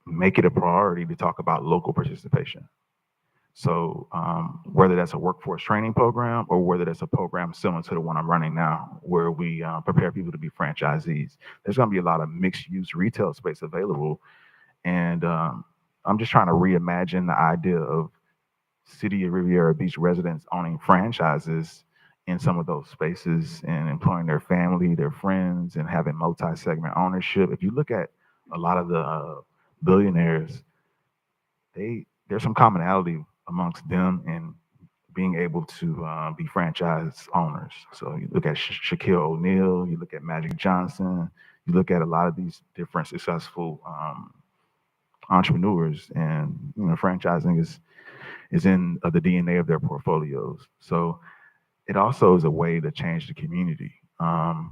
make it a priority to talk about local participation. So whether that's a workforce training program or whether that's a program similar to the one I'm running now, where we prepare people to be franchisees, there's going to be a lot of mixed-use retail space available. And I'm just trying to reimagine the idea of City of Riviera Beach residents owning franchises in some of those spaces and employing their family, their friends, and having multi-segment ownership. If you look at a lot of the billionaires, there's some commonality amongst them and being able to be franchise owners. So you look at Shaquille O'Neal, you look at Magic Johnson, you look at a lot of these different successful entrepreneurs, and franchising is in the DNA of their portfolios. So it also is a way to change the community, and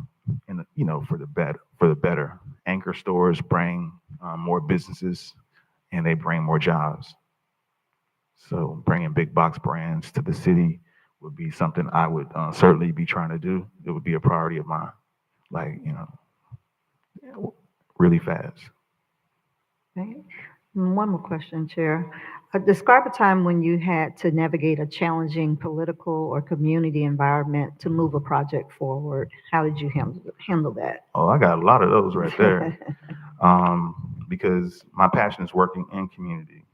for the better. Anchor stores bring more businesses, and they bring more jobs. So bringing big box brands to the city would be something I would certainly be trying to do. It would be a priority of mine, really fast. Okay. One more question, Chair. Describe a time when you had to navigate a challenging political or community environment to move a project forward. How did you handle that? Oh, I got a lot of those right there. Because my passion is working in community,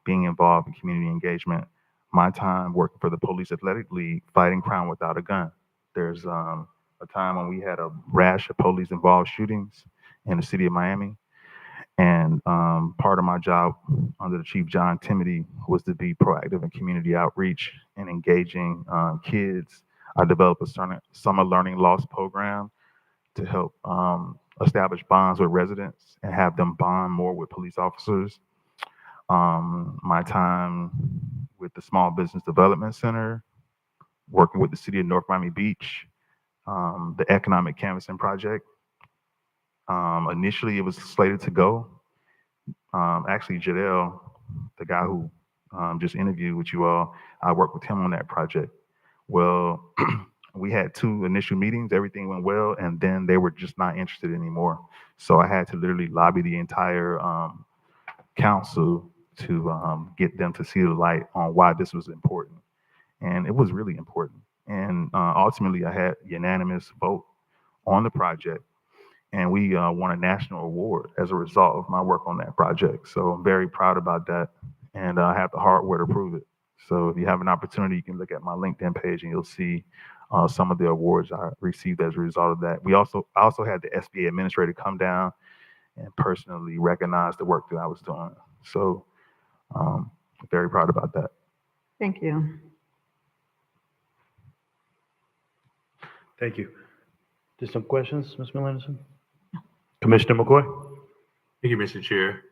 being involved in community engagement. My time working for the Police Athletic League, fighting crime without a gun. There's a time when we had a rash of police-involved shootings in the city of Miami. And part of my job under the Chief John Timothy was to be proactive in community outreach and engaging kids. I developed a summer learning loss program to help establish bonds with residents and have them bond more with police officers. My time with the Small Business Development Center, working with the city of North Miami Beach, the Economic Canvassing Project. Initially, it was slated to go. Actually, Jadel, the guy who just interviewed with you all, I worked with him on that project. Well, we had 2 initial meetings, everything went well, and then they were just not interested anymore. So I had to literally lobby the entire council to get them to see the light on why this was important. And it was really important. And ultimately, I had unanimous vote on the project, and we won a national award as a result of my work on that project. So I'm very proud about that, and I have the hardware to prove it. So if you have an opportunity, you can look at my LinkedIn page, and you'll see some of the awards I received as a result of that. I also had the SBA administrator come down and personally recognize the work that I was doing. So very proud about that. Thank you. Thank you. There's some questions, Ms. Melanson? Commissioner McCoy? Thank you, Mr. Chair.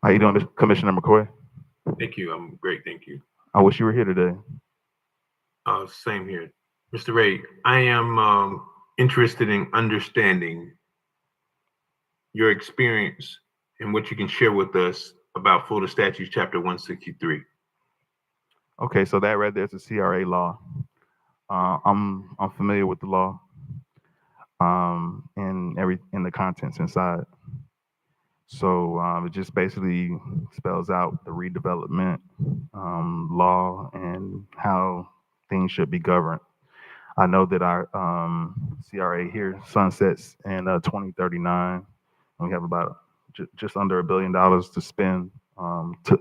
How you doing, Commissioner McCoy? Thank you. I'm great. Thank you. I wish you were here today. Same here. Mr. Ray, I am interested in understanding your experience and what you can share with us about Florida Statutes Chapter 163. Okay, so that right there is a CRA law. I'm familiar with the law and the contents inside. So it just basically spells out the redevelopment law and how things should be governed. I know that our CRA here sunsets in 2039. And we have about just under $1 billion to spend under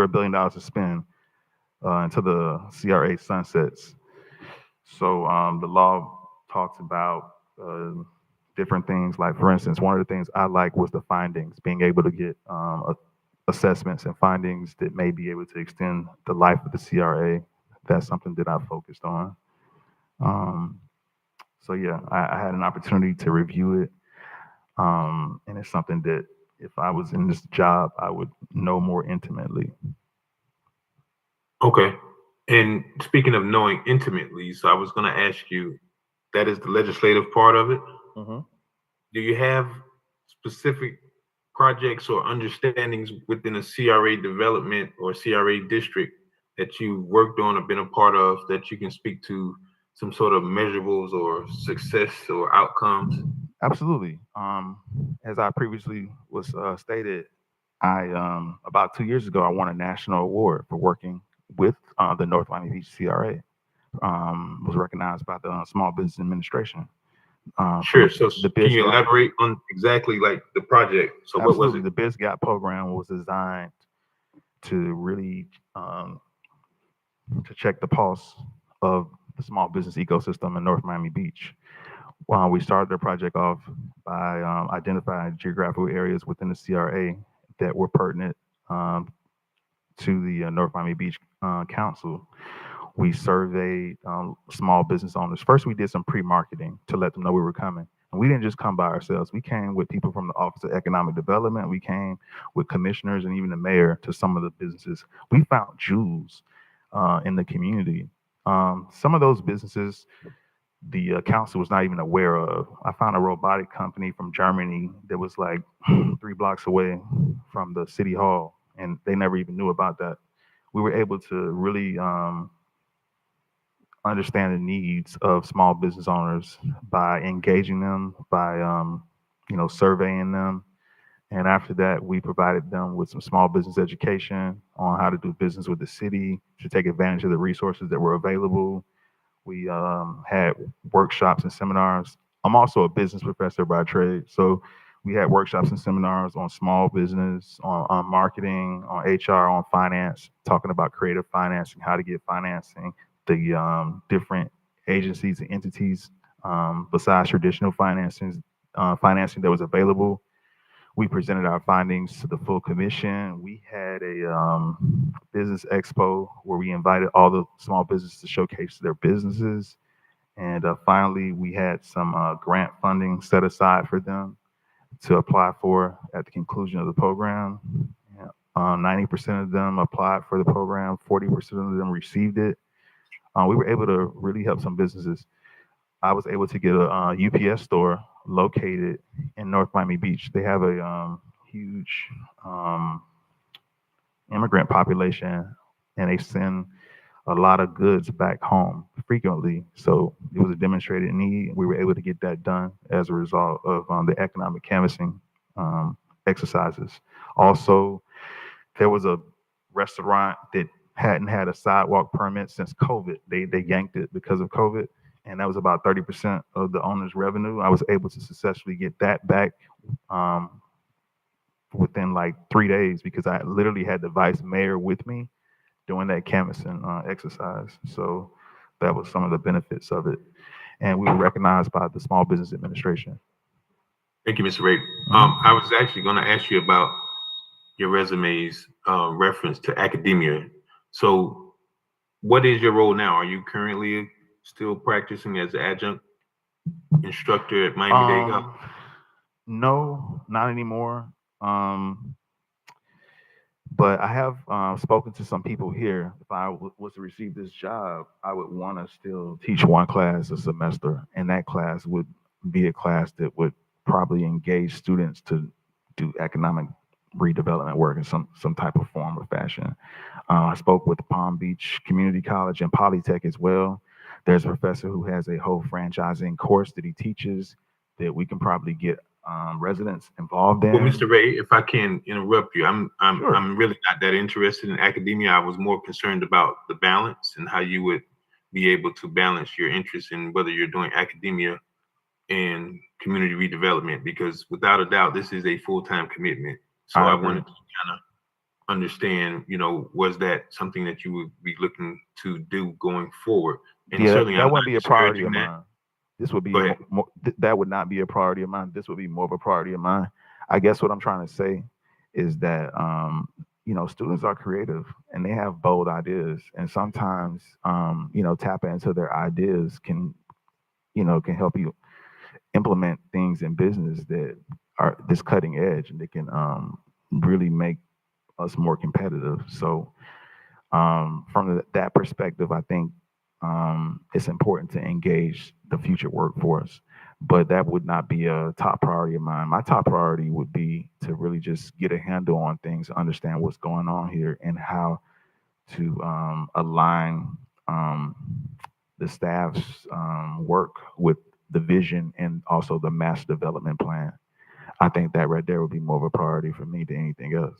$1 billion to spend until the CRA sunsets. So the law talks about different things. Like, for instance, one of the things I like was the findings, being able to get assessments and findings that may be able to extend the life of the CRA. That's something that I focused on. So yeah, I had an opportunity to review it. And it's something that if I was in this job, I would know more intimately. Okay. And speaking of knowing intimately, so I was going to ask you, that is the legislative part of it. Mm-hmm. Do you have specific projects or understandings within a CRA development or CRA district that you worked on or been a part of that you can speak to some sort of measurables or success or outcomes? Absolutely. As I previously was stated, I about 2 years ago, I won a national award for working with the North Miami Beach CRA. Was recognized by the Small Business Administration. Sure. So can you elaborate on exactly like the project? So Absolutely. What was it? The BizGap program was designed to really to check the pulse of the small business ecosystem in North Miami Beach. We started the project off by identifying geographical areas within the CRA that were pertinent to the North Miami Beach Council. We surveyed small business owners. First, we did some pre-marketing to let them know we were coming. And we didn't just come by ourselves. We came with people from the Office of Economic Development. We came with commissioners and even the mayor to some of the businesses. We found jewels in the community. Some of those businesses, the council was not even aware of. I found a robotic company from Germany that was like 3 blocks away from the city hall, and they never even knew about that. We were able to really understand the needs of small business owners by engaging them, by surveying them. And after that, we provided them with some small business education on how to do business with the city, to take advantage of the resources that were available. We had workshops and seminars. I'm also a business professor by trade. So we had workshops and seminars on small business, on marketing, on HR, on finance, talking about creative financing, how to get financing, the different agencies and entities besides traditional financing that was available. We presented our findings to the full commission. We had a business expo where we invited all the small businesses to showcase their businesses. And finally, we had some grant funding set aside for them to apply for at the conclusion of the program. 90% of them applied for the program, 40% of them received it. We were able to really help some businesses. I was able to get a UPS store located in North Miami Beach. They have a huge immigrant population, and they send a lot of goods back home frequently. So it was a demonstrated need. We were able to get that done as a result of the economic canvassing exercises. Also, there was a restaurant that hadn't had a sidewalk permit since COVID. They yanked it because of COVID, and that was about 30% of the owner's revenue. I was able to successfully get that back within like 3 days because I literally had the vice mayor with me doing that canvassing exercise. So that was some of the benefits of it. And we were recognized by the Small Business Administration. Thank you, Mr. Ray. I was actually going to ask you about your resume's reference to academia. So what is your role now? Are you currently still practicing as an adjunct instructor at Miami-Dade College? No, not anymore. But I have spoken to some people here. If I was to receive this job, I would want to still teach one class a semester, and that class would be a class that would probably engage students to do economic redevelopment work in some type of form or fashion. I spoke with the Palm Beach Community College and Polytech as well. There's a professor who has a whole franchising course that he teaches that we can probably get residents involved in. Well, Mr. Ray, if I can interrupt you, Sure. I'm really not that interested in academia. I was more concerned about the balance and how you would be able to balance your interest in whether you're doing academia and community redevelopment, because without a doubt, this is a full-time commitment. So I wanted to kind of understand, was that something that you would be looking to do going forward? And Yeah, certainly that I'm wouldn't not be a priority of discouraging that. mine. This would be Go ahead. that would not be a priority of mine. This would be more of a priority of mine. I guess what I'm trying to say is that students are creative and they have bold ideas, and sometimes tapping into their ideas can help you implement things in business that are this cutting edge, and they can really make us more competitive. So from that perspective, I think it's important to engage the future workforce, but that would not be a top priority of mine. My top priority would be to really just get a handle on things, understand what's going on here, and how to align the staff's work with the vision and also the mass development plan. I think that right there would be more of a priority for me than anything else.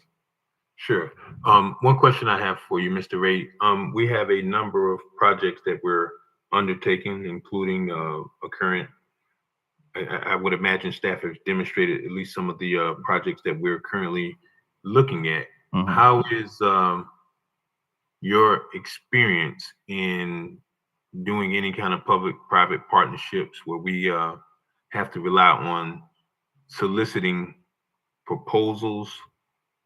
Sure. One question I have for you, Mr. Ray. We have a number of projects that we're undertaking, including a current. I would imagine staff has demonstrated at least some of the projects that we're currently looking at. Mhm. How is your experience in doing any kind of public-private partnerships where we have to rely on soliciting proposals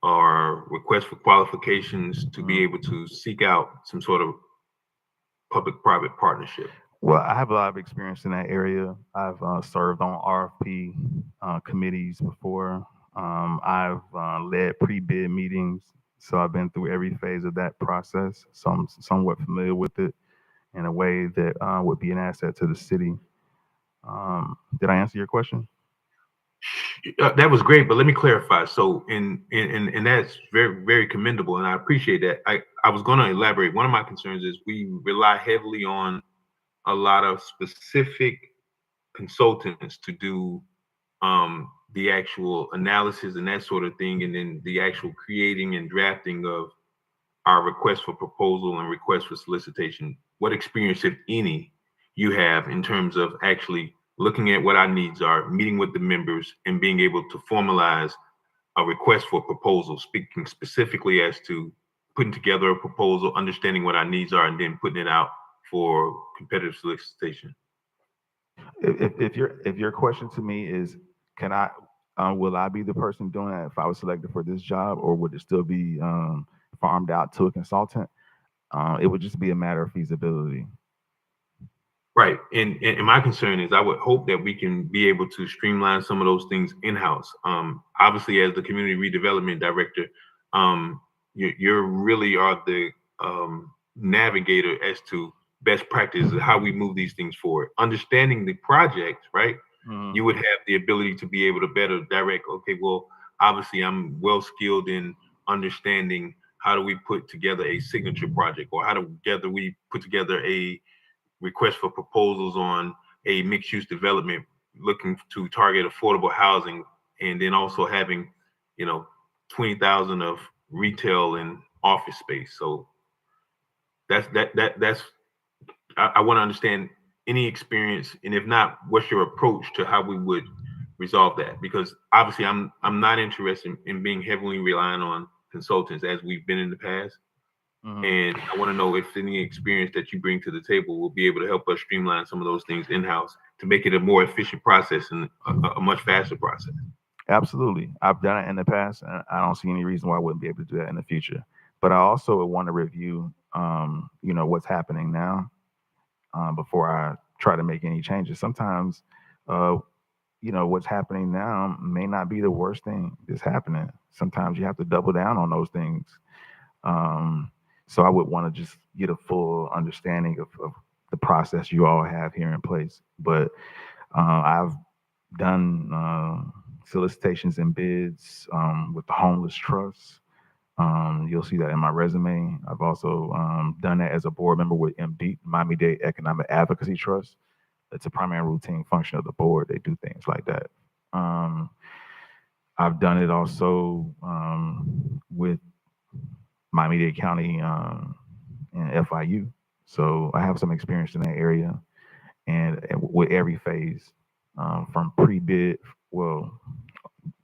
or requests for qualifications to be able to seek out some sort of public-private partnership? Well, I have a lot of experience in that area. I've served on RFP committees before. I've led pre-bid meetings, so I've been through every phase of that process. So I'm somewhat familiar with it in a way that would be an asset to the city. Did I answer your question? That was great, but let me clarify. So, and that's very, very commendable, and I appreciate that. I was going to elaborate. One of my concerns is we rely heavily on a lot of specific consultants to do the actual analysis and that sort of thing, and then the actual creating and drafting of our request for proposal and request for solicitation. What experience, if any, you have in terms of actually looking at what our needs are, meeting with the members, and being able to formalize a request for proposal, speaking specifically as to putting together a proposal, understanding what our needs are, and then putting it out for competitive solicitation? If your question to me is, will I be the person doing that if I was selected for this job, or would it still be farmed out to a consultant? It would just be a matter of feasibility. Right. And my concern is I would hope that we can be able to streamline some of those things in-house. Obviously, as the community redevelopment director, you're really are the navigator as to best practices, how we move these things forward. Understanding the project, right? Mhm. You would have the ability to be able to better direct, okay, well, obviously I'm well skilled in understanding how do we put together a signature project, or how together we put together a request for proposals on a mixed-use development looking to target affordable housing, and then also having, 20,000 of retail and office space. So that's I want to understand any experience, and if not, what's your approach to how we would resolve that? Because obviously I'm not interested in being heavily reliant on consultants as we've been in the past. Mhm. And I want to know if any experience that you bring to the table will be able to help us streamline some of those things in-house to make it a more efficient process and a much faster process. Absolutely. I've done it in the past, and I don't see any reason why I wouldn't be able to do that in the future. But I also want to review, what's happening now, before I try to make any changes. Sometimes, uh, what's happening now may not be the worst thing that's happening. Sometimes you have to double down on those things. Um, so I would want to just get a full understanding of the process you all have here in place. But I've done solicitations and bids with the Homeless Trust. You'll see that in my resume. I've also done that as a board member with MD, Miami-Dade Economic Advocacy Trust. It's a primary routine function of the board. They do things like that. Um, I've done it also with Miami-Dade County and FIU. So I have some experience in that area, and with every phase, from pre-bid, well,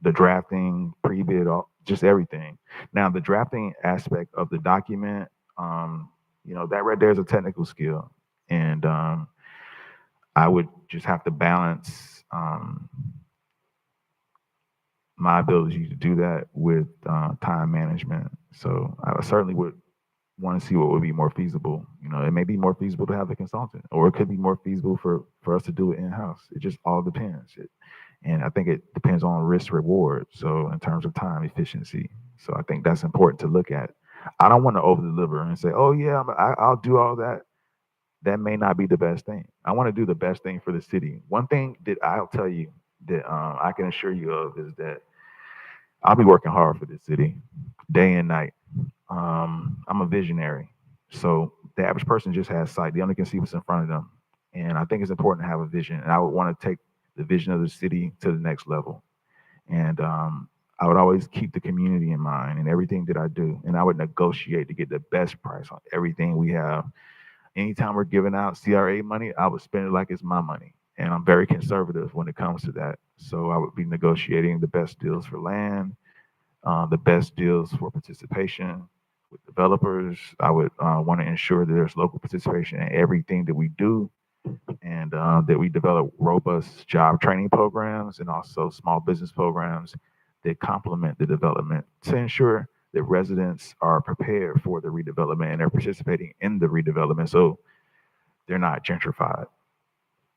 the drafting, pre-bid, just everything. Now, the drafting aspect of the document, that right there is a technical skill, and I would just have to balance my ability to do that with time management. So I certainly would want to see what would be more feasible. It may be more feasible to have a consultant, or it could be more feasible for us to do it in-house. It just all depends. And I think it depends on risk reward. So in terms of time efficiency, so I think that's important to look at. I don't want to over deliver and say, oh yeah, I'll do all that. That may not be the best thing. I want to do the best thing for the city. One thing that I'll tell you that I can assure you of is that I'll be working hard for this city day and night. I'm a visionary. So the average person just has sight. They only can see what's in front of them. And I think it's important to have a vision. And I would want to take the vision of the city to the next level. And I would always keep the community in mind in everything that I do. And I would negotiate to get the best price on everything we have. Anytime we're giving out CRA money, I would spend it like it's my money. And I'm very conservative when it comes to that. So I would be negotiating the best deals for land, the best deals for participation with developers. I would want to ensure that there's local participation in everything that we do, and that we develop robust job training programs and also small business programs that complement the development to ensure that residents are prepared for the redevelopment and they're participating in the redevelopment so they're not gentrified.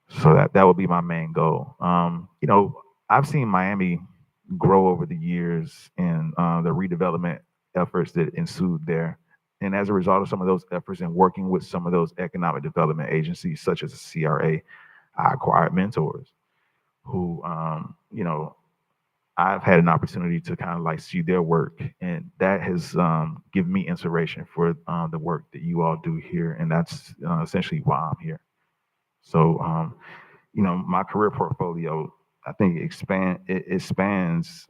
So that would be my main goal. I've seen Miami grow over the years and the redevelopment efforts that ensued there. And as a result of some of those efforts and working with some of those economic development agencies, such as the CRA, I acquired mentors who, I've had an opportunity to kind of like see their work, and that has given me inspiration for the work that you all do here, and that's essentially why I'm here. So, my career portfolio, I think it spans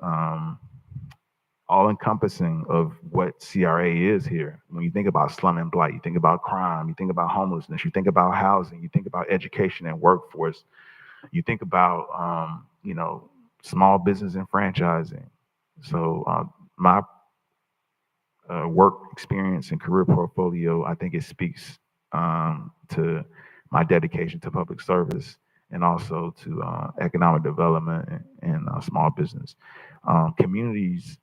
all encompassing of what CRA is here. When you think about slum and blight, you think about crime, you think about homelessness, you think about housing, you think about education and workforce, you think about small business and franchising. So my work experience and career portfolio, I think it speaks to my dedication to public service and also to economic development and small business. Communities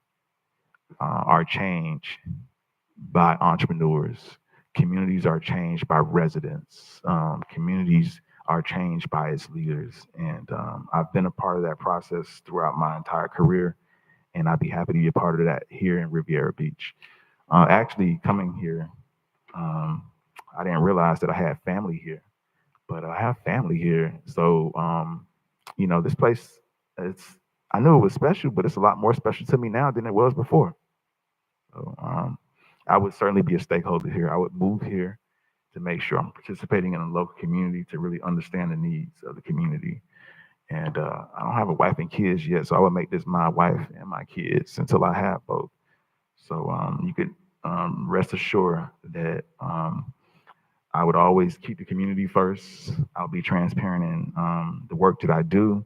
are changed by entrepreneurs. Communities are changed by residents. Communities are changed by its leaders. And I've been a part of that process throughout my entire career, and I'd be happy to be a part of that here in Riviera Beach. Actually, coming here, I didn't realize that I had family here, but I have family here. So, this place, I knew it was special, but it's a lot more special to me now than it was before. So, I would certainly be a stakeholder here. I would move here to make sure I'm participating in the local community to really understand the needs of the community. And I don't have a wife and kids yet, so I would make this my wife and my kids until I have both. So you could rest assured that I would always keep the community first. I'll be transparent in the work that I do,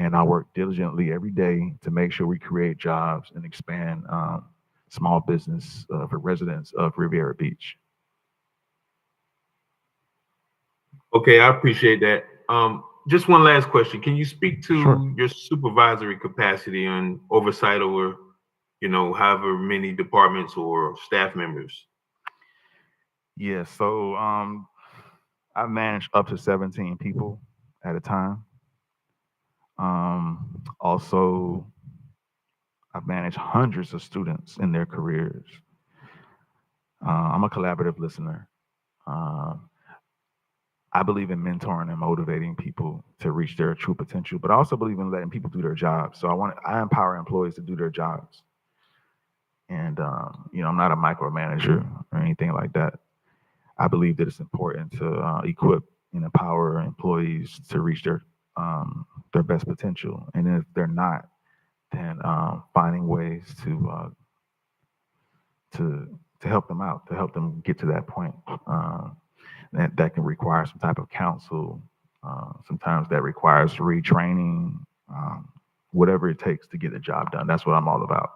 and I work diligently every day to make sure we create jobs and expand small business for residents of Riviera Beach. Okay, I appreciate that. Just one last question. Can you speak to Sure. your supervisory capacity and oversight over, however many departments or staff members? Yeah, so I manage up to 17 people at a time. Also, I've managed hundreds of students in their careers. I'm a collaborative listener. Uh, I believe in mentoring and motivating people to reach their true potential, but I also believe in letting people do their jobs. So I empower employees to do their jobs. And I'm not a micromanager or anything like that. I believe that it's important to equip and empower employees to reach their best potential. And if they're not, then finding ways to help them out, to help them get to that point. That can require some type of counsel. Sometimes that requires retraining, whatever it takes to get the job done. That's what I'm all about.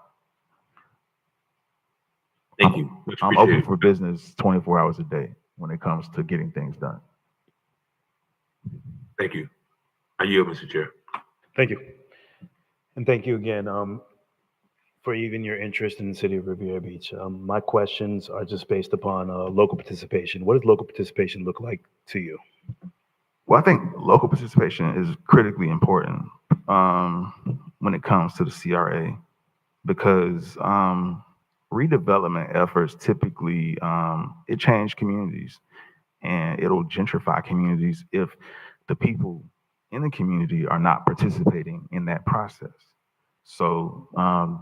Thank you. Much I'm open appreciated. for business 24 hours a day when it comes to getting things done. Thank you. I yield, Mr. Chair. Thank you. And thank you again for even your interest in the city of Riviera Beach. My questions are just based upon local participation. What does local participation look like to you? Well, I think local participation is critically important when it comes to the CRA because redevelopment efforts typically it change communities and it'll gentrify communities if the people in the community are not participating in that process. So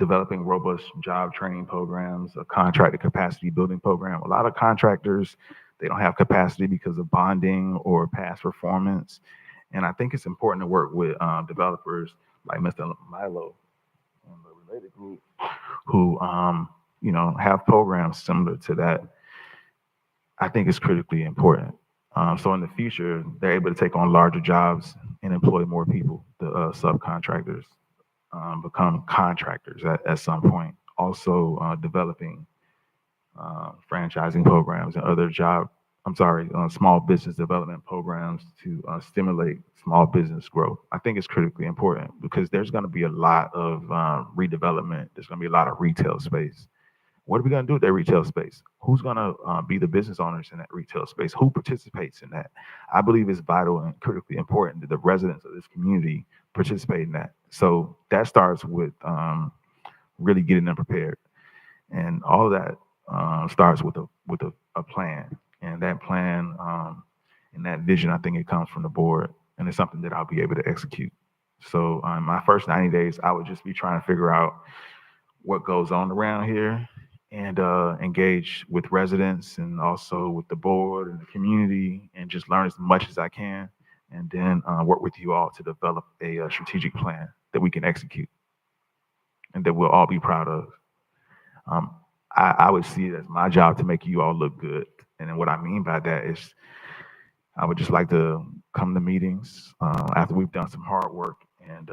developing robust job training programs, a contractor capacity building program. A lot of contractors, they don't have capacity because of bonding or past performance. And I think it's important to work with developers like Mr. Milo and the related group who, have programs similar to that. I think it's critically important. So in the future, they're able to take on larger jobs and employ more people, the subcontractors. Become contractors at some point. Also developing franchising programs and other small business development programs to stimulate small business growth. I think it's critically important because there's going to be a lot of redevelopment. There's going to be a lot of retail space. What are we going to do with that retail space? Who's going to be the business owners in that retail space? Who participates in that? I believe it's vital and critically important that the residents of this community participate in that. So that starts with really getting them prepared, and all of that starts with a plan. And that plan and that vision, I think it comes from the board, and it's something that I'll be able to execute. So my first 90 days, I would just be trying to figure out what goes on around here and engage with residents and also with the board and the community and just learn as much as I can and then work with you all to develop a strategic plan that we can execute and that we'll all be proud of. I would see it as my job to make you all look good. And then what I mean by that is I would just like to come to meetings after we've done some hard work and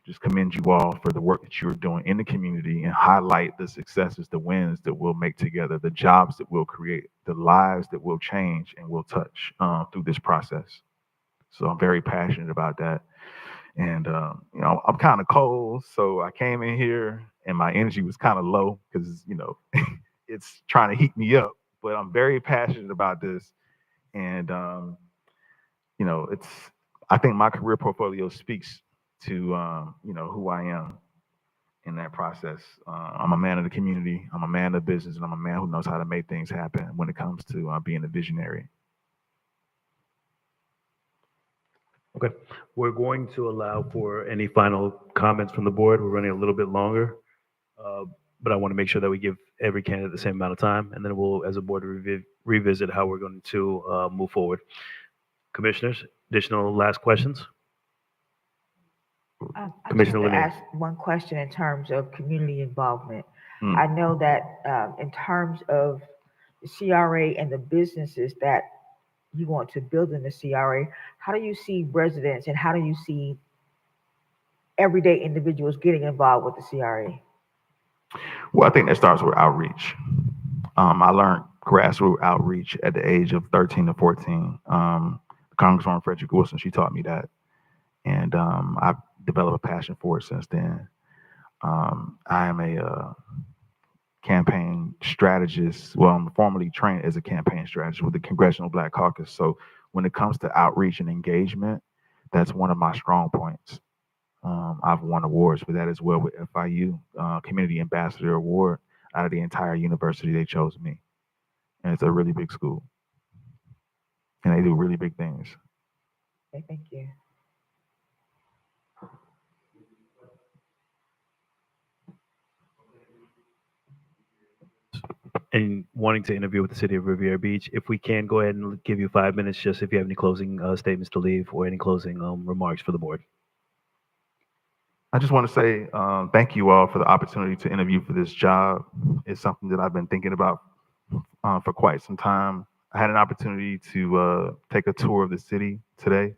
just commend you all for the work that you're doing in the community and highlight the successes, the wins that we'll make together, the jobs that we'll create, the lives that we'll change and we'll touch through this process. So I'm very passionate about that. And, I'm kind of cold. So I came in here and my energy was kind of low because, it's trying to heat me up. But I'm very passionate about this. And, I think my career portfolio speaks to, who I am in that process. I'm a man of the community, I'm a man of business, and I'm a man who knows how to make things happen when it comes to being a visionary. Okay, we're going to allow for any final comments from the board. We're running a little bit longer, but I want to make sure that we give every candidate the same amount of time, and then we'll, as a board, revisit how we're going to move forward. Commissioners, additional last questions? I Commissioner just Lanier. ask one question in terms of community involvement. I know that in terms of the CRA and the businesses that you want to build in the CRA, how do you see residents and how do you see everyday individuals getting involved with the CRA? Well, I think that starts with outreach. I learned grassroots outreach at the age of 13 to 14. Congresswoman Frederick Wilson, she taught me that. And I've developed a passion for it since then. I am a campaign strategist. Well, I'm formally trained as a campaign strategist with the Congressional Black Caucus. So when it comes to outreach and engagement, that's one of my strong points. I've won awards for that as well with FIU, Community Ambassador Award. Out of the entire university, they chose me. And it's a really big school. And they do really big things. Okay, thank you. And wanting to interview with the city of Riviera Beach, if we can go ahead and give you 5 minutes, just if you have any closing statements to leave or any closing remarks for the board. I just want to say thank you all for the opportunity to interview for this job. It's something that I've been thinking about for quite some time. I had an opportunity to take a tour of the city today,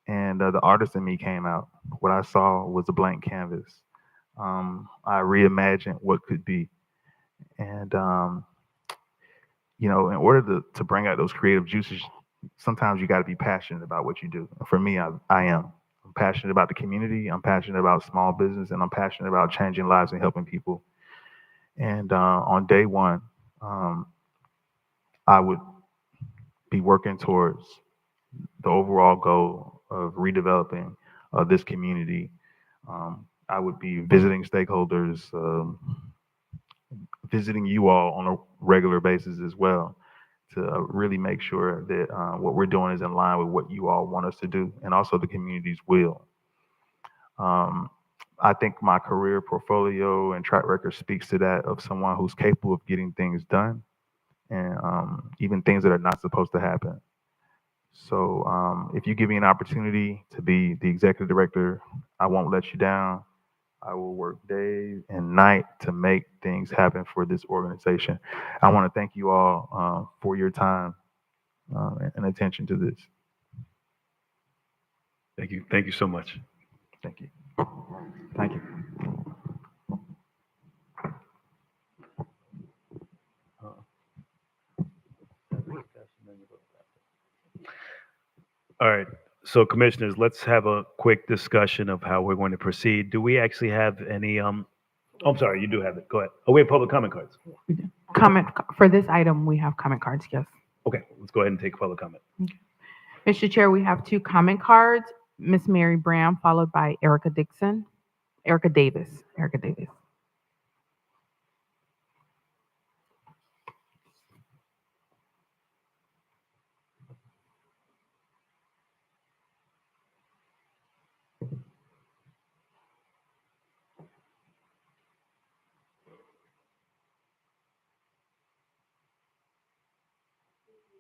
and the artist in me came out. What I saw was a blank canvas. I reimagined what could be. And, in order to bring out those creative juices, sometimes you got to be passionate about what you do. For me, I am. I'm passionate about the community. I'm passionate about small business, and I'm passionate about changing lives and helping people. And on day one, I would be working towards the overall goal of redeveloping this community. I would be visiting stakeholders, visiting you all on a regular basis as well, to really make sure that what we're doing is in line with what you all want us to do, and also the community's will. I think my career portfolio and track record speaks to that, of someone who's capable of getting things done, and even things that are not supposed to happen. So if you give me an opportunity to be the executive director, I won't let you down. I will work day and night to make things happen for this organization. I want to thank you all for your time and attention to this. Thank you. Thank you so much. Thank you. Thank you. All right. So commissioners, let's have a quick discussion of how we're going to proceed. Do we actually have any, I'm sorry, you do have it. Go ahead. Oh, we have public comment cards. Comment for this item, we have comment cards, yes. Okay, let's go ahead and take public comment. Okay. Mr. Chair, we have 2 comment cards. Miss Mary Brown, followed by Erica Davis. Erica Davis.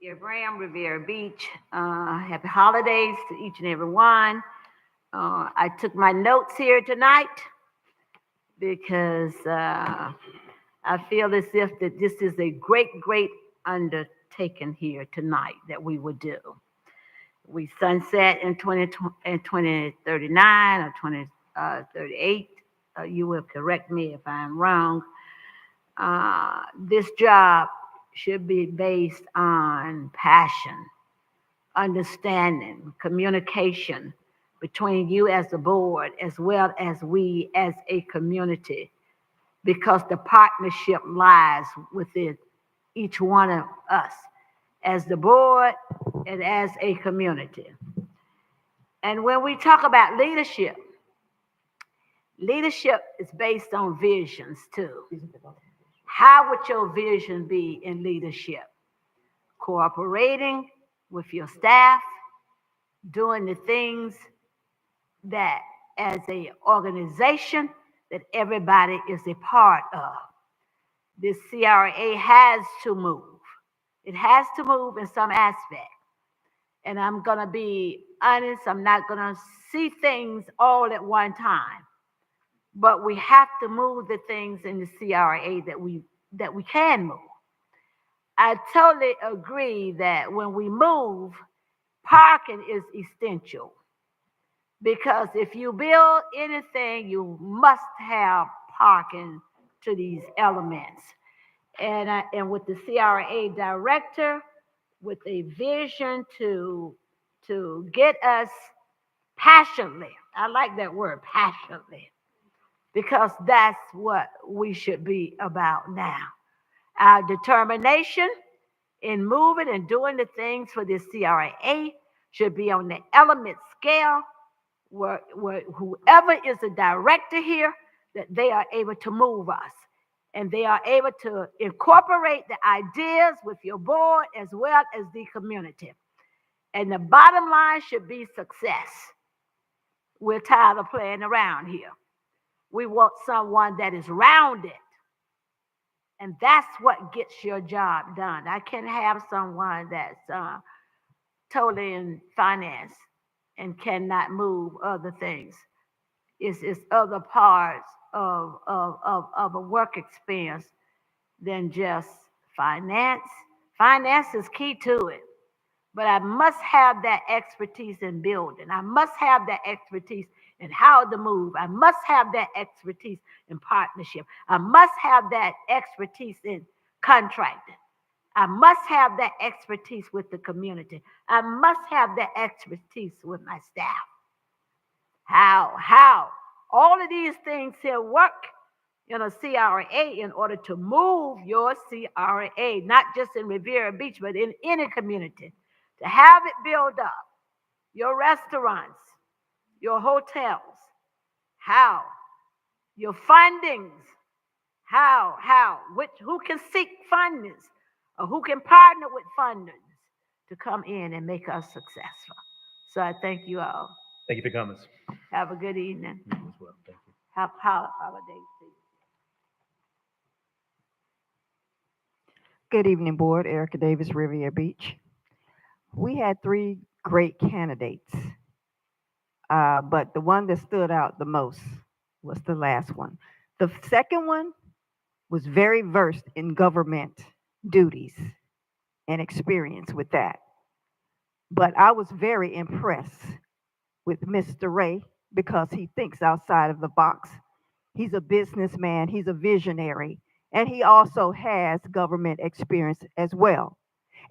Dear Graham, Riviera Beach, happy holidays to each and every one. I took my notes here tonight because I feel as if that this is a great undertaking here tonight that we would do. We sunset in 2039 or 2038. You will correct me if I'm wrong. This job should be based on passion, understanding, communication between you as a board as well as we as a community, because the partnership lies within each one of us as the board, and as a community. And when we talk about leadership, leadership is based on visions too. How would your vision be in leadership? Cooperating with your staff, doing the things that as a organization that everybody is a part of. This CRA has to move. It has to move in some aspect. And I'm gonna be honest, I'm not gonna see things all at one time. But we have to move the things in the CRA that we can move. I totally agree that when we move, parking is essential. Because if you build anything, you must have parking to these elements. And with the CRA director, with a vision to get us passionately, I like that word, passionately, because that's what we should be about now. Our determination in moving and doing the things for this CRA should be on the element scale where whoever is the director here, that they are able to move us and they are able to incorporate the ideas with your board as well as the community. And the bottom line should be success. We're tired of playing around here. We want someone that is rounded. And that's what gets your job done. I can't have someone that's totally in finance and cannot move other things. It's other parts of a work experience than just finance. Finance is key to it. But I must have that expertise in building. I must have that expertise in how to move. I must have that expertise in partnership. I must have that expertise in contracting. I must have that expertise with the community. I must have that expertise with my staff. How? All of these things here work in a CRA in order to move your CRA, not just in Riviera Beach, but in any community. To have it build up, your restaurants, your hotels, how? Your fundings, how? Who can seek fundings or who can partner with funders to come in and make us successful? So I thank you all. Thank you for your comments. Have a good evening. You as well. Thank you. Have holidays to you. Good evening, Board. Erica Davis, Riviera Beach. We had 3 great candidates, but the one that stood out the most was the last one. The second one was very versed in government duties and experience with that. But I was very impressed with Mr. Ray because he thinks outside of the box. He's a businessman, he's a visionary, and he also has government experience as well.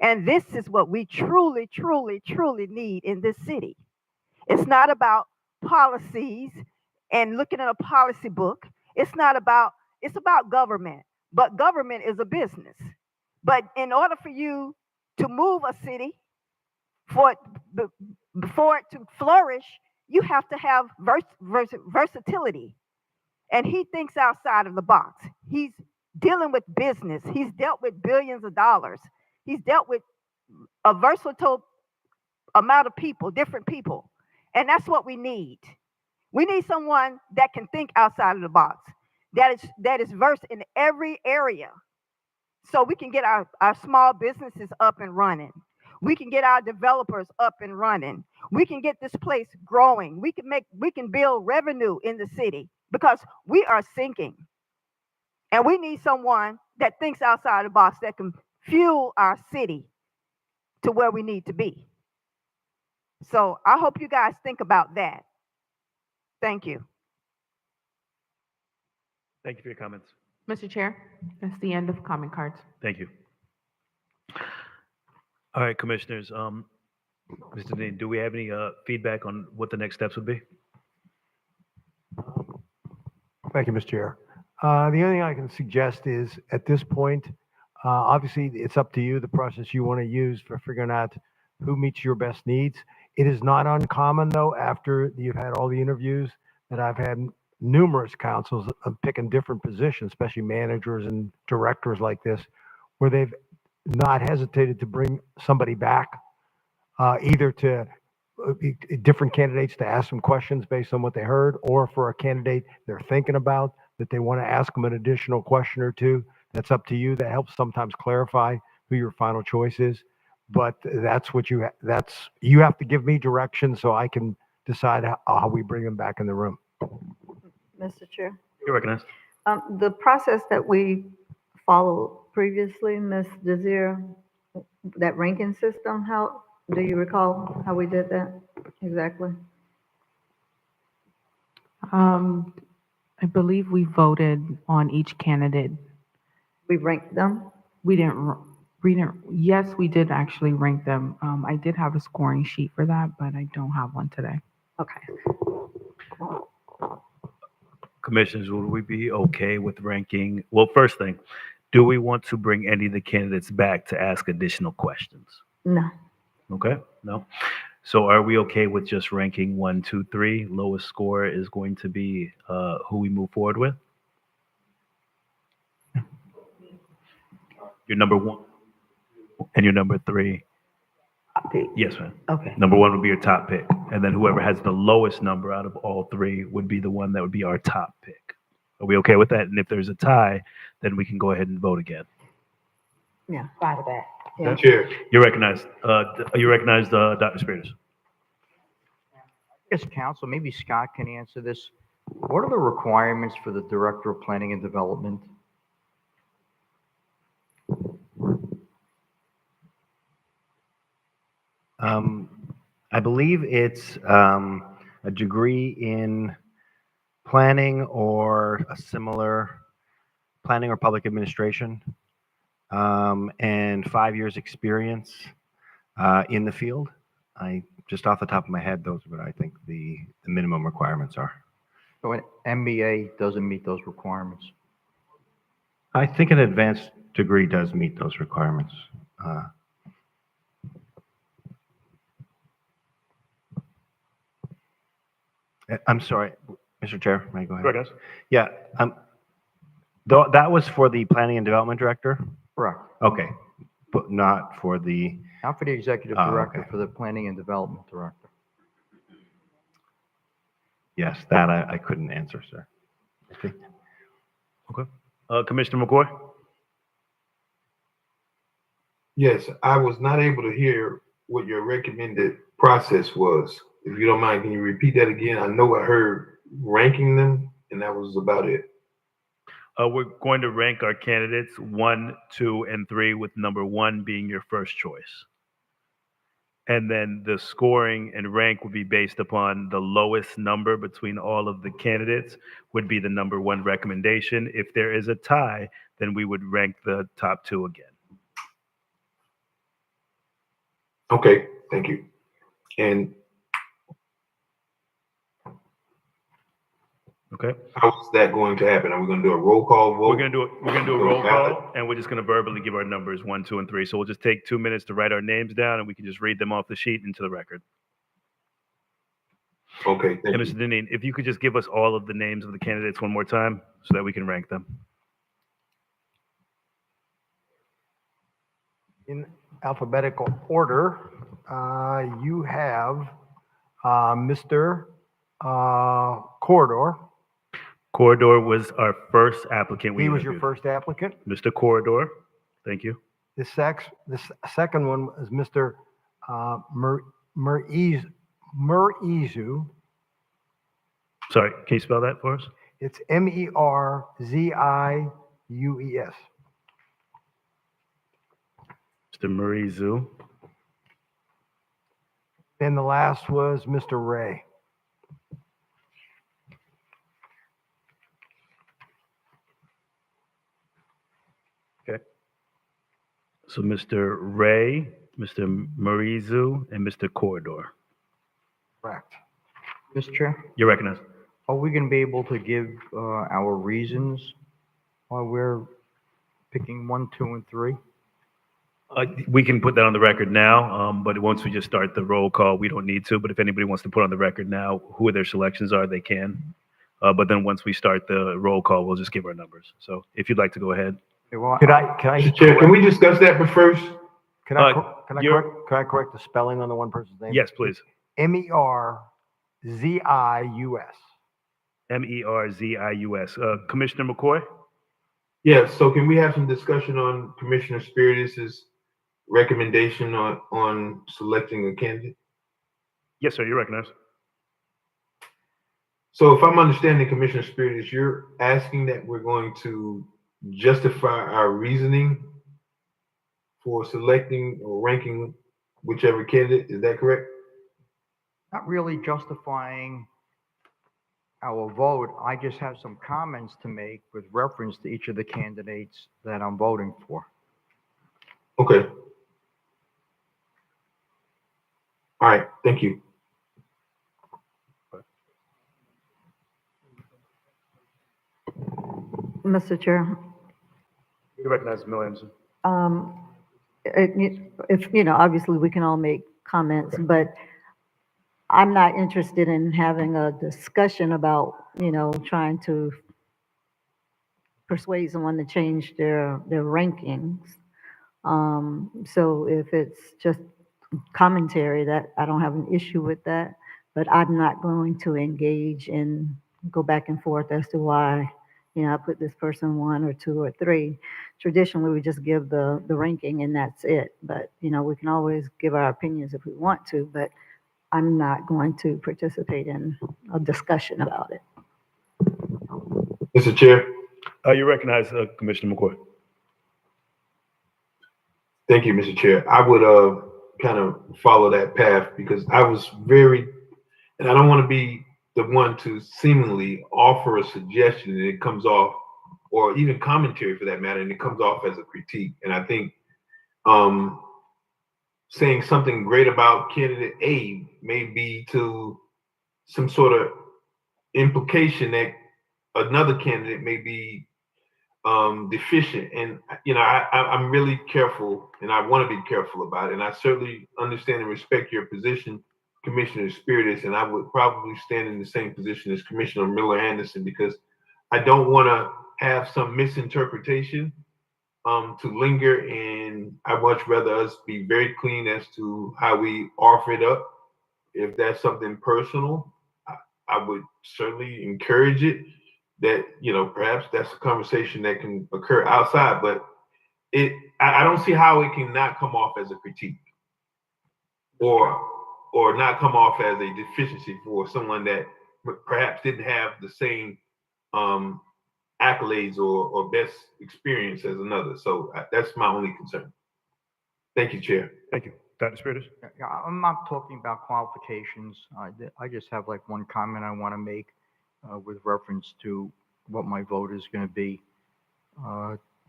And this is what we truly, truly, truly need in this city. It's not about policies and looking at a policy book. It's about government. But government is a business. But in order for you to move a city, for it to flourish, you have to have versatility. And he thinks outside of the box. He's dealing with business. He's dealt with billions of dollars. He's dealt with a versatile amount of people, different people. And that's what we need. We need someone that can think outside of the box, that is versed in every area. So we can get our small businesses up and running. We can get our developers up and running. We can get this place growing. We can build revenue in the city because we are sinking. And we need someone that thinks outside the box that can fuel our city to where we need to be. So I hope you guys think about that. Thank you. Thank you for your comments. Mr. Chair, that's the end of comment cards. Thank you. All right, commissioners. Mr. Dean, do we have any feedback on what the next steps would be? Thank you, Mr. Chair. The only thing I can suggest is at this point, Obviously, it's up to you, the process you want to use for figuring out who meets your best needs. It is not uncommon, though, after you've had all the interviews, that I've had numerous councils of picking different positions, especially managers and directors like this, where they've not hesitated to bring somebody back, either to different candidates to ask them questions based on what they heard, or for a candidate they're thinking about that they want to ask them an additional question or two. That's up to you. That helps sometimes clarify who your final choice is. But that's what you have to give me direction so I can decide how we bring them back in the room. Mr. Chair. You're recognized. The process that we followed previously, Ms. Desir, that ranking system, how, do you recall how we did that exactly? I believe we voted on each candidate. We ranked them? Yes, we did actually rank them. I did have a scoring sheet for that, but I don't have one today. Okay. Commissioners, would we be okay with ranking? Well, first thing, do we want to bring any of the candidates back to ask additional questions? No. Okay, no. So are we okay with just ranking 1, 2, 3? Lowest score is going to be who we move forward with? Your number 1 and your number 3. Yes, ma'am. Okay. Number 1 would be your top pick. And then whoever has the lowest number out of all 3 would be the one that would be our top pick. Are we okay with that? And if there's a tie, then we can go ahead and vote again. Yeah, fine with that. Yeah. Chair. You're recognized. You recognized, Dr. Spears. Yes, council, maybe Scott can answer this. What are the requirements for the Director of Planning and Development? I believe it's a degree in planning or a similar planning or public administration, and 5 years experience in the field. I just off the top of my head, those are what I think the minimum requirements are. So an MBA doesn't meet those requirements. I think an advanced degree does meet those requirements. I'm sorry, Mr. Chair, may I go ahead? Recognized. Yeah, that was for the planning and development director? Correct. Okay, but not for the... Not for the executive director, for the planning and development director. Yes, that I couldn't answer, sir. Okay. Commissioner McCoy? Yes, I was not able to hear what your recommended process was. If you don't mind, can you repeat that again? I know I heard ranking them, and that was about it. We're going to rank our candidates 1, 2, and 3, with number 1 being your first choice. And then the scoring and rank would be based upon the lowest number between all of the candidates would be the number 1 recommendation. If there is a tie, then we would rank the top 2 again. Okay, thank you. And okay, how's that going to happen? Are we going to do a roll call vote? We're gonna do a roll call, and we're just gonna verbally give our numbers 1, 2, and 3. So we'll just take 2 minutes to write our names down, and we can just read them off the sheet into the record. Okay, thank and you. Mr. Deneen, if you could just give us all of the names of the candidates one more time, so that we can rank them. In alphabetical order, you have Mr. Corridor. Corridor was our first applicant. He was your first applicant. Mr. Corridor, thank you. The second one was Mr. Merizu. Sorry, can you spell that for us? It's Merzius. Mr. Merizu. And the last was Mr. Ray. Okay. So Mr. Ray, Mr. Merizu, and Mr. Corridor. Correct. Mr. Chair? You're recognized. Are we going to be able to give our reasons why we're picking 1, 2, and 3? We can put that on the record now, but once we just start the roll call, we don't need to. But if anybody wants to put on the record now who their selections are, they can. But then once we start the roll call, we'll just give our numbers. So if you'd like to go ahead. Could I Mr. Chair, can we discuss that first? Can I correct the spelling on the one person's name? Yes, please. Merzius. Merzius. Commissioner McCoy? Yes, so can we have some discussion on Commissioner Spiritus's recommendation on selecting a candidate? Yes, sir, you're recognized. So if I'm understanding Commissioner Spiritus, you're asking that we're going to justify our reasoning for selecting or ranking whichever candidate, is that correct? Not really justifying our vote. I just have some comments to make with reference to each of the candidates that I'm voting for. Okay. All right, thank you. Mr. Chair, You recognize Mill Anderson. if, obviously we can all make comments, but I'm not interested in having a discussion about, trying to persuade someone to change their rankings. So if it's just commentary, that I don't have an issue with that, but I'm not going to engage and go back and forth as to why, I put this person 1 or 2 or 3. Traditionally, we just give the ranking and that's it. But, we can always give our opinions if we want to, but I'm not going to participate in a discussion about it. Mr. Chair. You recognize Commissioner McCoy. Thank you, Mr. Chair. I would kind of follow that path because I was and I don't want to be the one to seemingly offer a suggestion and it comes off, or even commentary for that matter, and it comes off as a critique. And I think saying something great about candidate A may be to some sort of implication that another candidate may be deficient. And, I'm really careful and I want to be careful about it. And I certainly understand and respect your position, Commissioner Spiritus, and I would probably stand in the same position as Commissioner Miller Anderson because I don't want to have some misinterpretation to linger, and I'd much rather us be very clean as to how we offer it up. If that's something personal, I would certainly encourage it. That perhaps that's a conversation that can occur outside, but I don't see how it can not come off as a critique or not come off as a deficiency for someone that perhaps didn't have the same accolades or best experience as another. So that's my only concern. Thank you, Chair. Thank you. Dr. Spiritus? Yeah, I'm not talking about qualifications. I just have like one comment I want to make with reference to what my vote is going to be.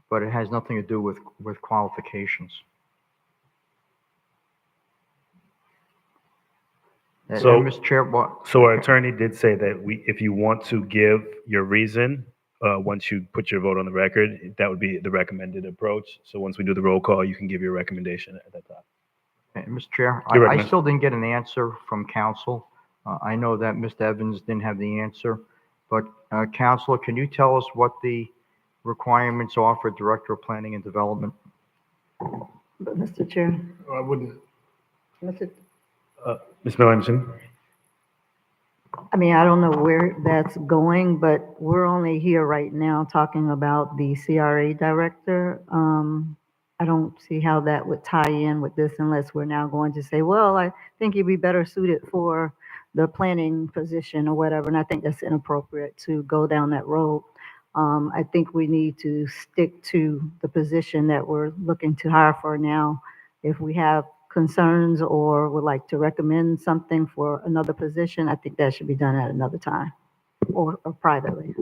But it has nothing to do with qualifications. So, Mr. Chair, so our attorney did say that if you want to give your reason, once you put your vote on the record, that would be the recommended approach. So once we do the roll call, you can give your recommendation at that time. Mr. Chair, I still didn't get an answer from council. I know that Mr. Evans didn't have the answer, but Counselor, can you tell us what the requirements are for Director of Planning and Development? But Mr. Chair. I wouldn't. Mr. Ms. Anderson? I don't know where that's going, but we're only here right now talking about the CRA director. I don't see how that would tie in with this unless we're now going to say, well, I think you'd be better suited for the planning position or whatever. And I think that's inappropriate to go down that road. I think we need to stick to the position that we're looking to hire for now. If we have concerns or would like to recommend something for another position, I think that should be done at another time or privately.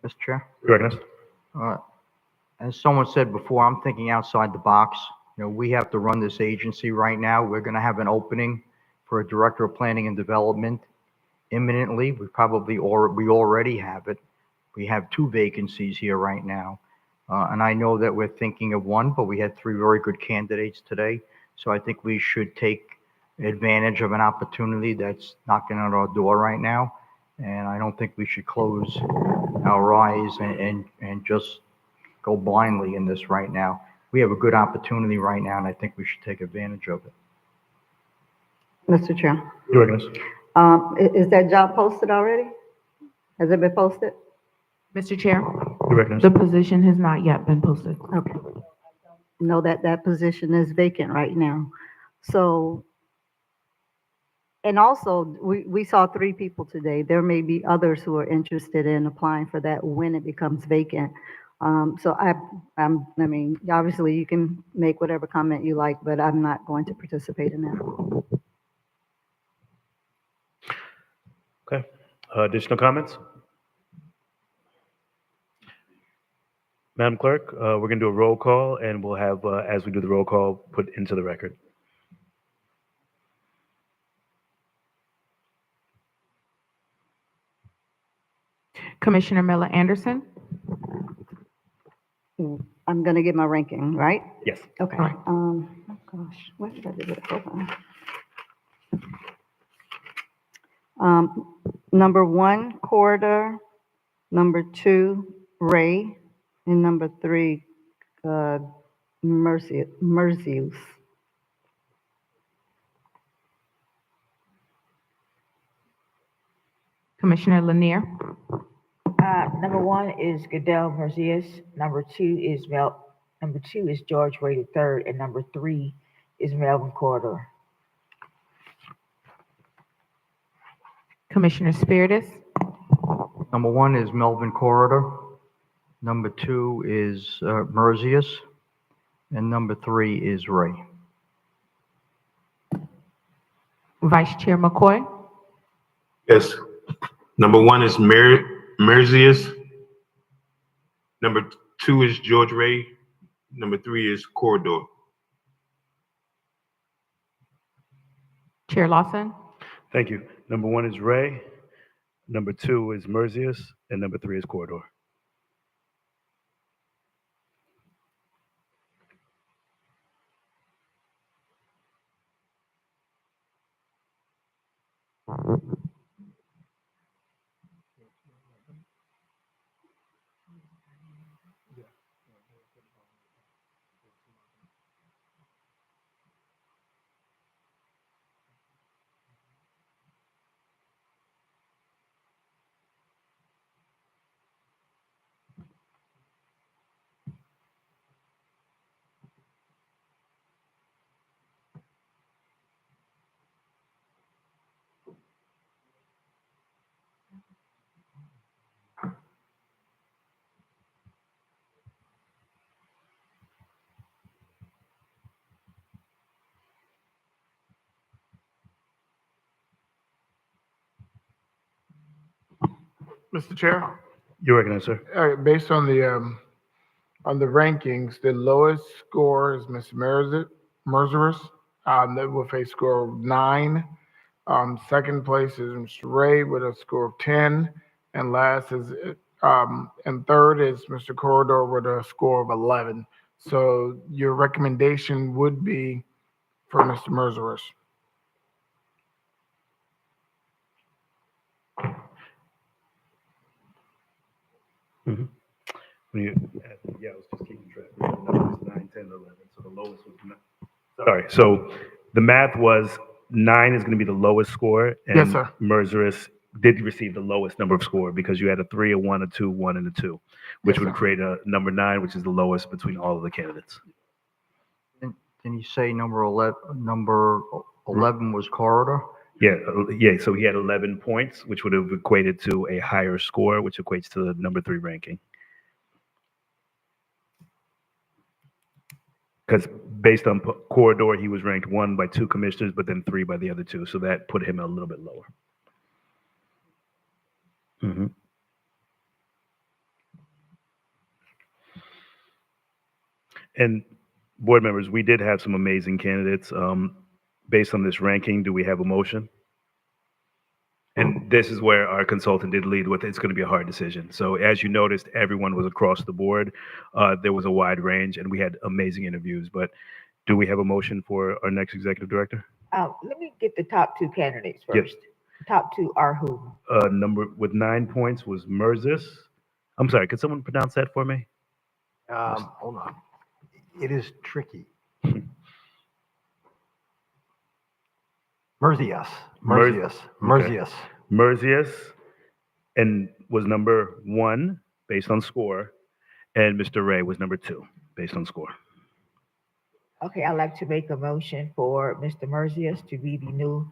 Mr. Chair? Correct. As someone said before, I'm thinking outside the box. We have to run this agency right now. We're going to have an opening for a Director of Planning and Development imminently. We already have it. We have 2 vacancies here right now. And I know that we're thinking of one, but we had three very good candidates today. So I think we should take advantage of an opportunity that's knocking on our door right now. And I don't think we should close our eyes and just go blindly in this right now. We have a good opportunity right now, and I think we should take advantage of it. Mr. Chair, You're recognized. is that job posted already? Has it been posted? Mr. Chair, You're recognized. the position has not yet been posted. Okay. Know that that position is vacant right now. So, and also, we saw 3 people today. There may be others who are interested in applying for that when it becomes vacant. So I mean, obviously you can make whatever comment you like, but I'm not going to participate in that. Okay. Additional comments? Madam Clerk, we're going to do a roll call, and we'll have, as we do the roll call, put into the record. Commissioner Miller Anderson, I'm going to get my ranking, right? Yes. Okay. Right. Oh gosh, what did I do with it? Hold on. Number 1, Corridor. Number 2, Ray. And number 3, Merzius. Commissioner Lanier, Number 1 is Goodell Merzius. Number 2 is George Ray III, and number 3 is Melvin Corridor. Commissioner Spiritus, Number 1 is Melvin Corridor. Number 2 is Merzius. And number 3 is Ray. Vice Chair McCoy, Yes. Number 1 is Merzius. Number 2 is George Ray. Number 3 is Corridor. Chair Lawson, Thank you. Number 1 is Ray. Number 2 is Merzius, and number 3 is Corridor. Mr. Chair, You're recognized, sir. based on the rankings, the lowest score is Ms. Merzius, with a score of 9. Second place is Mr. Ray with a score of 10, and last is and third is Mr. Corridor with a score of 11. So your recommendation would be for Mr. Merzius. Mm-hmm. Yeah, I was just keeping track. The numbers 9, 10, 11. So the lowest was 9. Sorry. So the math was 9 is going to be the lowest score, and Yes, sir. Merzius did receive the lowest number of score because you had a 3, a 1, a 2, 1, and a 2, which Yes, would sir. create a number 9, which is the lowest between all of the candidates. Can you say number 11 was Corridor? Yeah. So he had 11 points, which would have equated to a higher score, which equates to the number 3 ranking. Because based on Corridor, he was ranked 1 by 2 commissioners, but then 3 by the other 2. So that put him a little bit lower. Mm-hmm. And board members, we did have some amazing candidates. Based on this ranking, do we have a motion? And this is where our consultant did lead with, it's going to be a hard decision. So as you noticed, everyone was across the board. There was a wide range, and we had amazing interviews. But do we have a motion for our next executive director? Let me get the top two candidates Yep. first. Top two are who? Number with 9 points was Merzis. I'm sorry, could someone pronounce that for me? Hold on. It is tricky. Merzius. Okay. Merzius, and was number 1 based on score, and Mr. Ray was number 2 based on score. Okay, I'd like to make a motion for Mr. Merzius to be the new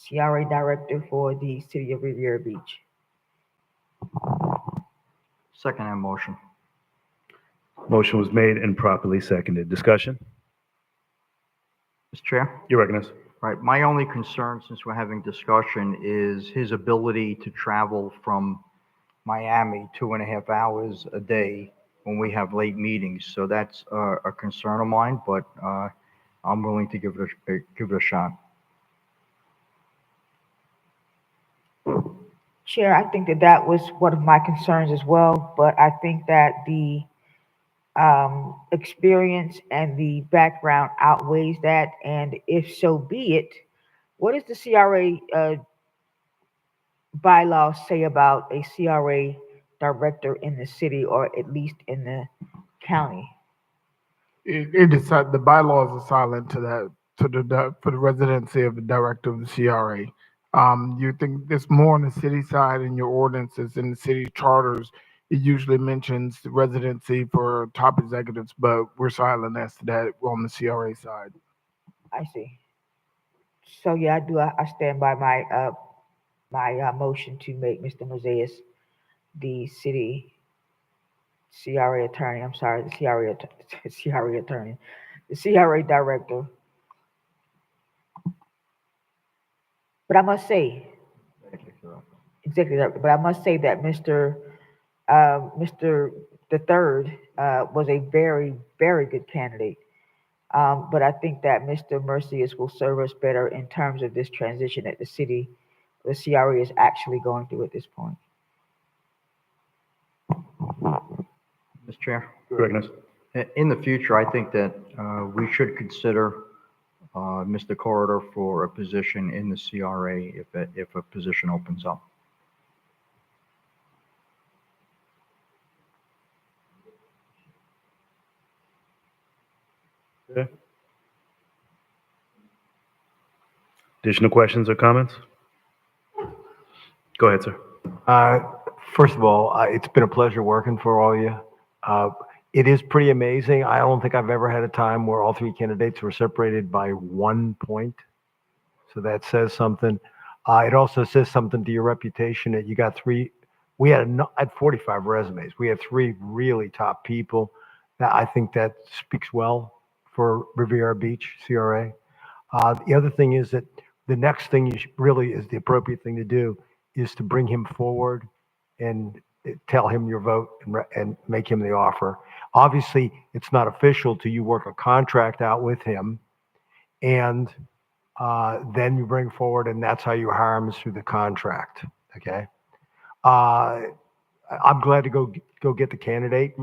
CRA director for the city of Riviera Beach. Second that motion. Motion was made and properly seconded. Discussion? Mr. Chair? You're recognized. Right. My only concern, since we're having discussion, is his ability to travel from Miami 2.5 hours a day when we have late meetings. So that's a concern of mine, but I'm willing to give it a shot. Chair, I think that was one of my concerns as well, but I think that the experience and the background outweighs that, and if so be it, what does the CRA bylaws say about a CRA director in the city, or at least in the county? It is, the bylaws are silent to that, for the residency of the director of the CRA. You think there's more on the city side in your ordinances and the city charters. It usually mentions the residency for top executives, but we're silent as to that on the CRA side. I see. So yeah, I stand by my motion to make Mr. Mosaic the city CRA attorney. I'm sorry, the CRA attorney, the CRA director. But I must say, executive director. But I must say that Mr. the third was a very, very good candidate. But I think that Mr. Mercius will serve us better in terms of this transition that the CRA is actually going through at this point. Mr. Chair? Recognized. In the future, I think that we should consider Mr. Corridor for a position in the CRA if a position opens up. Okay. Additional questions or comments? Go ahead, sir. First of all, it's been a pleasure working for all of you. It is pretty amazing. I don't think I've ever had a time where all 3 candidates were separated by 1 point. So that says something. It also says something to your reputation that you got 3. We had 45 resumes. We had 3 really top people. I think that speaks well for Riviera Beach CRA. The other thing is that the next thing really is the appropriate thing to do is to bring him forward and tell him your vote and make him the offer. Obviously, it's not official till you work a contract out with him, and then you bring forward, and that's how you hire him, is through the contract. Okay. I'm glad to go get the candidate.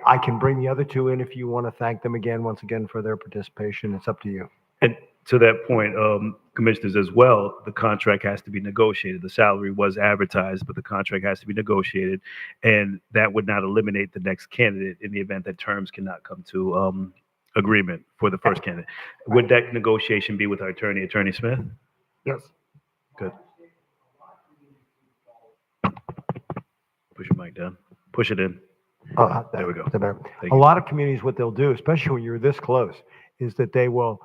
I can bring the other 2 in if you want to thank them once again for their participation. It's up to you. And to that point, commissioners, as well, the contract has to be negotiated. The salary was advertised, but the contract has to be negotiated, and that would not eliminate the next candidate in the event that terms cannot come to agreement for the first candidate. Would that negotiation be with our attorney, Attorney Smith? Yes. Good. Push your mic down. Push it in. There we go. A lot of communities, what they'll do, especially when you're this close, is that they will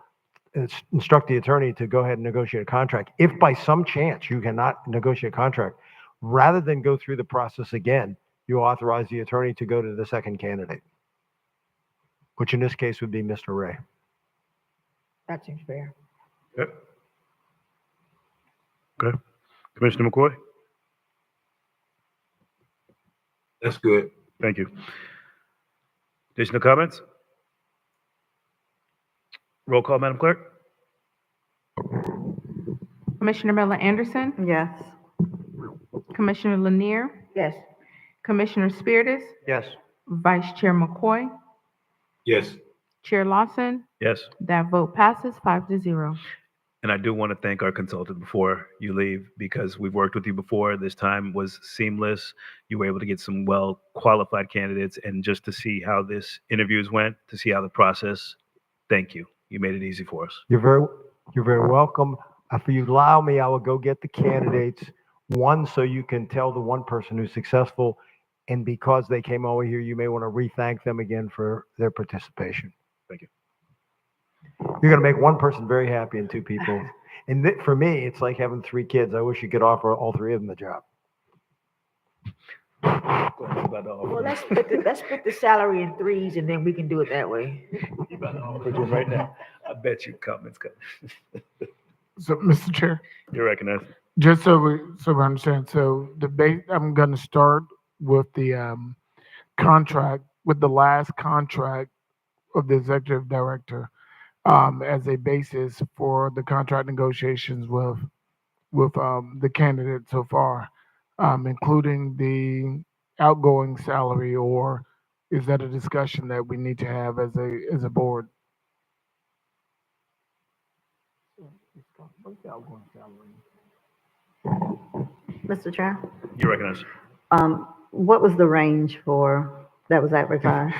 instruct the attorney to go ahead and negotiate a contract. If by some chance you cannot negotiate a contract, rather than go through the process again, you authorize the attorney to go to the second candidate, which in this case would be Mr. Ray. That seems fair. Okay. Okay. Commissioner McCoy? That's good. Thank you. Additional comments? Roll call, Madam Clerk. Commissioner Miller Anderson, Yes. Commissioner Lanier, Yes. Commissioner Spiritus, Yes. Vice Chair McCoy, Yes. Chair Lawson. Yes. That vote passes 5-0. And I do want to thank our consultant before you leave, because we've worked with you before. This time was seamless. You were able to get some well qualified candidates, and just to see how this interviews went, to see how the process, thank you. You made it easy for us. You're very welcome. If you allow me, I will go get the candidates. One, so you can tell the one person who's successful, and because they came over here, you may want to re-thank them again for their participation. Thank you. You're going to make one person very happy and two people. And for me, it's like having three kids. I wish you could offer all three of them the job. Well, let's split the salary in threes, and then we can do it that way. You about to offer to him right now. I bet you comments come. So, Mr. Chair, You're recognized. just so we understand, so I'm going to start with the contract, with the last contract of the executive director, as a basis for the contract negotiations with the candidate so far, including the outgoing salary, or is that a discussion that we need to have as a board? Mr. Chair, You're recognized. what was the range that was advertised?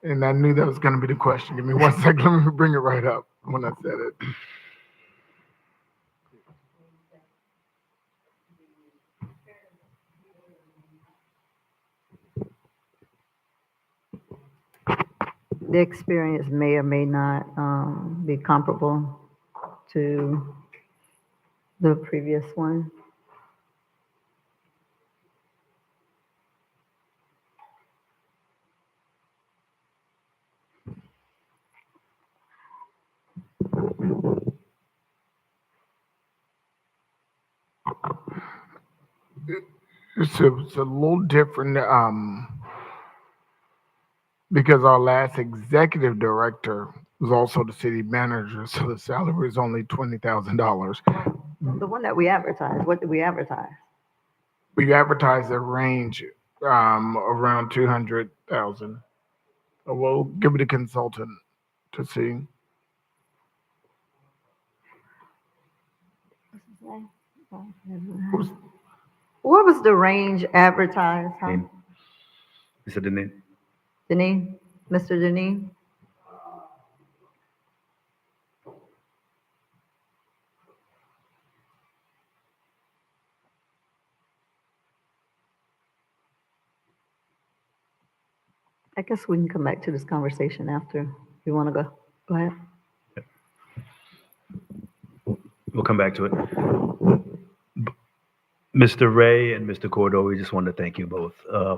And I knew that was going to be the question. Give me 1 second. Let me bring it right up when I said it. The experience may or may not be comparable to the previous one. It's a little different because our last executive director was also the city manager, so the salary is only $20,000. The one that we advertised, what did we advertise? We advertised a range around 200,000. We'll give it a consultant to see. What was the range advertised? Huh? Is it the name? Denis, Mr. Denis? I guess we can come back to this conversation after. You want to go? Go ahead. We'll come back to it. Mr. Ray and Mr. Cordo, we just wanted to thank you both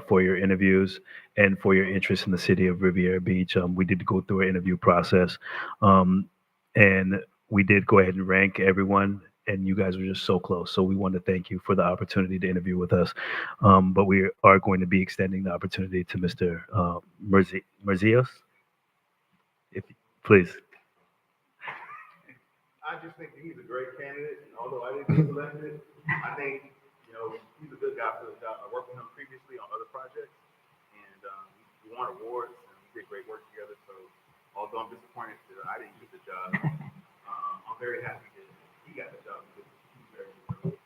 for your interviews and for your interest in the city of Riviera Beach. We did go through an interview process, and we did go ahead and rank everyone, and you guys were just so close. So we want to thank you for the opportunity to interview with us. But we are going to be extending the opportunity to Mr. Merzios. If please. I just think he's a great candidate, and although I didn't get elected, I think, he's a good guy for the job. I worked with him previously on other projects, and we won awards, and we did great work together. So although I'm disappointed that I didn't get the job, I'm very happy that he got the job because he's very good.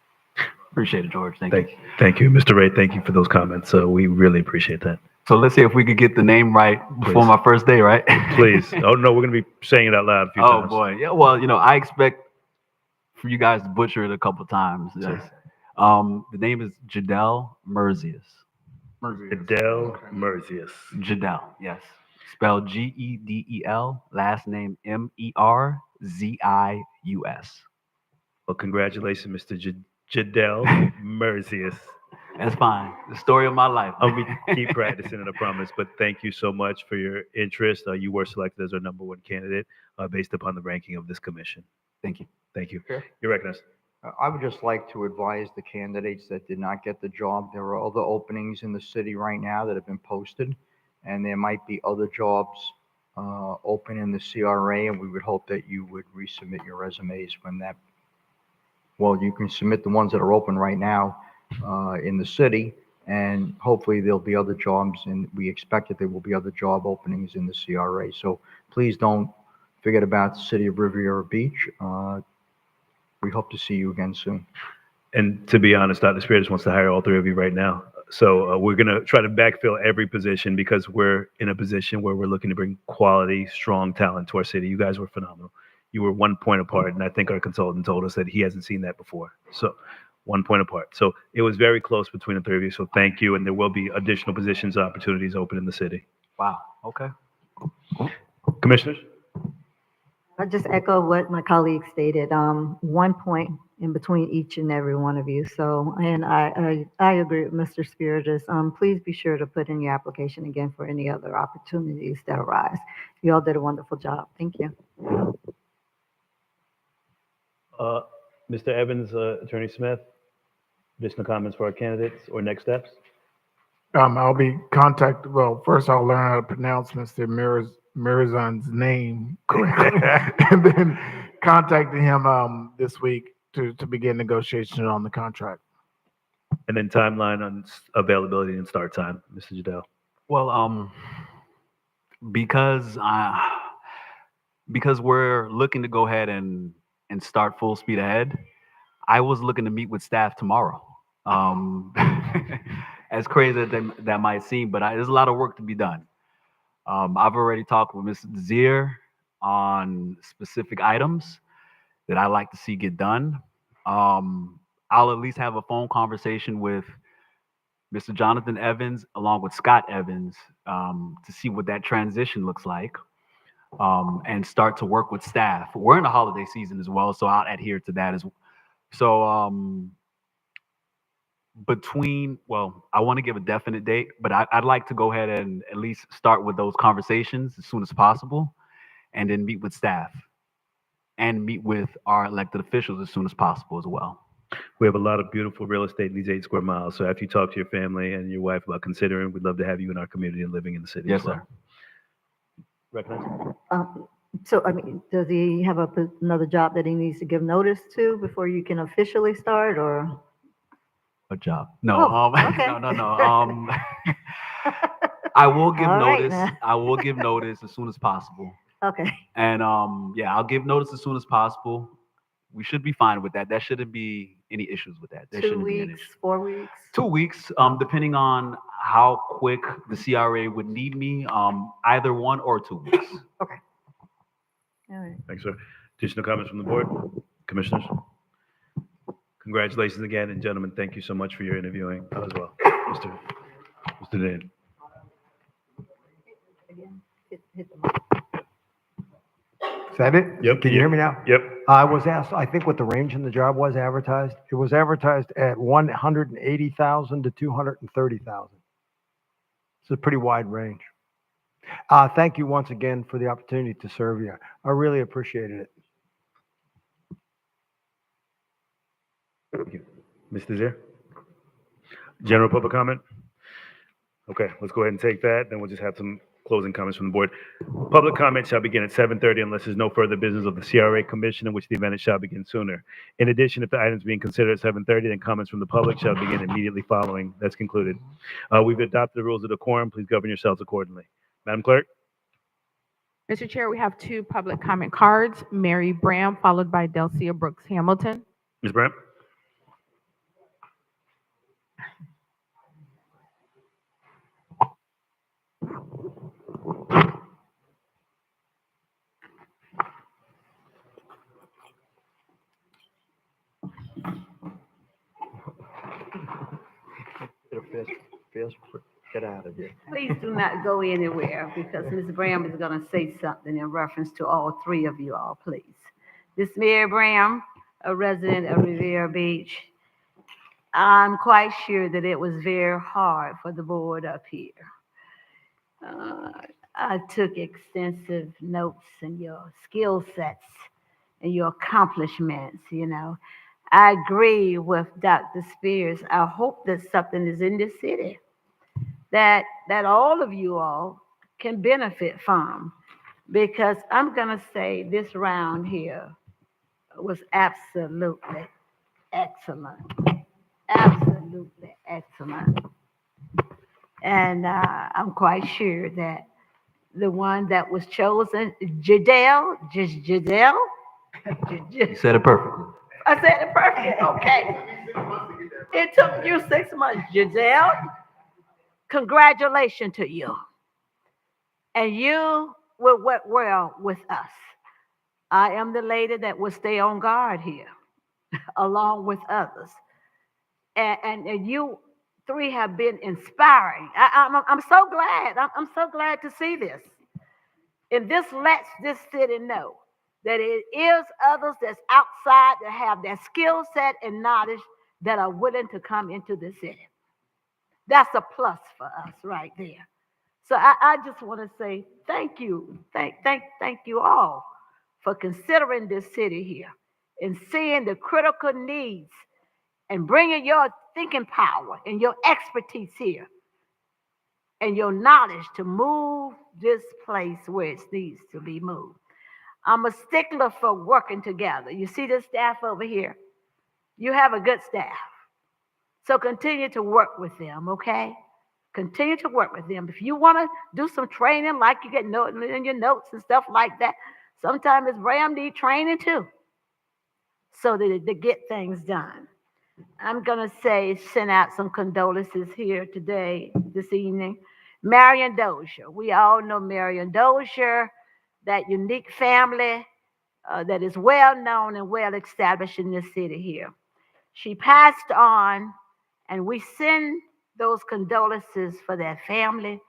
Appreciate it, George. Thank you. Thank you, Mr. Ray. Thank you for those comments. We really appreciate that. So let's see if we could get the name right before my first day, right? Please. Oh, no, we're going to be saying it out loud a few times. Oh, boy. Yeah, well, I expect for you guys to butcher it a couple times. Yes. The name is Jadel Merzius. Jadel Merzius. Jadel, yes. Spelled Gedel, last name Merzius. Well, congratulations, Mr. Jadel Merzius. That's fine. The story of my life. We keep practicing it, I promise. But thank you so much for your interest. You were selected as our #1 candidate based upon the ranking of this commission. Thank you. Thank you. Sure. You're recognized. I would just like to advise the candidates that did not get the job. There are other openings in the city right now that have been posted, and there might be other jobs open in the CRA, and we would hope that you would resubmit your resumes when that well, you can submit the ones that are open right now in the city, and hopefully there'll be other jobs, and we expect that there will be other job openings in the CRA. So please don't forget about the city of Riviera Beach. We hope to see you again soon. And to be honest, Dr. Spears wants to hire all three of you right now. So we're going to try to backfill every position because we're in a position where we're looking to bring quality, strong talent to our city. You guys were phenomenal. You were 1 point apart, and I think our consultant told us that he hasn't seen that before. So 1 point apart. So it was very close between the three of you. So thank you, and there will be additional positions, opportunities open in the city. Wow. Okay. Commissioners? I just echo what my colleague stated. 1 point in between each and every one of you. So, and I agree with Mr. Spiritus. Please be sure to put in your application again for any other opportunities that arise. You all did a wonderful job. Thank you. Mr. Evans, Attorney Smith, additional comments for our candidates or next steps? I'll be contacted. Well, first I'll learn how to pronounce Mr. Mirazan's name correctly, and then contacting him this week to begin negotiation on the contract. And then timeline on availability and start time, Mr. Jadell. Well, because we're looking to go ahead and start full speed ahead, I was looking to meet with staff tomorrow. As crazy as that might seem, but there's a lot of work to be done. I've already talked with Ms. Zier on specific items that I like to see get done. I'll at least have a phone conversation with Mr. Jonathan Evans along with Scott Evans to see what that transition looks like and start to work with staff. We're in the holiday season as well, so I'll adhere to that as well. So I want to give a definite date, but I'd like to go ahead and at least start with those conversations as soon as possible and then meet with staff and meet with our elected officials as soon as possible as well. We have a lot of beautiful real estate in these 8 square miles. So after you talk to your family and your wife about considering, we'd love to have you in our community and living in the city. Yes, as well. sir. Recognize? So, I mean, does he have another job that he needs to give notice to before you can officially start, or? A job? No. Okay. No. I will give All right, notice. now. I will give notice as soon as possible. Okay. And yeah, I'll give notice as soon as possible. We should be fine with that. There shouldn't be any issues with that. There 2 shouldn't be any weeks, issue. 4 weeks? 2 weeks, depending on how quick the CRA would need me, either 1 or 2 weeks. Okay. All right. Thanks, sir. Additional comments from the board? Commissioners? Congratulations again, and gentlemen, thank you so much for your interviewing as well. Mr. Dan. Hit the mic. Is that it? Yep. Can you hear me now? Yep. I was asked, I think what the range in the job was advertised. It was advertised at 180,000 to 230,000. It's a pretty wide range. Thank you once again for the opportunity to serve you. I really appreciated it. Thank you. Mr. Zier? General public comment? Okay, let's go ahead and take that. Then we'll just have some closing comments from the board. Public comment shall begin at 7:30 unless there's no further business of the CRA Commission, in which the event shall begin sooner. In addition, if the items being considered at 7:30, then comments from the public shall begin immediately following. That's concluded. We've adopted the rules of decorum. Please govern yourselves accordingly. Madam Clerk? Mr. Chair, we have 2 public comment cards. Mary Bram, followed by Delcia Brooks Hamilton. Ms. Brandt? Get out of here. Please do not go anywhere because Ms. Bram is going to say something in reference to all 3 of you all, please. This Mary Bram, a resident of Riviera Beach. I'm quite sure that it was very hard for the board up here. I took extensive notes in your skill sets and your accomplishments, you know. I agree with Dr. Spears. I hope that something is in this city that all of you all can benefit from, because I'm going to say this round here was absolutely excellent, absolutely excellent. And I'm quite sure that the one that was chosen, Jadelle. You said it perfectly. I said it perfect. Okay. It took you 6 months, Giselle. Congratulations to you. And you will work well with us. I am the lady that will stay on guard here, along with others. And you three have been inspiring. I'm so glad. I'm so glad to see this. And this lets this city know that it is others that's outside that have that skill set and knowledge that are willing to come into the city. That's a plus for us right there. So I just want to say thank you. Thank you all for considering this city here and seeing the critical needs and bringing your thinking power and your expertise here and your knowledge to move this place where it needs to be moved. I'm a stickler for working together. You see this staff over here? You have a good staff. So continue to work with them, okay? Continue to work with them. If you want to do some training, like you get in your notes and stuff like that, sometimes Ms. Bram need training too, so that to get things done. I'm gonna send out some condolences here today, this evening. Marion Dozier. We all know Marion Dozier, that unique family that is well known and well established in this city here. She passed on, and we send those condolences for their family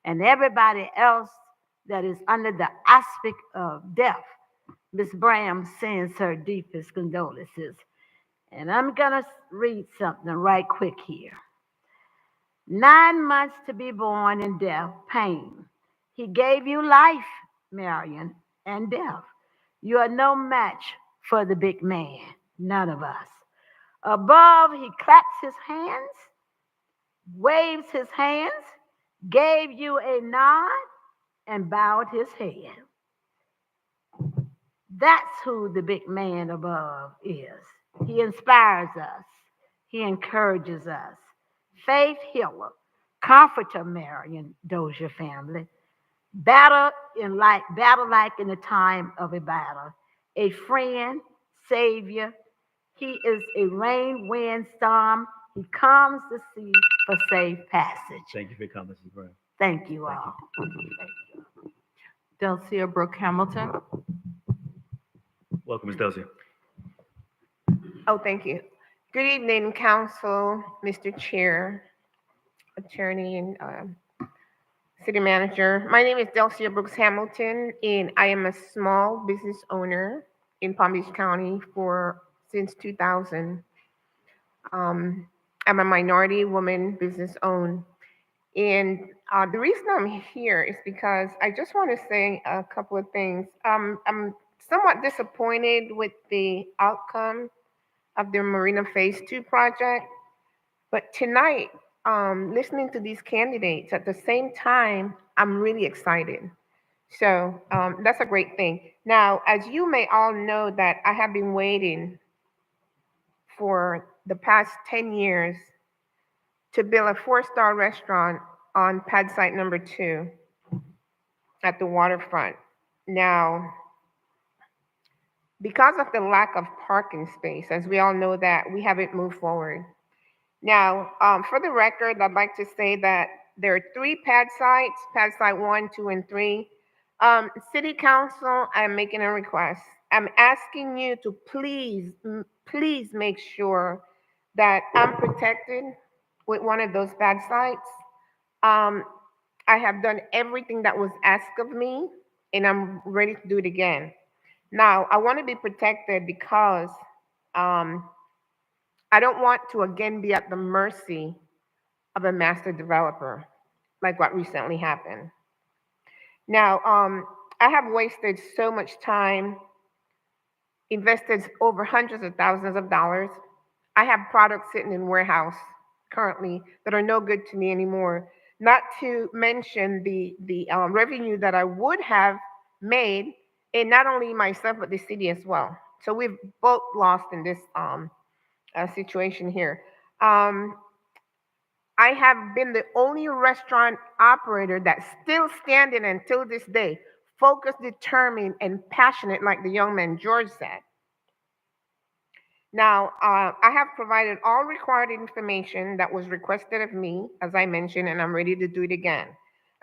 and everybody else that is under the aspect of death. Miss Bram sends her deepest condolences. And I'm going to read something right quick here. 9 months to be born in death, pain. He gave you life, Marion, and death. You are no match for the big man, none of us. Above, he claps his hands, waves his hands, gave you a nod, and bowed his head. That's who the big man above is. He inspires us. He encourages us. Faith healer, comforter, Marion Dozier family. Battle like in the time of a battle. A friend, savior. He is a rain, wind, storm. He comes to see for safe passage. Thank you for your comments, Ms. Brown. Thank you all. Delcia Brooke Hamilton. Welcome, Ms. Delcy. Oh, thank you. Good evening, Council, Mr. Chair, Attorney, and City Manager. My name is Delcia Brooks Hamilton, and I am a small business owner in Palm Beach County since 2000. I'm a minority woman, business owned. And the reason I'm here is because I just want to say a couple of things. I'm somewhat disappointed with the outcome of the Marina Phase 2 project. But tonight, listening to these candidates at the same time, I'm really excited. So that's a great thing. Now, as you may all know, that I have been waiting for the past 10 years to build a 4-star restaurant on pad site number 2 at the waterfront. Now, because of the lack of parking space, as we all know that, we haven't moved forward. Now, for the record, I'd like to say that there are 3 pad sites, pad site 1, 2, and 3. City Council, I'm making a request. I'm asking you to please make sure that I'm protected with one of those pad sites. I have done everything that was asked of me, and I'm ready to do it again. Now, I want to be protected because I don't want to again be at the mercy of a master developer, like what recently happened. Now, I have wasted so much time, invested over hundreds of thousands of dollars. I have products sitting in warehouse currently that are no good to me anymore. Not to mention the revenue that I would have made, and not only myself but the city as well. So we've both lost in this situation here. I have been the only restaurant operator that's still standing until this day, focused, determined, and passionate, like the young man George said. Now, I have provided all required information that was requested of me, as I mentioned, and I'm ready to do it again.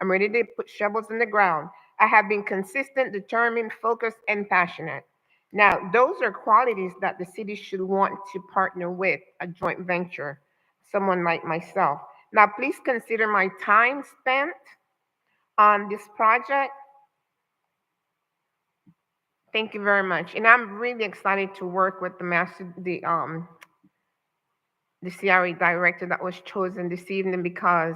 I'm ready to put shovels in the ground. I have been consistent, determined, focused, and passionate. Now, those are qualities that the city should want to partner with a joint venture, someone like myself. Now, please consider my time spent on this project. Thank you very much. And I'm really excited to work with the CRA director that was chosen this evening, because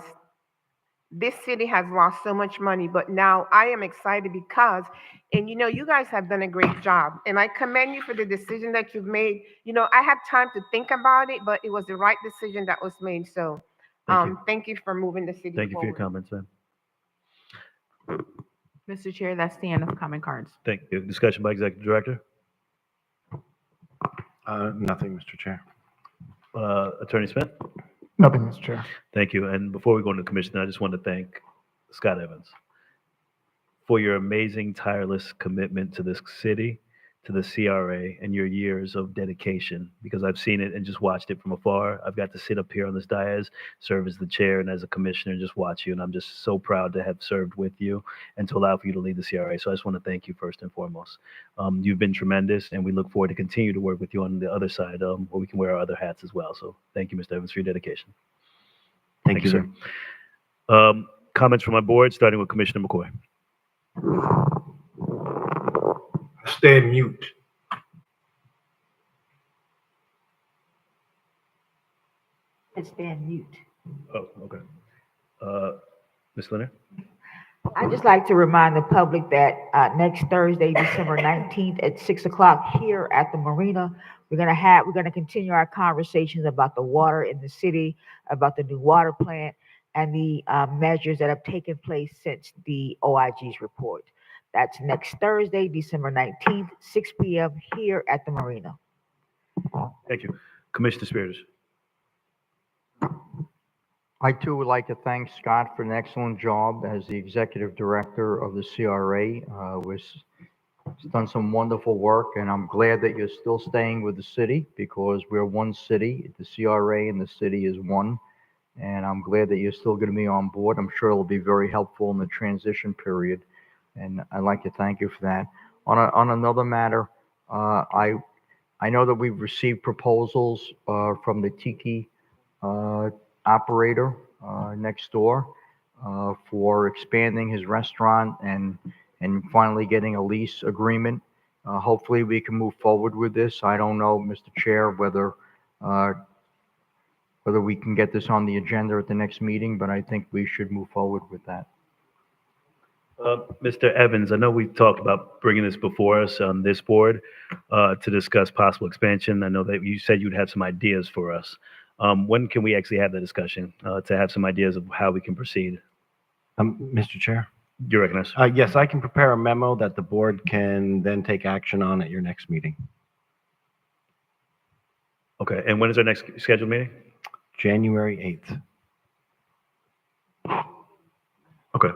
this city has lost so much money, but now I am excited because, and you guys have done a great job, and I commend you for the decision that you've made. I had time to think about it, but it was the right decision that was made. So, thank you for moving the city Thank you for your forward. comments, ma'am. Mr. Chair, that's the end of comment cards. Thank you. Discussion by Executive Director. Nothing, Mr. Chair. Attorney Smith. Nothing, Mr. Chair. Thank you. And before we go into the commission, I just want to thank Scott Evans for your amazing, tireless commitment to this city, to the CRA, and your years of dedication, because I've seen it and just watched it from afar. I've got to sit up here on this dais, serve as the chair and as a commissioner, and just watch you. And I'm just so proud to have served with you and to allow for you to lead the CRA. So I just want to thank you first and foremost. You've been tremendous, and we look forward to continue to work with you on the other side, where we can wear our other hats as well. So thank you, Mr. Evans, for your dedication. Thank you, sir. Comments from my board, starting with Commissioner McCoy. Stay mute. It's been mute. Oh, okay. Ms. Leonard? I'd just like to remind the public that next Thursday, December 19th at 6 o'clock here at the Marina, we're gonna continue our conversations about the water in the city, about the new water plant, and the measures that have taken place since the OIG's report. That's next Thursday, December 19th, 6 p.m. here at the Marina. Thank you. Commissioner Spears. I too would like to thank Scott for an excellent job as the executive director of the CRA. He's done some wonderful work, and I'm glad that you're still staying with the city, because we're one city. The CRA and the city is one, and I'm glad that you're still going to be on board. I'm sure it'll be very helpful in the transition period, and I'd like to thank you for that. On another matter, I know that we've received proposals from the Tiki operator next door for expanding his restaurant and finally getting a lease agreement. Hopefully we can move forward with this. I don't know, Mr. Chair, whether we can get this on the agenda at the next meeting, but I think we should move forward with that. Mr. Evans, I know we've talked about bringing this before us on this board to discuss possible expansion. I know that you said you'd have some ideas for us. When can we actually have that discussion to have some ideas of how we can proceed? Mr. Chair? You recognize? Yes, I can prepare a memo that the board can then take action on at your next meeting. Okay, and when is our next scheduled meeting? January 8th. Okay.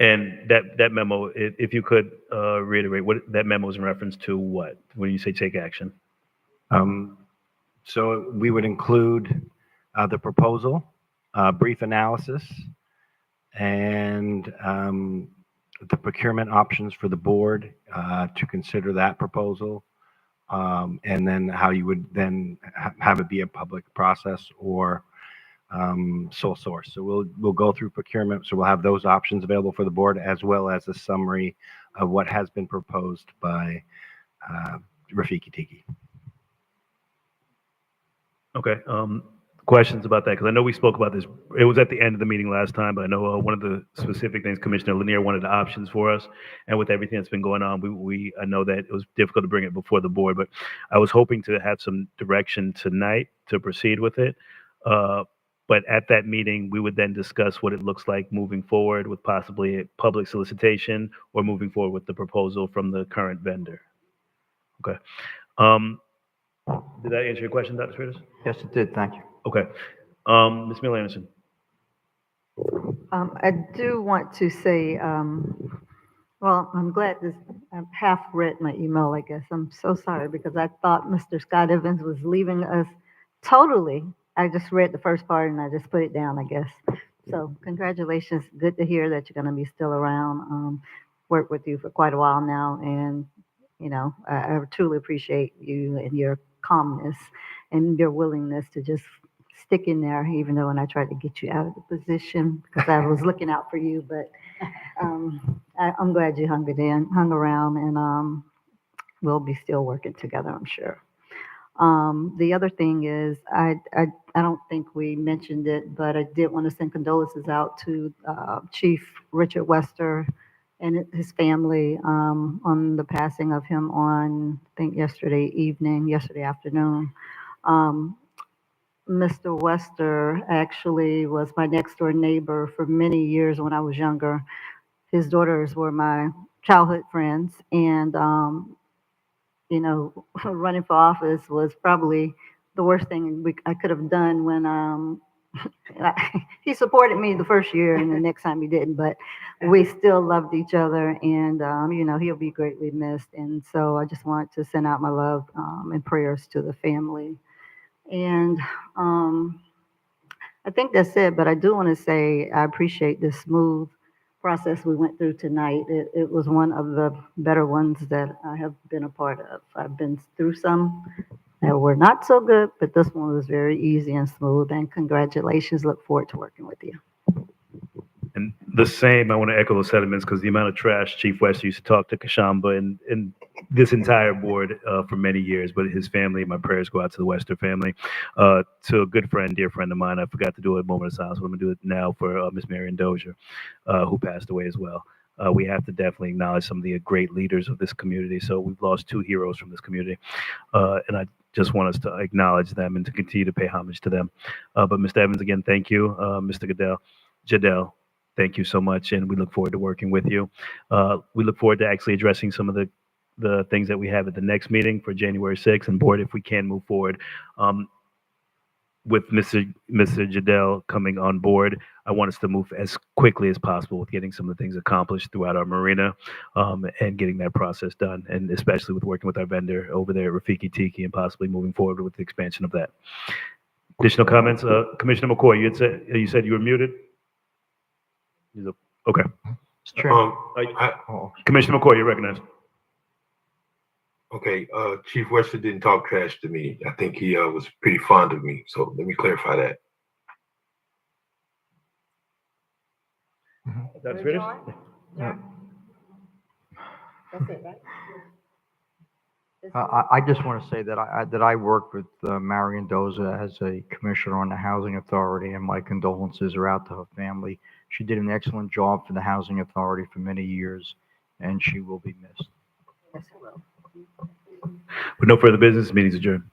And that memo, if you could reiterate, what that memo is in reference to what? When you say take action? So we would include the proposal, brief analysis, and the procurement options for the board to consider that proposal, and then how you would then have it be a public process or sole source. So we'll go through procurement. So we'll have those options available for the board, as well as a summary of what has been proposed by Rafiki Tiki. Okay. Questions about that? Because I know we spoke about this. It was at the end of the meeting last time, but I know one of the specific things Commissioner Lanier wanted the options for us, and with everything that's been going on, I know that it was difficult to bring it before the board, but I was hoping to have some direction tonight to proceed with it. But at that meeting, we would then discuss what it looks like moving forward with possibly a public solicitation or moving forward with the proposal from the current vendor. Okay. Did that answer your question, Dr. Freitas? Yes, it did. Thank you. Okay. Ms. Miller Anderson. I do want to say, well, I'm glad this, I've half read my email, I guess. I'm so sorry because I thought Mr. Scott Evans was leaving us totally. I just read the first part and I just put it down, I guess. So congratulations. Good to hear that you're going to be still around. Worked with you for quite a while now. And, you know, I truly appreciate you and your calmness and your willingness to just stick in there, even though when I tried to get you out of the position because I was looking out for you. But I'm glad you hung around, and we'll be still working together, I'm sure. The other thing is, I don't think we mentioned it, but I did want to send condolences out to Chief Richard Wester and his family on the passing of him on, I think, yesterday afternoon. Mr. Wester actually was my next door neighbor for many years when I was younger. His daughters were my childhood friends, and you know, running for office was probably the worst thing I could have done when he supported me the first year and the next time he didn't, but we still loved each other, and you know, he'll be greatly missed. And so I just want to send out my love and prayers to the family. And I think that's it, but I do want to say I appreciate the smooth process we went through tonight. It was one of the better ones that I have been a part of. I've been through some that were not so good, but this one was very easy and smooth, and congratulations. Look forward to working with you. And the same, I want to echo those sentiments because the amount of trash Chief West used to talk to Kashamba and this entire board for many years, but his family, my prayers go out to the Wester family. To a good friend, dear friend of mine, I forgot to do a moment of silence, but I'm going to do it now for Miss Marion Dozier, who passed away as well. We have to definitely acknowledge some of the great leaders of this community. So we've lost two heroes from this community. And I just want us to acknowledge them and to continue to pay homage to them. But Mr. Evans, again, thank you. Mr. Jadell, thank you so much, and we look forward to working with you. We look forward to actually addressing some of the things that we have at the next meeting for January 6th, and board, if we can move forward. With Mr. Jadell coming on board, I want us to move as quickly as possible with getting some of the things accomplished throughout our marina and getting that process done, and especially with working with our vendor over there at Rafiki Tiki and possibly moving forward with the expansion of that. Additional comments? Commissioner McCoy, you said you were muted? Okay. Commissioner McCoy, you're recognized. Okay, Chief Wester didn't talk trash to me. I think he was pretty fond of me. So let me clarify that. That's finished? Yeah. That's it, right? I just want to say that I worked with Marion Doza as a commissioner on the Housing Authority, and my condolences are out to her family. She did an excellent job for the Housing Authority for many years, and she will be missed. Yes, it will. With no further business, meeting's adjourned.